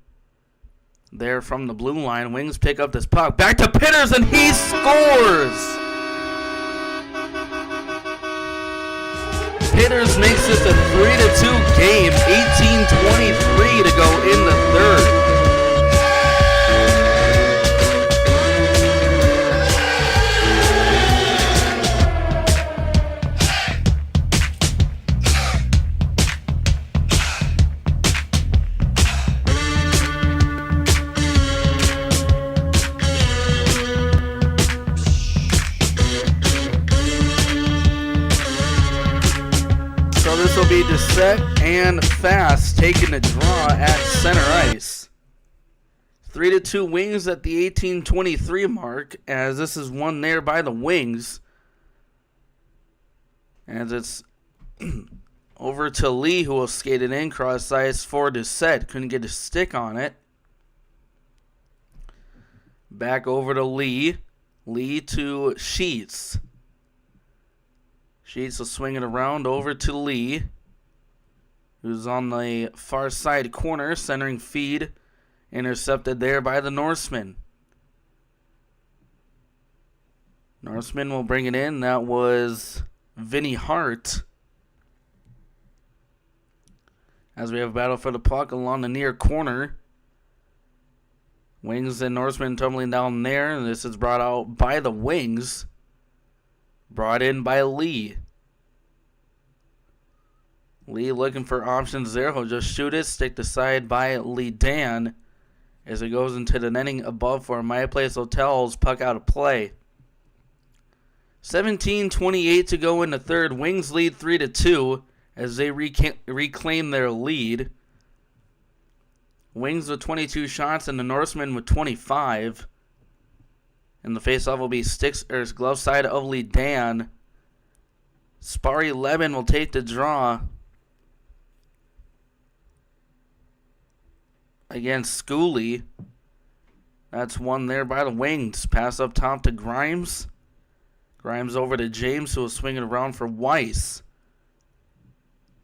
there from the blue line. Wings pick up this puck. Back to Pitters, and he scores! Pitters makes this a 3-2 game. 18:23 to go in the third. This will be Doucette and Fast taking a draw at center ice. 3-2 Wings at the 18:23 mark, as this is won there by the Wings. As it's over to Lee, who will skate it in cross ice for Doucette. Couldn't get a stick on it. Back over to Lee. Lee to Sheets. Sheets will swing it around over to Lee, who's on the far side corner, centering feed, intercepted there by the Norsemen. Norsemen will bring it in. That was Vinny Hart. As we have a battle for the puck along the near corner. Wings and Norsemen tumbling down there, and this is brought out by the Wings. Brought in by Lee. Lee looking for options there. He'll just shoot it. Stick aside by Lee Dan as it goes into the netting above for My Place Hotels. Puck out of play. 17:28 to go in the third. Wings lead 3-2 as they reclaim their lead. Wings with 22 shots and the Norsemen with 25. And the faceoff will be glove side of Lee Dan. Sparry Leben will take the draw against Schooley. That's won there by the Wings. Pass up top to Grimes. Grimes over to James, who will swing it around for Weiss.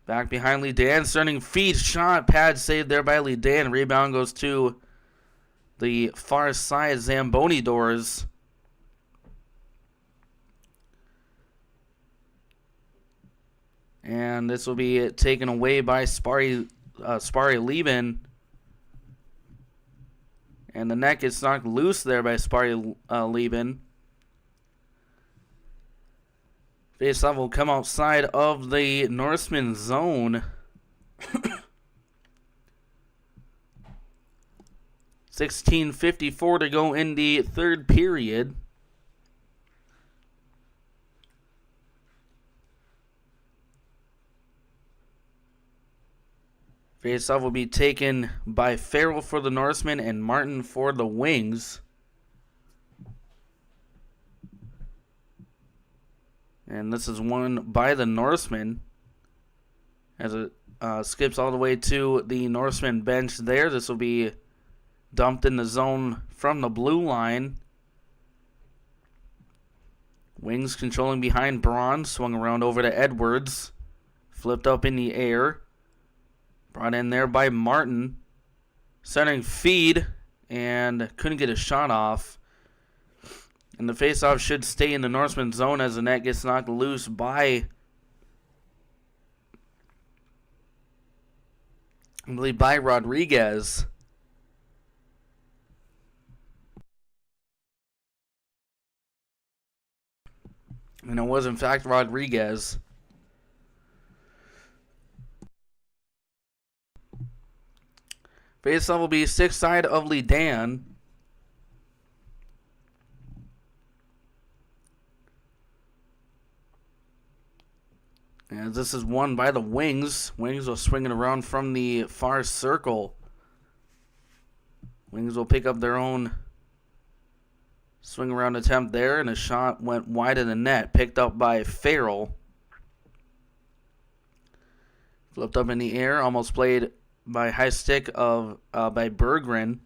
Back behind Lee Dan, starting feed shot. Pad saved there by Lee Dan. Rebound goes to the far side Zamboni doors. And this will be taken away by Sparry Lieben. And the net gets knocked loose there by Sparry Lieben. Faceoff will come outside of the Norseman zone. 16:54 to go in the third period. Faceoff will be taken by Farrell for the Norsemen and Martin for the Wings. And this is won by the Norsemen as it skips all the way to the Norsemen bench there. This will be dumped in the zone from the blue line. Wings controlling behind Braun. Swung around over to Edwards. Flipped up in the air. Brought in there by Martin. Centering feed. And couldn't get a shot off. And the faceoff should stay in the Norseman zone as the net gets knocked loose by, I believe, by Rodriguez. And it was, in fact, Rodriguez. Faceoff will be sixth side of Lidan. As this is won by the Wings. Wings will swing it around from the far circle. Wings will pick up their own swing around attempt there, and a shot went wide of the net, picked up by Farrell. Flipped up in the air, almost played by high stick of by Berggren.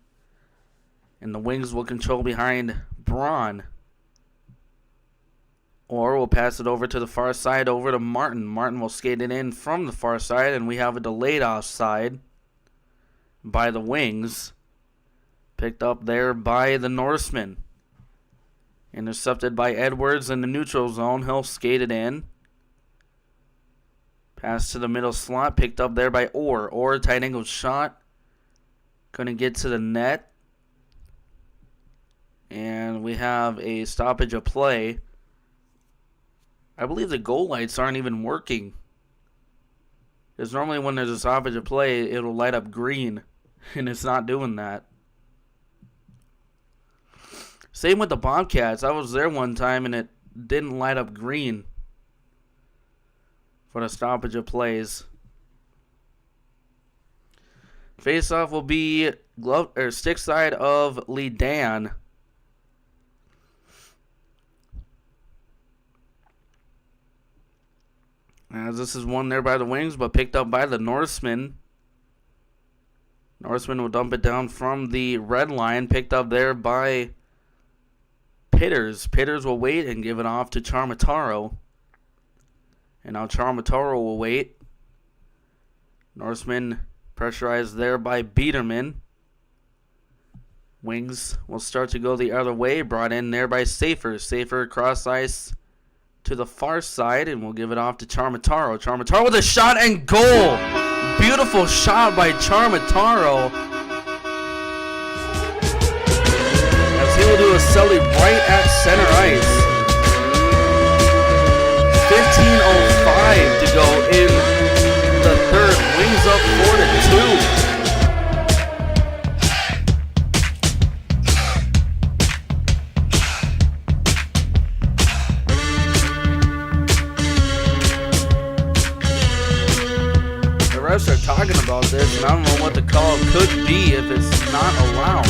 And the Wings will control behind Braun. Or we'll pass it over to the far side, over to Martin. Martin will skate it in from the far side, and we have a delayed offside by the Wings. Picked up there by the Norsemen. Intercepted by Edwards in the neutral zone. He'll skate it in. Pass to the middle slot. Picked up there by Orr. Orr, tight angle shot. Couldn't get to the net. And we have a stoppage of play. I believe the goal lights aren't even working. Because normally when there's a stoppage of play, it'll light up green. And it's not doing that. Same with the Bobcats. I was there one time and it didn't light up green for the stoppage of plays. Face-off will be stick side of Lidan. As this is won there by the Wings, but picked up by the Norsemen. Norsemen will dump it down from the red line, picked up there by Pitters. Pitters will wait and give it off to Charmataro. And now Charmataro will wait. Norsemen pressurized there by Biederman. Wings will start to go the other way, brought in there by Safer. Safer cross ice to the far side, and we'll give it off to Charmataro. Charmataro with a shot and goal! Beautiful shot by Charmataro. As he will do a celly right at center ice. 15:05 to go in the third. Wings up 4-2. Are talking about this, and I don't know what the call could be if it's not allowed.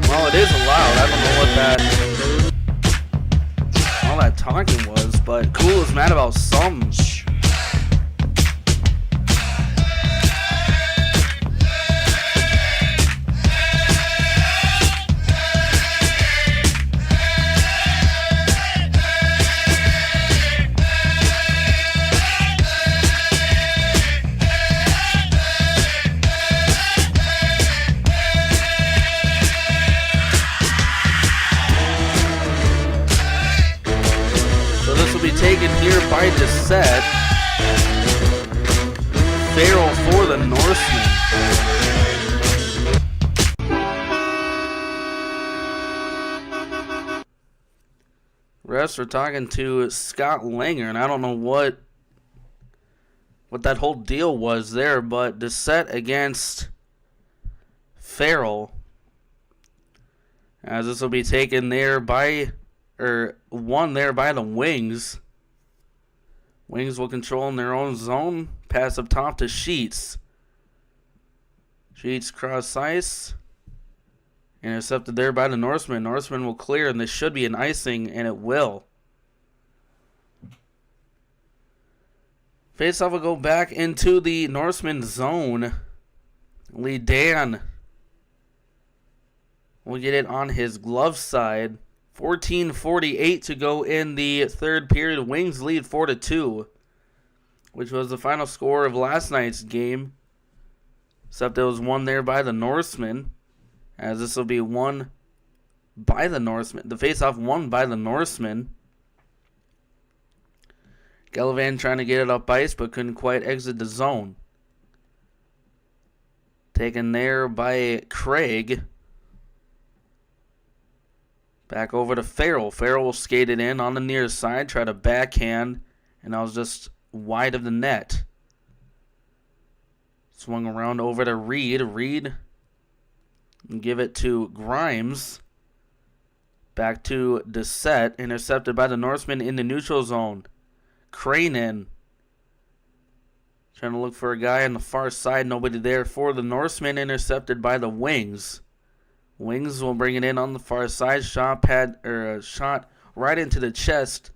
Well, it is allowed. I don't know what that talking was, but Cool is mad about something. Taken here by Dissett. Farrell for the Norsemen. Refs are talking to Scott Langer, and I don't know what that whole deal was there, but Dissett against Farrell. As this will be taken there by, or won there by the Wings. Wings will control in their own zone. Pass up top to Sheets. Sheets cross ice. Intercepted there by the Norsemen. Norsemen will clear, and this should be an icing, and it will. Faceoff will go back into the Norsemen zone. Lee Dan will get it on his glove side. 14:48 to go in the third period. Wings lead 4-2, which was the final score of last night's game. Except it was won there by the Norsemen, as this will be won by the Norsemen. The faceoff won by the Norsemen. Gellivan trying to get it up ice, but couldn't quite exit the zone. Taken there by Craig. Back over to Farrell. Farrell skated in on the near side, tried a backhand, and that was just wide of the net. Swung around over to Reed. Reed and give it to Grimes. Back to Dissett. Intercepted by the Norsemen in the neutral zone. Crane in. Trying to look for a guy on the far side. Nobody there for the Norsemen. Intercepted by the Wings. Wings will bring it in on the far side. Shot right into the chest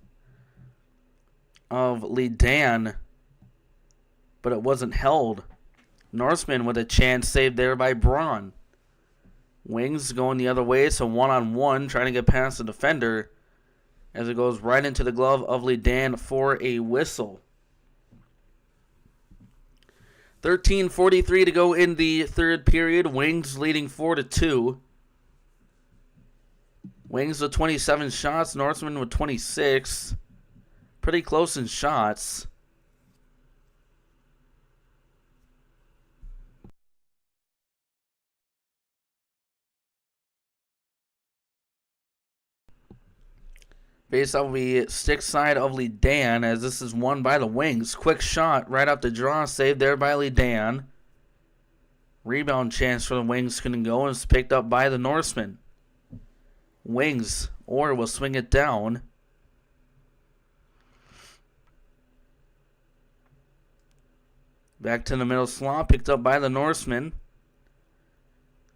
of Lee Dan, but it wasn't held. Norsemen with a chance saved there by Braun. Wings going the other way, so one-on-one, trying to get past the defender as it goes right into the glove of Lee Dan for a whistle. 13:43 to go in the third period. Wings leading 4-2. Wings with 27 shots. Norsemen with 26. Pretty close in shots. Faceoff will be stick side of Lee Dan, as this is won by the Wings. Quick shot right up the draw, saved there by Lee Dan. Rebound chance for the Wings couldn't go, and it's picked up by the Norsemen. Wings, or will swing it down. Back to the middle slot, picked up by the Norsemen.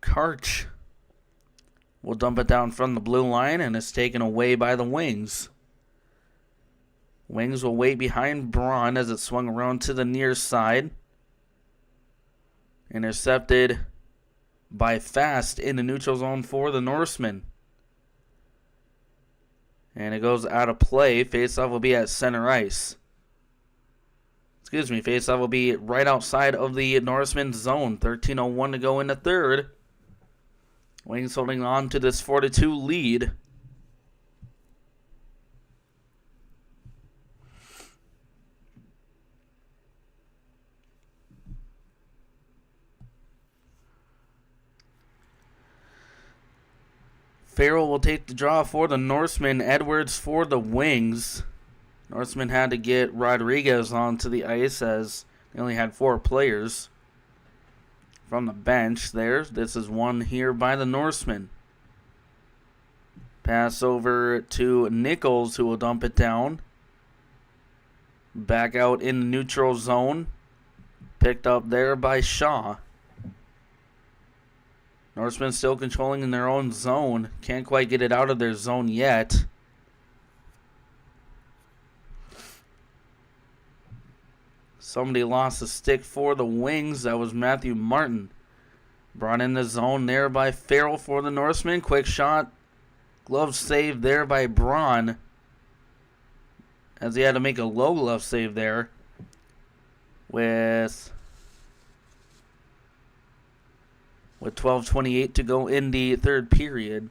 Karch will dump it down from the blue line, and it's taken away by the Wings. Wings will wait behind Braun as it swung around to the near side. Intercepted by Fast in the neutral zone for the Norsemen. And it goes out of play. Faceoff will be at center ice. Faceoff will be right outside of the Norsemen zone. 13:01 to go in the third. Wings holding on to this 4-2 lead. Farrell will take the draw for the Norsemen. Edwards for the Wings. Norsemen had to get Rodriguez onto the ice as they only had 4 players from the bench there. This is won here by the Norsemen. Pass over to Nichols, who will dump it down. Back out in the neutral zone. Picked up there by Shaw. Norsemen still controlling in their own zone. Can't quite get it out of their zone yet. Somebody lost a stick for the Wings. That was Matthew Martin. Brought in the zone there by Farrell for the Norsemen. Quick shot. Glove save there by Braun, as he had to make a low glove save there with 12:28 to go in the third period.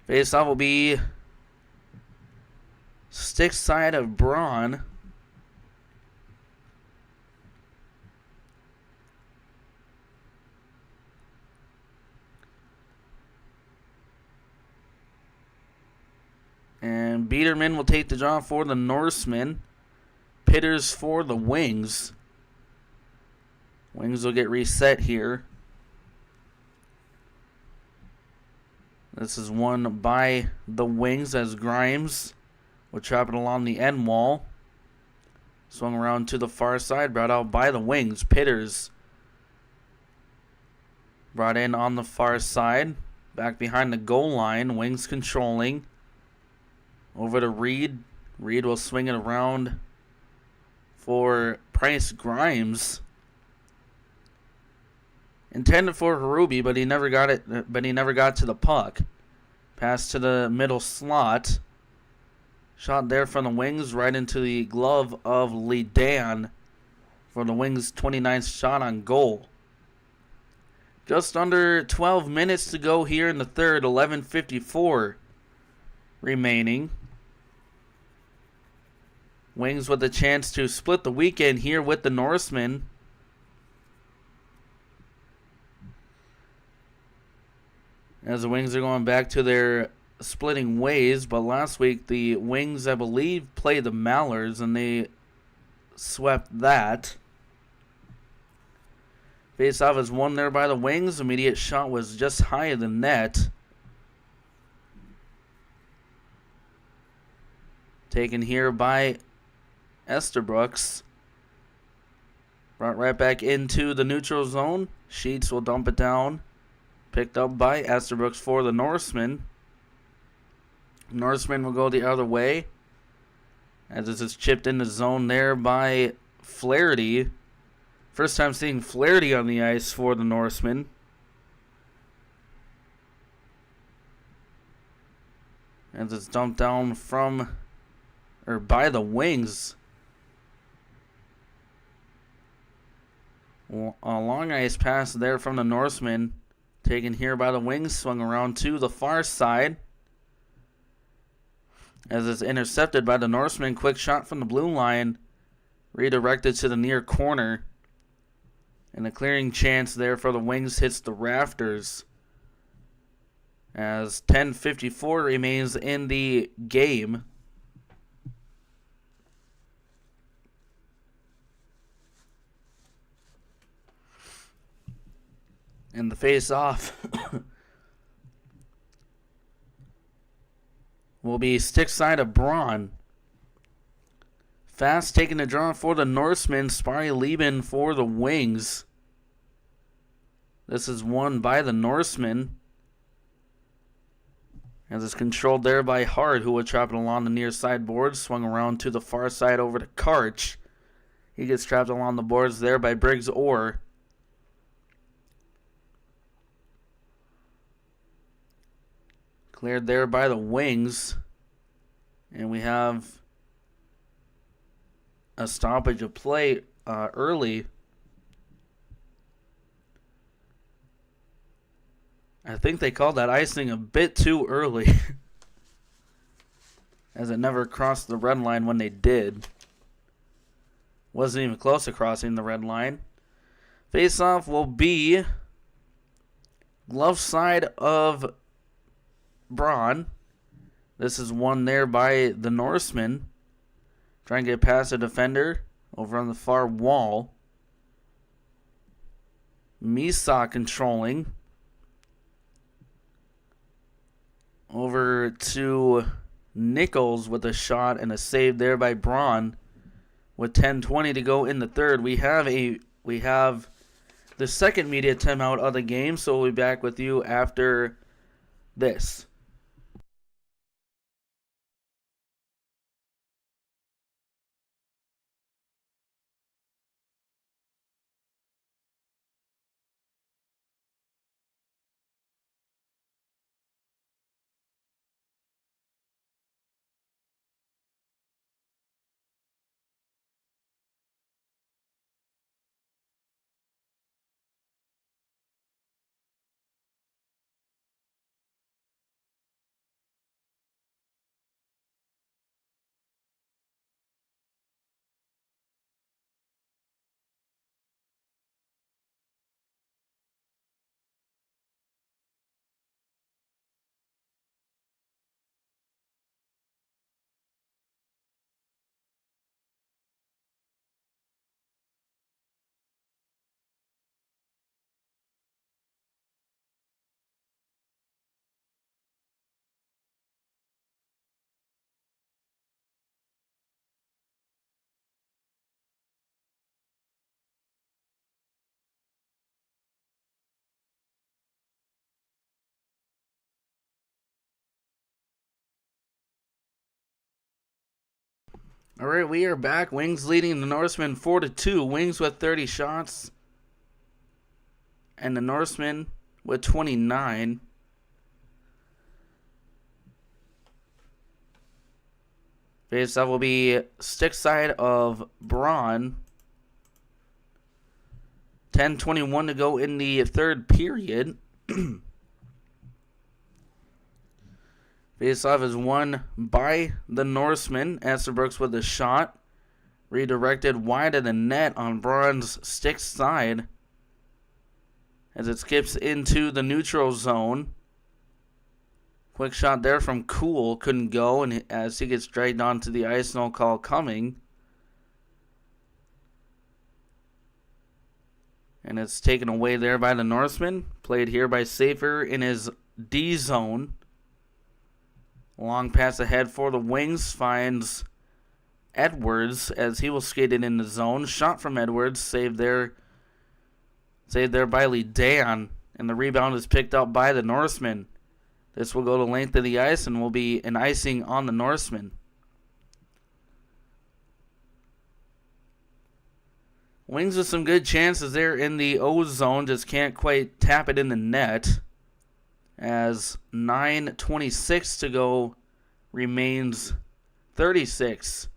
Faceoff will be stick side of Braun. And Biederman will take the draw for the Norsemen. Pitters for the Wings. Wings will get reset here. This is won by the Wings as Grimes will chop it along the end wall. Swung around to the far side, brought out by the wings. Pitters brought in on the far side. Back behind the goal line. Wings controlling. Over to Reed. Reed will swing it around for Price Grimes. Intended for Harubi, but he never got it. But he never got to the puck. Pass to the middle slot. Shot there from the wings, right into the glove of Lee Dan for the Wings' 29th shot on goal. Just under 12 minutes to go here in the third. 11:54 remaining. Wings with a chance to split the weekend here with the Norsemen. As the Wings are going back to their splitting ways, but last week the Wings, I believe, played the Mallards and they swept that. Face-off is won there by the Wings. Immediate shot was just high of the net. Taken here by Esterbrooks. Brought right back into the neutral zone. Sheets will dump it down. Picked up by Esterbrooks for the Norsemen. Norsemen will go the other way. As this is chipped in the zone there by Flaherty. First time seeing Flaherty on the ice for the Norsemen. As it's dumped down from, or by the Wings. A long ice pass there from the Norsemen. Taken here by the Wings. Swung around to the far side. As it's intercepted by the Norsemen. Quick shot from the blue line. Redirected to the near corner. And a clearing chance there for the Wings hits the rafters. As 10:54 remains in the game. And the face-off will be stick side of Braun. Fast taking the draw for the Norsemen. Spari Lieben for the Wings. This is won by the Norsemen. As it's controlled there by Hart, who will trap it along the near side boards. Swung around to the far side over to Karch. He gets trapped along the boards there by Briggs Orr. Cleared there by the Wings. And we have a stoppage of play early. I think they called that icing a bit too early. As it never crossed the red line when they did. Wasn't even close to crossing the red line. Face-off will be glove side of Braun. This is won there by the Norsemen. Trying to get past a defender over on the far wall. Misa controlling. Over to Nichols with a shot and a save there by Braun. With 10:20 to go in the third, we have the second media timeout of the game, so we'll be back with you after this. All right, we are back. Wings leading the Norsemen 4-2. Wings with 30 shots. And the Norsemen with 29. Face-off will be stick side of Braun. 10:21 to go in the third period. Face-off is won by the Norsemen. Esterbrook's with a shot. Redirected wide of the net on Braun's stick side. As it skips into the neutral zone. Quick shot there from Cool. Couldn't go, and as he gets dragged onto the ice, no call coming. And it's taken away there by the Norsemen. Played here by Safer in his D zone. Long pass ahead for the Wings. Finds Edwards as he will skate it in the zone. Shot from Edwards. Saved there by Lee Dan. And the rebound is picked up by the Norsemen. This will go the length of the ice and will be an icing on the Norsemen. Wings with some good chances there in the O zone. Just can't quite tap it in the net. As 9:26 to go remains 36.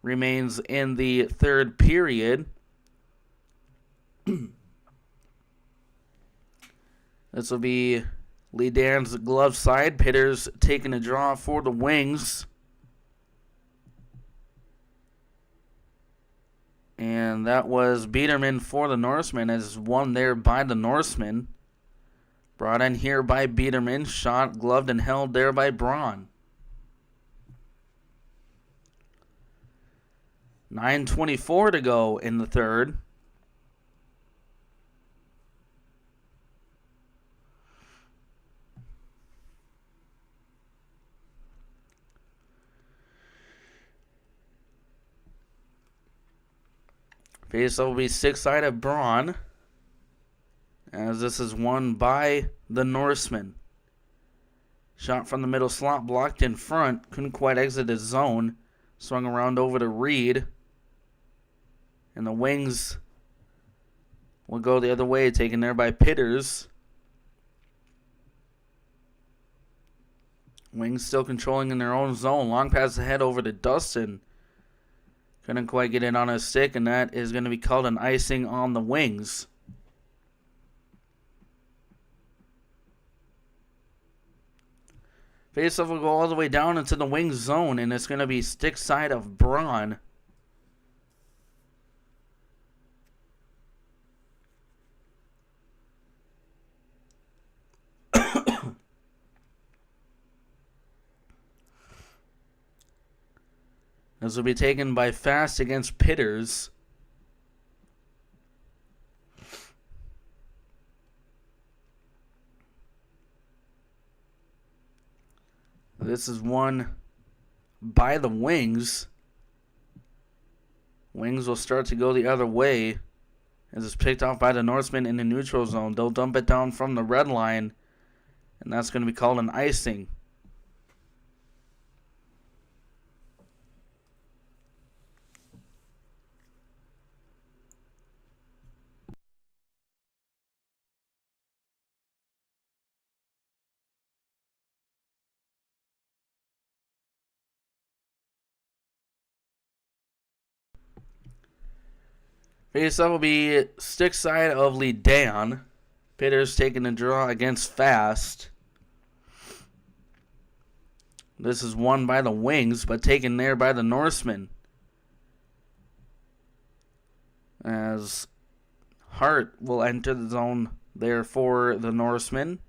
Remains in the third period. This will be Lee Dan's glove side. Pitters taking a draw for the Wings. And that was Biederman for the Norsemen, as won there by the Norsemen. Brought in here by Biederman. Shot, gloved, and held there by Braun. 9:24 to go in the third. Face will be stick-side of Braun, as this is won by the Norsemen. Shot from the middle slot, blocked in front. Couldn't quite exit his zone. Swung around over to Reed. And the Wings will go the other way, taken there by Pitters. Wings still controlling in their own zone. Long pass ahead over to Dustin. Couldn't quite get it on his stick, and that is going to be called an icing on the Wings. Faceoff will go all the way down into the Wings zone, and it's going to be stick side of Braun. This will be taken by Fast against Pitters. This is won by the Wings. Wings will start to go the other way as it's picked off by the Norsemen in the neutral zone. They'll dump it down from the red line, and that's going to be called an icing. Face-off will be stick side of Lee Dan. Pitters taking a draw against Fast. This is won by the Wings, but taken there by the Norsemen. As Hart will enter the zone there for the Norsemen.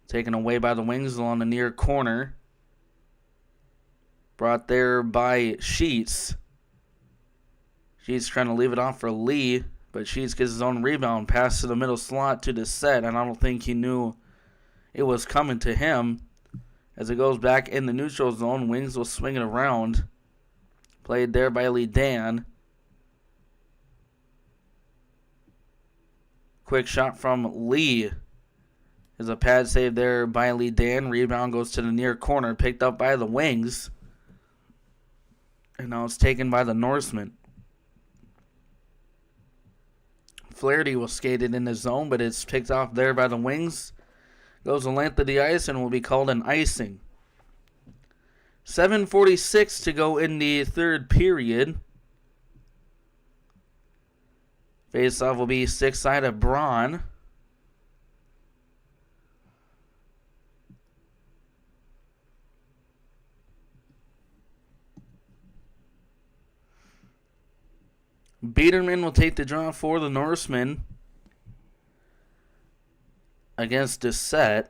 Taken away by the Wings along the near corner. Brought there by Sheets. Sheets trying to leave it off for Lee, but Sheets gets his own rebound. Pass to the middle slot to the set, and I don't think he knew it was coming to him. As it goes back in the neutral zone, Wings will swing it around. Played there by Lee Dan. Quick shot from Lee There's a pad save there by Lee Dan. Rebound goes to the near corner, picked up by the Wings. And now it's taken by the Norsemen. Flaherty will skate it in the zone, but it's picked off there by the Wings. Goes the length of the ice and will be called an icing. 7:46 to go in the third period. Face-off will be stick side of Braun. Biederman will take the draw for the Norsemen against Doucette.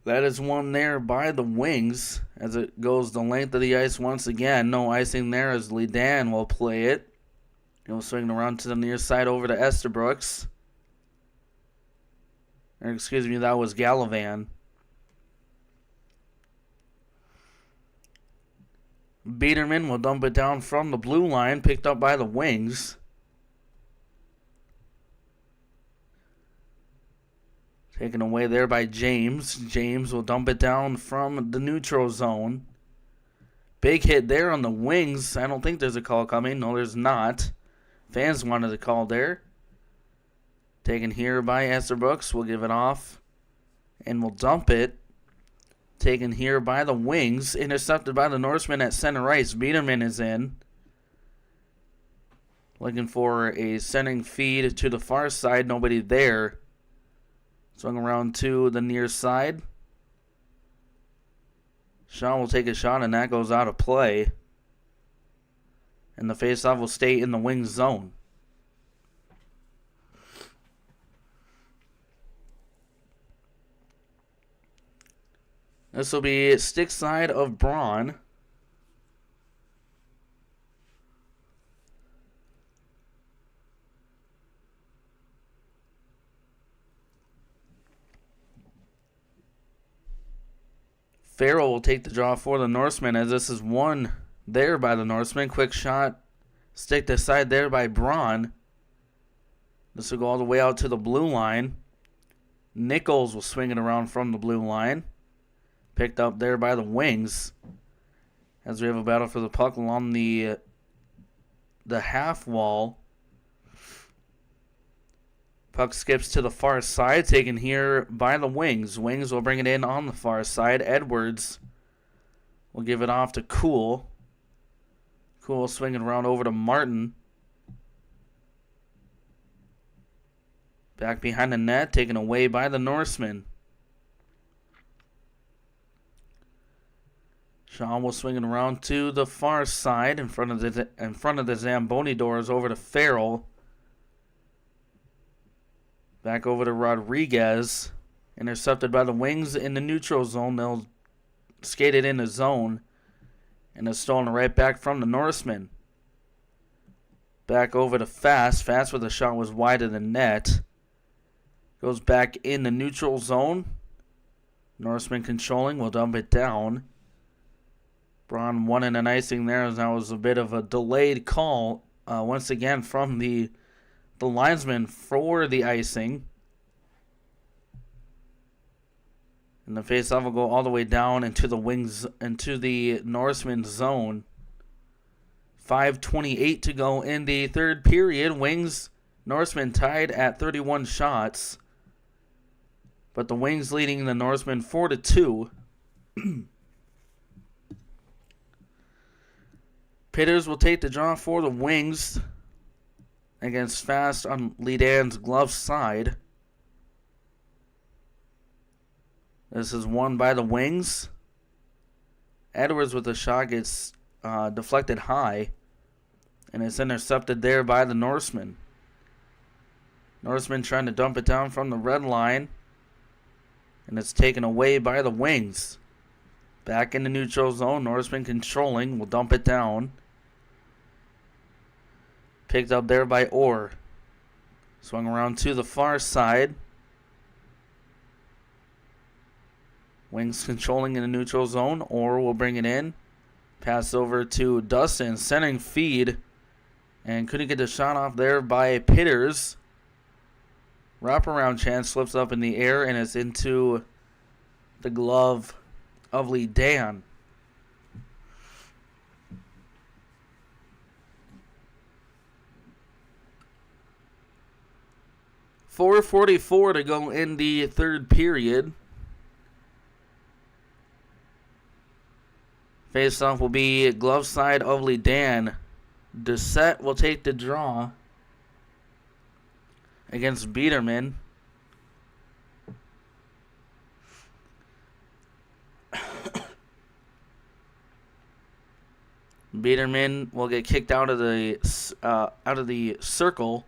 That is one there by the Wings as it goes the length of the ice once again. No icing there as Lidan will play it. He'll swing around to the near side over to Estabrooks. Or excuse me, that was Gallivan. Biederman will dump it down from the blue line, picked up by the Wings. Taken away there by James. James will dump it down from the neutral zone. Big hit there on the Wings. I don't think there's a call coming. No, there's not. Fans wanted a call there. Taken here by Estabrooks. We'll give it off. And we'll dump it. Taken here by the Wings. Intercepted by the Norsemen at center ice. Biederman is in. Looking for a sending feed to the far side. Nobody there. Swung around to the near side. Sean will take a shot and that goes out of play. And the faceoff will stay in the Wings zone. This will be stick side of Braun. Farrell will take the draw for the Norsemen as this is one there by the Norsemen. Quick shot, stick to side there by Braun. This will go all the way out to the blue line. Nichols will swing it around from the blue line. Picked up there by the Wings. As we have a battle for the puck along the half wall. Puck skips to the far side, taken here by the Wings. Wings will bring it in on the far side. Edwards will give it off to Cool. Cool swinging around over to Martin. Back behind the net, taken away by the Norsemen. Sean will swing it around to the far side in front of the Zamboni doors over to Farrell. Back over to Rodriguez. Intercepted by the Wings in the neutral zone. They'll skate it in the zone. And it's stolen right back from the Norsemen. Back over to Fast. Fast with the shot was wide of the net. Goes back in the neutral zone. Norsemen controlling. Will dump it down. Braun won in an icing there as that was a bit of a delayed call once again from the linesman for the icing. And the faceoff will go all the way down into the Wings, into the Norseman zone. 5:28 to go in the third period. Wings, Norsemen tied at 31 shots. But the Wings leading the Norsemen 4-2. Pitters will take the draw for the Wings against Fast on Lidan's glove side. This is won by the Wings. Edwards with the shot gets deflected high, and it's intercepted there by the Norsemen. Norsemen trying to dump it down from the red line, and it's taken away by the Wings. Back in the neutral zone, Norsemen controlling, will dump it down. Picked up there by Orr. Swung around to the far side. Wings controlling in the neutral zone. Orr will bring it in. Pass over to Dustin. Sending feed And couldn't get the shot off there by Pitters. Wraparound chance slips up in the air and it's into the glove of Lee Dan. .444 to go in the third period. Face-off will be glove side of Lee Dan. Doucette will take the draw against Biederman. Biederman will get kicked out of the circle.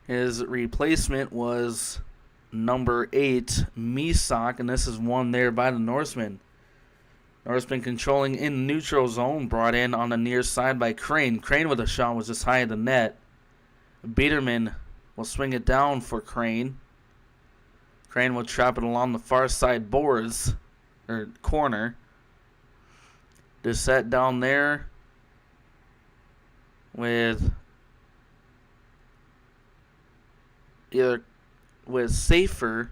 His replacement was number 8, Misak, and this is won there by the Norsemen. Norsemen controlling in the neutral zone, brought in on the near side by Crane. Crane with a shot was just high of the net. Biederman will swing it down for Crane. Crane will trap it along the far side boards, or corner. Doucette down there with Safer,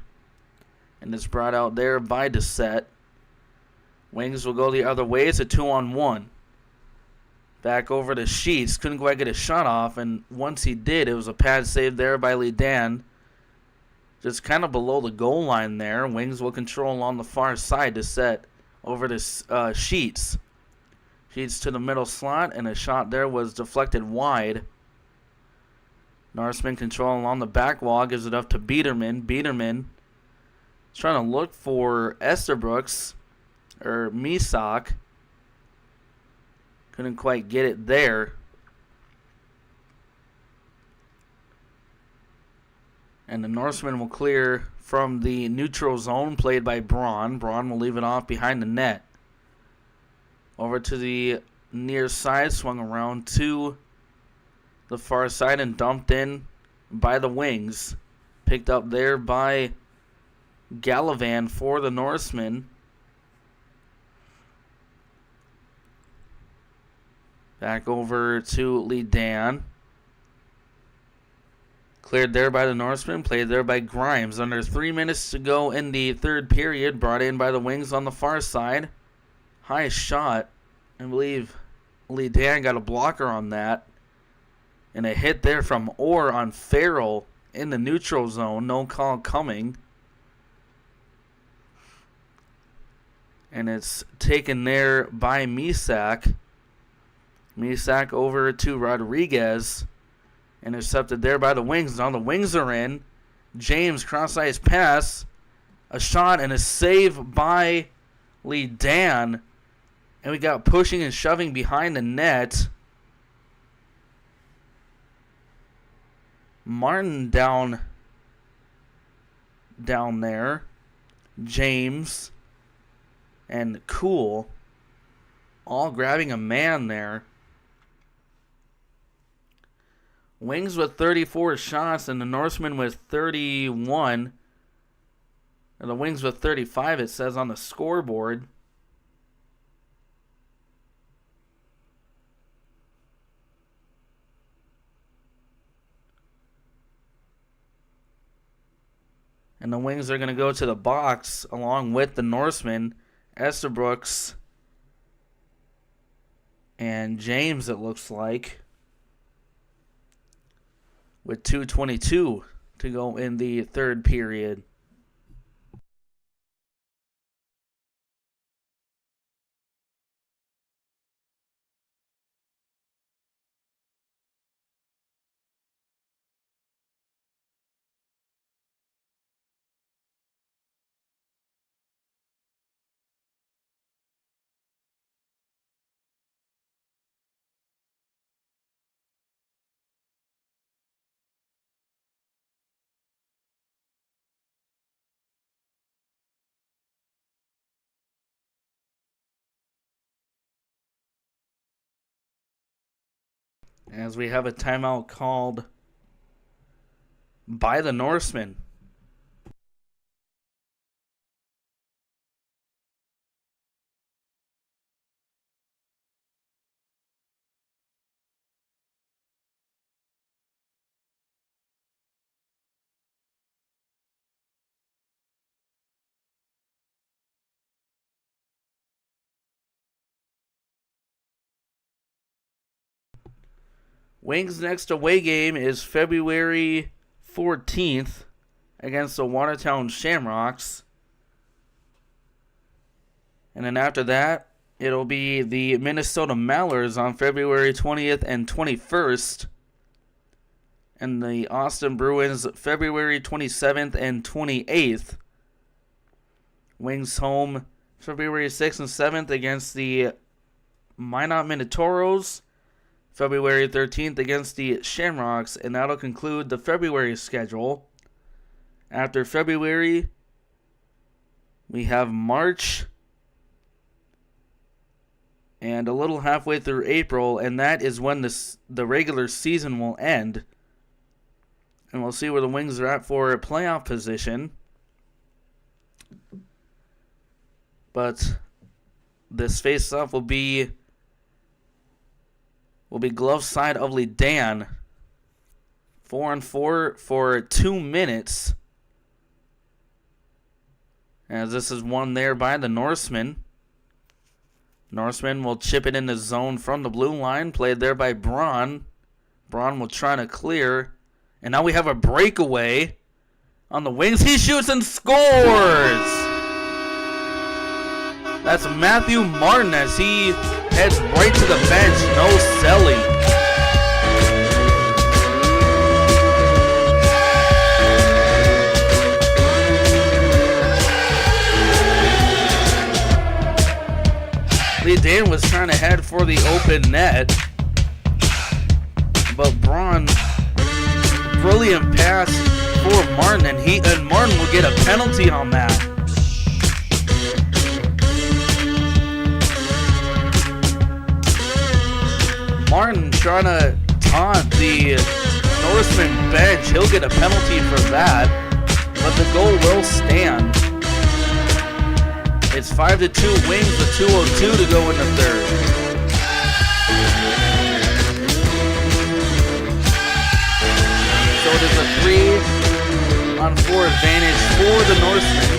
and it's brought out there by Doucette. Wings will go the other way. It's a 2-on-1. Back over to Sheets. Couldn't quite get a shot off, and once he did, it was a pad save there by Lee Dan. Just kind of below the goal line there. Wings will control along the far side to set over to Sheets. Sheets to the middle slot, and a shot there was deflected wide. Norseman control along the back wall, gives it up to Biederman. Biederman is trying to look for Esterbrooks, or Misak. Couldn't quite get it there. And the Norseman will clear from the neutral zone played by Braun. Braun will leave it off behind the net. Over to the near side, swung around to the far side and dumped in by the Wings. Picked up there by Gallivan for the Norsemen. Back over to Lee Dan. Cleared there by the Norsemen, played there by Grimes. Under 3 minutes to go in the third period, brought in by the Wings on the far side. High shot. I believe Lee Dan got a blocker on that. And a hit there from Orr on Farrell in the neutral zone. No call coming. And it's taken there by Misak. Misak over to Rodriguez. Intercepted there by the Wings. Now the Wings are in. James cross-ice pass. A shot and a save by Lee Dan. And we got pushing and shoving behind the net. Martin down there. James and Cool all grabbing a man there. Wings with 34 shots and the Norsemen with 31. And the Wings with 35, it says on the scoreboard. And the Wings are going to go to the box along with the Norsemen. Estabrooks and James, it looks like, with 2:22 to go in the third period. As we have a timeout called by the Norsemen. Wings' next away game is February 14th against the Watertown Shamrocks. And then after that, it'll be the Minnesota Mallards on February 20th and 21st. And the Austin Bruins February 27th and 28th. Wings home February 6th and 7th against the Minot Minotauros. February 13th against the Shamrocks. And that'll conclude the February schedule. After February, we have March and a little halfway through April, and that is when the regular season will end. And we'll see where the Wings are at for a playoff position. But this face-off will be glove side of Dan. 4-on-4 for 2 minutes. As this is won there by the Norsemen. Norsemen will chip it in the zone from the blue line. Played there by Braun. Braun will try to clear. And now we have a breakaway on the Wings. He shoots and scores! That's Matthew Martin as he heads right to the bench. No selling. Lee Dan was trying to head for the open net, but Braun, brilliant pass for Martin, and Martin will get a penalty on that. Martin trying to taunt the Norseman bench. He'll get a penalty for that, but the goal will stand. It's 5-2 Wings with 2:02 to go in the third. So it is a 3-on-4 advantage for the Norsemen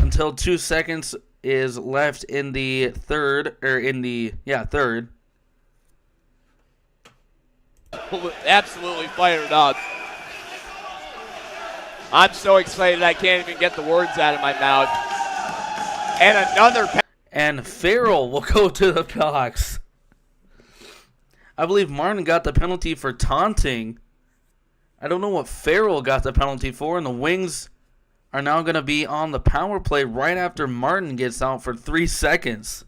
until 2 seconds is left in the third, third. Absolutely fired up. I'm so excited I can't even get the words out of my mouth. And another and Farrell will go to the box. I believe Martin got the penalty for taunting. I don't know what Farrell got the penalty for, and the Wings are now going to be on the power play right after Martin gets out for 3 seconds.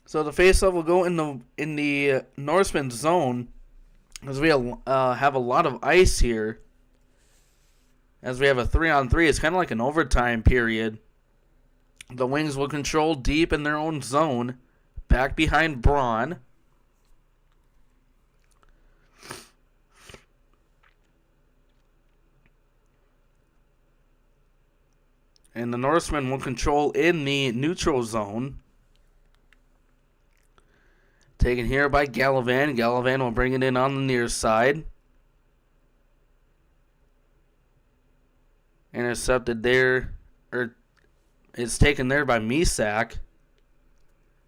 So the faceoff will go in the Norseman zone, as we have a lot of ice here. As we have a 3-on-3, it's kind of like an overtime period. The Wings will control deep in their own zone, back behind Braun. And the Norsemen will control in the neutral zone. Taken here by Gallivan. Gallivan will bring it in on the near side. Intercepted there. Or it's taken there by Misak.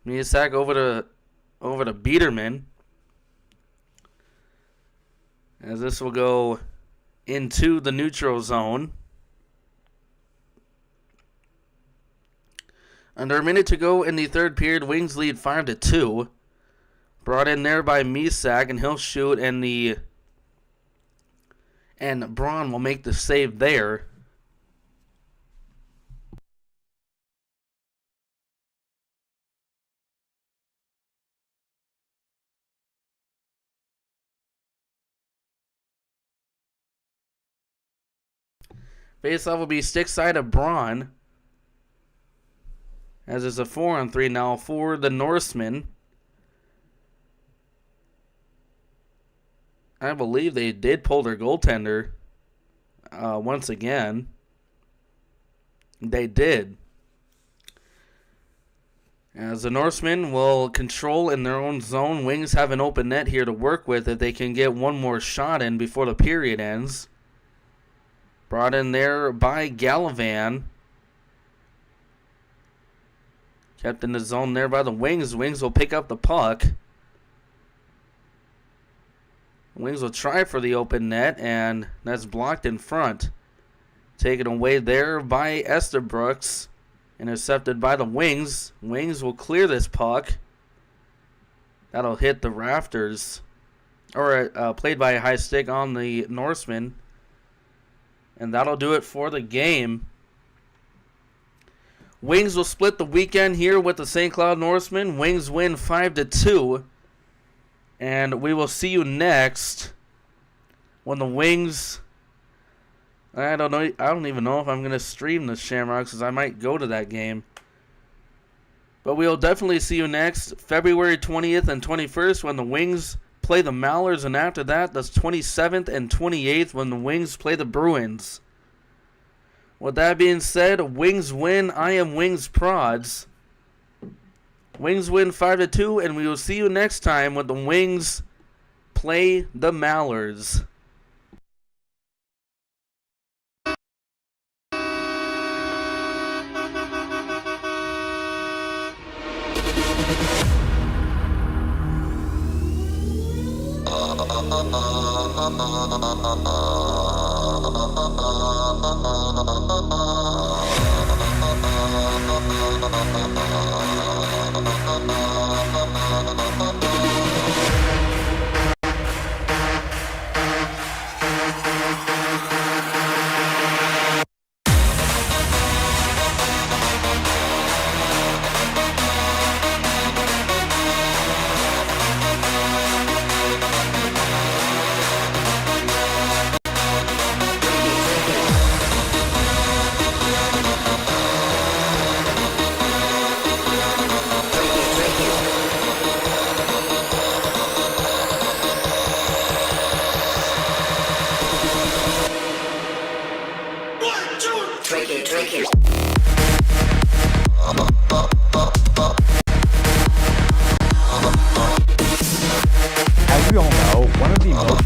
Misak over to Biederman. As this will go into the neutral zone. Under a minute to go in the third period, Wings lead 5-2. Brought in there by Misak, and he'll shoot, and Braun will make the save there. Faceoff will be stick side of Braun. As it's a 4-on-3 now for the Norsemen. I believe they did pull their goaltender once again. They did. As the Norsemen will control in their own zone, Wings have an open net here to work with if they can get one more shot in before the period ends. Brought in there by Gallivan. Kept in the zone there by the Wings. Wings will pick up the puck. Wings will try for the open net, and that's blocked in front. Taken away there by Estabrooks. Intercepted by the Wings. Wings will clear this puck. That'll hit the rafters. Or played by a high stick on the Norsemen. And that'll do it for the game. Wings will split the weekend here with the St. Cloud Norsemen. Wings win 5-2. And we will see you next when the Wings... I don't know. I don't even know if I'm going to stream the Shamrocks, because I might go to that game. But we'll definitely see you next February 20th and 21st when the Wings play the Mallards, and after that, that's 27th and 28th when the Wings play the Bruins. With that being said, Wings win. I am Wings Prods. Wings win 5-2, and we will see you next time when the Wings play the Mallards. As we all know, one of the most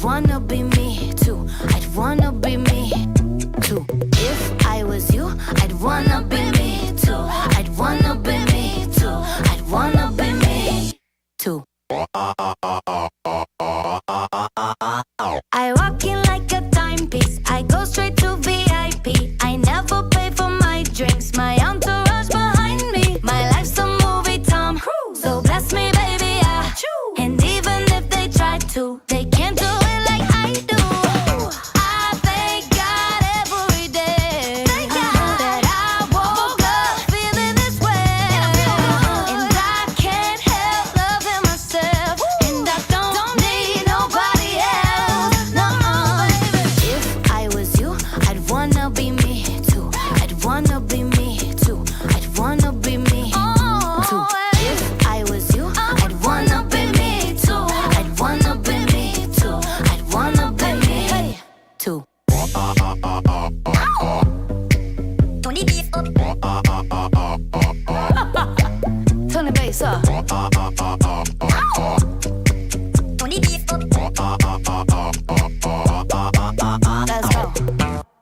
wanna be me too. I'd wanna be me too. If I was you, I'd wanna be me too. I'd wanna be me too. I'd wanna be me too. I walk in like a timepiece. I go straight to VIP. I never pay for my drinks. My entourage behind me. My life's a movie, Tom Cruise. So bless me, baby, I choose. And even if they try to, they can't do it like I do. I thank God every day that I woke up feeling this way. And I can't help loving myself. And I don't need nobody else. No, baby. If I was you, I'd wanna be me too. I'd wanna be me too. I'd wanna be me too. If I was you, I'd wanna be me too. I'd wanna be me too. I'd wanna be me too. Tony beef up. Tony bass up. Tony beef up. Let's go.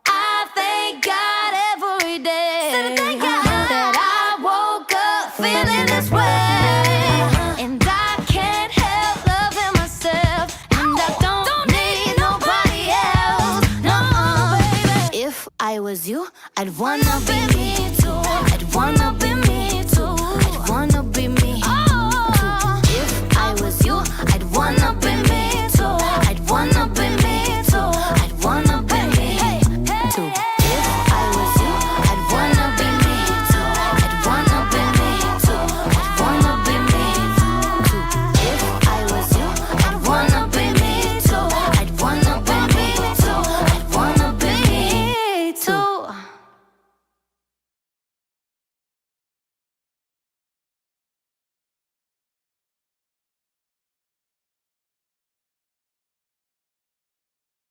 I thank God every day that I woke up feeling this way. And I can't help loving myself. And I don't need nobody else. No, baby. If I was you, I'd wanna be me too. I'd wanna be